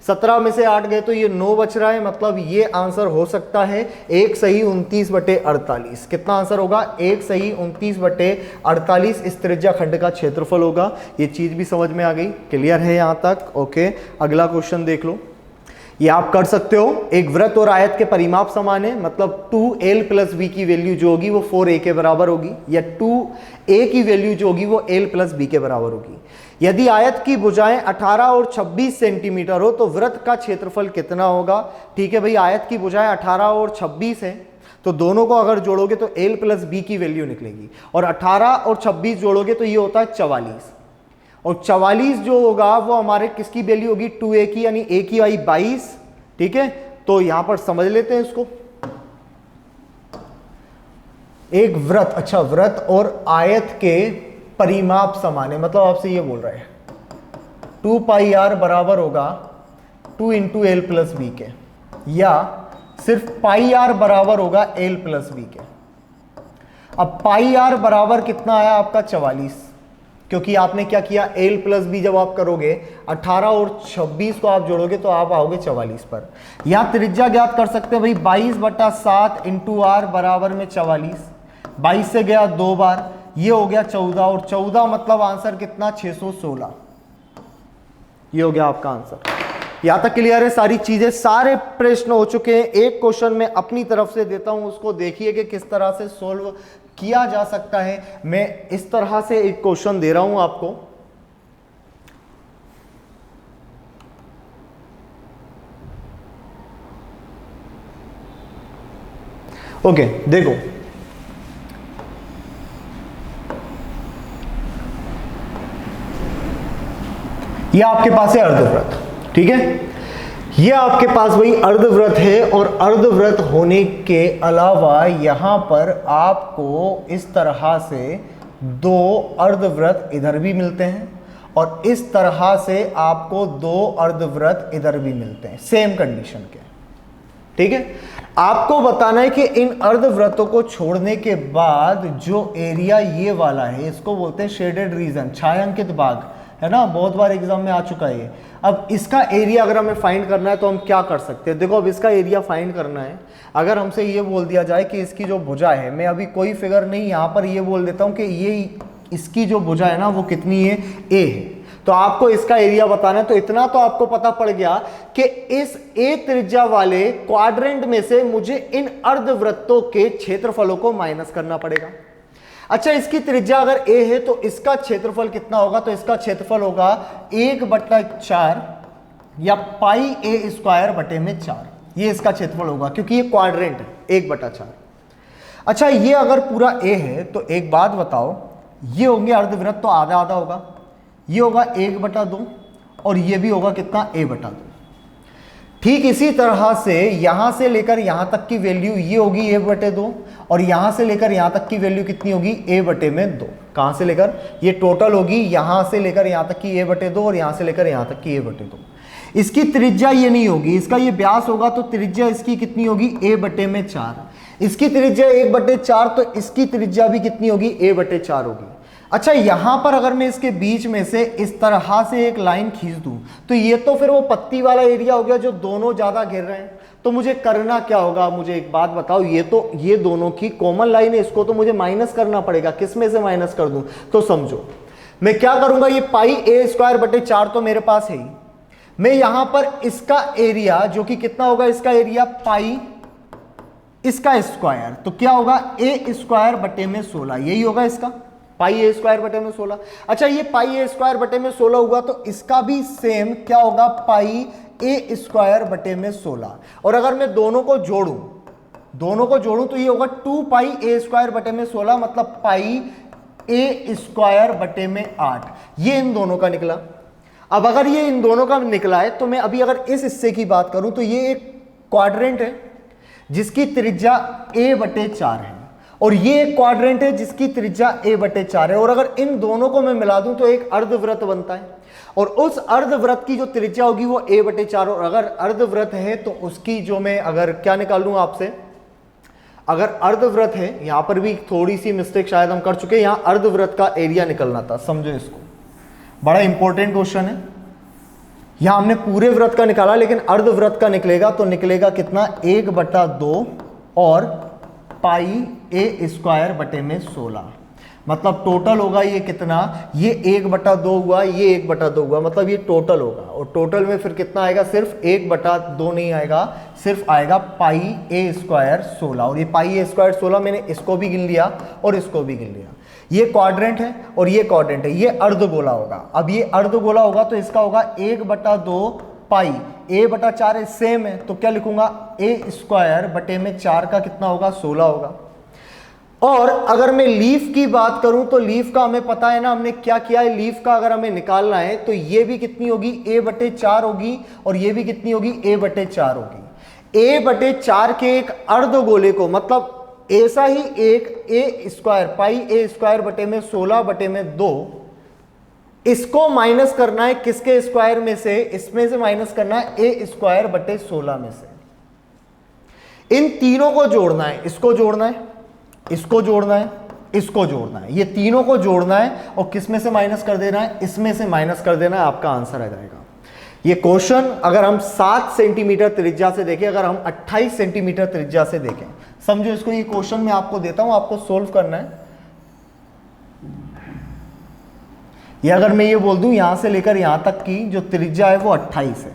[SPEAKER 1] 17 में से 8 गए तो ये 9 बच रहा है, मतलब ये आंसर हो सकता है 1 सही 29/48। कितना आंसर होगा, 1 सही 29/48 इस त्रिज्या खंड का क्षेत्रफल होगा। ये चीज भी समझ में आ गई, क्लियर है यहां तक? ओके, अगला क्वेश्चन देख लो। ये आप कर सकते हो, एक वृत्त और आयत के परिमाप समान है, मतलब 2l प्लस b की वैल्यू जो होगी वो 4a के बराबर होगी, या 2a की वैल्यू जो होगी वो l प्लस b के बराबर होगी। यदि आयत की भुजाएं 18 और 26 सेंटीमीटर हो तो वृत्त का क्षेत्रफल कितना होगा? ठीक है भाई, आयत की भुजाएं 18 और 26 है, तो दोनों को अगर जोड़ोगे तो l प्लस b की वैल्यू निकलेगी, और 18 और 26 जोड़ोगे तो ये होता है 44, और 44 जो होगा वो हमारे किसकी वैल्यू होगी, 2a की, यानी a की आई 22। ठीक है, तो यहां पर समझ लेते हैं इसको। एक वृत्त, अच्छा वृत्त और आयत के परिमाप समान है, मतलब आपसे ये बोल रहा है 2 पाई आर बराबर होगा 2 इंटू एल प्लस बी के, या सिर्फ पाई आर बराबर होगा एल प्लस बी के। अब पाई आर बराबर कितना आया आपका 44, क्योंकि आपने क्या किया, एल प्लस बी जब आप करोगे 18 और 26 को आप जोड़ोगे तो आप आओगे 44 पर। यहां त्रिज्या ज्ञात कर सकते हैं भाई, 22/7 इंटू आर बराबर में 44, 22 से गया 2 बार, ये हो गया 14, और 14 मतलब आंसर कितना, 616। ये हो गया आपका आंसर। यहां तक क्लियर है सारी चीजें, सारे प्रश्न हो चुके हैं। एक क्वेश्चन मैं अपनी तरफ से देता हूं, उसको देखिए कि किस तरह से सोल्व किया जा सकता है। मैं इस तरह से एक क्वेश्चन दे रहा हूं आपको, ओके देखो, ये आपके पास है अर्धवृत्त, ठीक है, ये आपके पास भाई अर्धवृत्त है, और अर्धवृत्त होने के अलावा यहां पर आपको इस तरह से 2 अर्धवृत्त इधर भी मिलते हैं, और इस तरह से आपको 2 अर्धवृत्त इधर भी मिलते हैं सेम कंडीशन के। ठीक है, आपको बताना है कि इन अर्धवृत्तों को छोड़ने के बाद जो एरिया ये वाला है, इसको बोलते हैं शेडेड रीजन, छायांकित भाग, है ना, बहुत बार एग्जाम में आ चुका है ये। अब इसका एरिया अगर हमें फाइंड करना है तो हम क्या कर सकते हैं, देखो अब इसका एरिया फाइंड करना है, अगर हमसे ये बोल दिया जाए कि इसकी जो भुजा है, मैं अभी कोई फिगर नहीं यहां पर ये बोल देता हूं कि ये इसकी जो भुजा है ना वो कितनी है, a है, तो आपको इसका एरिया बताना है। तो इतना तो आपको पता पड़ गया कि इस a त्रिज्या वाले क्वाड्रेंट में से मुझे इन अर्धवृत्तों के क्षेत्रफलों को माइनस करना पड़ेगा। अच्छा, इसकी त्रिज्या अगर a है तो इसका क्षेत्रफल कितना होगा, तो इसका क्षेत्रफल होगा 1/4 या पाई a स्क्वायर बटे में 4, ये इसका क्षेत्रफल होगा, क्योंकि ये क्वाड्रेंट है 1/4। अच्छा, ये अगर पूरा a है तो एक बात बताओ, ये होंगे अर्धवृत्त तो आधा आधा होगा, ये होगा 1/2 और ये भी होगा कितना, a/2। ठीक इसी तरह से यहां से लेकर यहां तक की वैल्यू ये होगी a/2 और यहां से लेकर यहां तक की वैल्यू कितनी होगी a/2। कहां से लेकर, ये टोटल होगी यहां से लेकर यहां तक की a/2 और यहां से लेकर यहां तक की a/2। इसकी त्रिज्या ये नहीं होगी, इसका ये व्यास होगा तो त्रिज्या इसकी कितनी होगी a/4। इसकी त्रिज्या 1/4 तो इसकी त्रिज्या भी कितनी होगी a/4 होगी। अच्छा, यहां पर अगर मैं इसके बीच में से इस तरह से एक लाइन खींच दूं तो ये तो फिर वो पत्ती वाला एरिया हो गया जो दोनों ज्यादा घेर रहे हैं। तो मुझे करना क्या होगा, मुझे एक बात बताओ, ये दोनों की कॉमन लाइन है, इसको तो मुझे माइनस करना पड़ेगा। किस में से माइनस कर दूं, तो समझो मैं क्या करूंगा, ये πa²/4 तो मेरे पास है ही। मैं यहां पर इसका एरिया जो कि कितना होगा, इसका एरिया पाई इसका स्क्वायर, तो क्या होगा a²/16, यही होगा इसका πa²/16। अच्छा, ये πa²/16 हुआ तो इसका भी सेम क्या होगा πa²/16। और अगर मैं दोनों को जोड़ूं तो ये होगा 2πa²/16 मतलब πa²/8। ये इन दोनों का निकला। अब अगर ये इन दोनों का निकला है तो मैं अभी अगर इस हिस्से की बात करूं तो ये एक क्वाड्रेंट है जिसकी त्रिज्या a/4 है और ये एक क्वाड्रेंट है जिसकी त्रिज्या a/4 है। और अगर इन दोनों को मैं मिला दूं तो एक अर्धवृत्त बनता है और उस अर्धवृत्त की जो त्रिज्या होगी वो a/4। और अगर अर्धवृत्त है तो उसकी जो मैं अगर क्या निकाल लूं आपसे, अगर अर्धवृत्त है, यहां पर भी थोड़ी सी मिस्टेक शायद हम कर चुके हैं, यहां अर्धवृत्त का एरिया निकलना था, समझो इसको, बड़ा इंपॉर्टेंट क्वेश्चन है। यहां हमने पूरे वृत्त का निकाला लेकिन अर्धवृत्त का निकलेगा तो निकलेगा कितना 1/2 और πa²/16 मतलब टोटल होगा ये कितना, ये 1/2 हुआ, ये 1/2 हुआ, मतलब ये टोटल होगा। और टोटल में फिर कितना आएगा, सिर्फ 1/2 नहीं आएगा, सिर्फ आएगा πa²16। और ये πa²16 मैंने इसको भी गिन लिया और इसको भी गिन लिया। ये क्वाड्रेंट है और ये क्वाड्रेंट है, ये अर्धगोला होगा। अब ये अर्धगोला होगा तो इसका होगा 1/2 पाई, a/4 सेम है तो क्या लिखूंगा a²/4 का कितना होगा 16 होगा। और अगर मैं लीफ की बात करूं तो लीफ का हमें पता है ना, हमने क्या किया है, लीफ का अगर हमें निकालना है तो ये भी कितनी होगी a/4 होगी और ये भी कितनी होगी a/4 होगी। a/4 के एक अर्धगोले को, मतलब ऐसा ही एक a² πa²/16/2, इसको माइनस करना है किसके स्क्वायर में से, इसमें से माइनस करना है a²/16 में से। इन तीनों को जोड़ना है, इसको जोड़ना है, इसको जोड़ना है, इसको जोड़ना है, ये तीनों को जोड़ना है और किस में से माइनस कर देना है, इसमें से माइनस कर देना है, आपका आंसर आ जाएगा। ये क्वेश्चन अगर हम 7 सेंटीमीटर त्रिज्या से देखें, अगर हम 28 सेंटीमीटर त्रिज्या से देखें, समझो इसको, ये क्वेश्चन मैं आपको देता हूं, आपको सोल्व करना है। ये अगर मैं ये बोल दूं यहां से लेकर यहां तक की जो त्रिज्या है वो 28 है,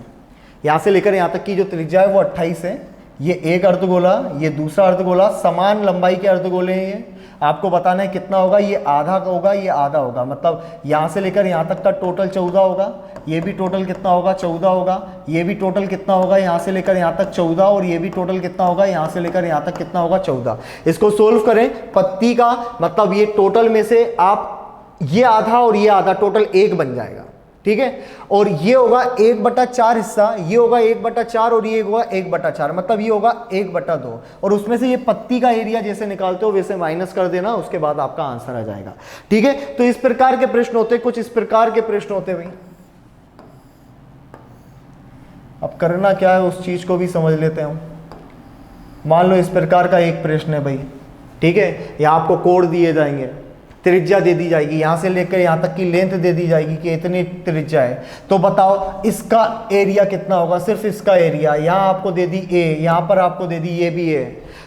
[SPEAKER 1] यहां से लेकर यहां तक की जो त्रिज्या है वो 28 है, ये एक अर्धगोला, ये दूसरा अर्धगोला, समान लंबाई के अर्धगोले हैं ये। आपको बताना है कितना होगा, ये आधा होगा, ये आधा होगा, मतलब यहां से लेकर यहां तक का टोटल 14 होगा, ये भी टोटल कितना होगा 14 होगा, ये भी टोटल कितना होगा यहां से लेकर यहां तक 14 और ये भी टोटल कितना होगा यहां से लेकर यहां तक कितना होगा 14। इसको सोल्व करें, पत्ती का मतलब ये टोटल में से आप ये आधा और ये आधा टोटल 1 बन जाएगा, ठीक है। और ये होगा 1/4 हिस्सा, ये होगा 1/4 और ये होगा 1/4, मतलब ये होगा 1/2 और उसमें से ये पत्ती का एरिया जैसे निकालते हो वैसे माइनस कर देना, उसके बाद आपका आंसर आ जाएगा, ठीक है। तो इस प्रकार के प्रश्न होते, कुछ इस प्रकार के प्रश्न होते भाई। अब करना क्या है उस चीज को भी समझ लेते हैं। मान लो इस प्रकार का एक प्रश्न है भाई, ठीक है, या आपको कोड दिए जाएंगे, त्रिज्या दे दी जाएगी, यहां से लेकर यहां तक की लेंथ दे दी जाएगी कि इतनी त्रिज्या है, तो बताओ इसका एरिया कितना होगा, सिर्फ इसका एरिया, यहां आपको दे दी a, यहां पर आपको दे दी ये भी है,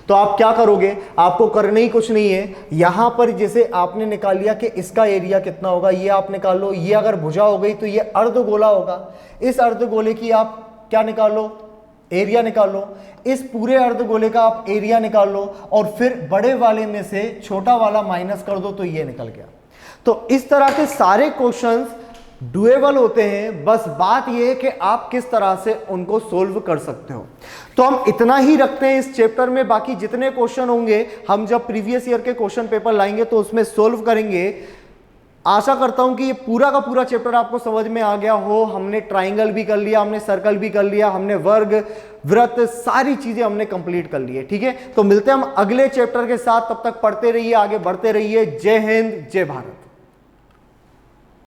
[SPEAKER 1] तो आप क्या करोगे, आपको करना ही कुछ नहीं है। यहां पर जैसे आपने निकाल लिया कि इसका एरिया कितना होगा, ये आप निकाल लो, ये अगर भुजा हो गई तो ये अर्धगोला होगा, इस अर्धगोले की आप क्या निकाल लो, एरिया निकाल लो, इस पूरे अर्धगोले का आप एरिया निकाल लो और फिर बड़े वाले में से छोटा वाला माइनस कर दो तो ये निकल गया। तो इस तरह के सारे क्वेश्चंस डुएबल होते हैं, बस बात ये है कि आप किस तरह से उनको सोल्व कर सकते हो। तो हम इतना ही रखते हैं इस चैप्टर में, बाकी जितने क्वेश्चन होंगे हम जब प्रीवियस ईयर के क्वेश्चन पेपर लाएंगे तो उसमें सोल्व करेंगे। आशा करता हूं कि ये पूरा का पूरा चैप्टर आपको समझ में आ गया हो। हमने ट्राइंगल भी कर लिया, हमने सर्कल भी कर लिया, हमने वर्ग, वृत्त, सारी चीजें हमने कंप्लीट कर ली है। ठीक है, तो मिलते हैं हम अगले चैप्टर के साथ, तब तक पढ़ते रहिए, आगे बढ़ते रहिए। जय हिंद, जय भारत।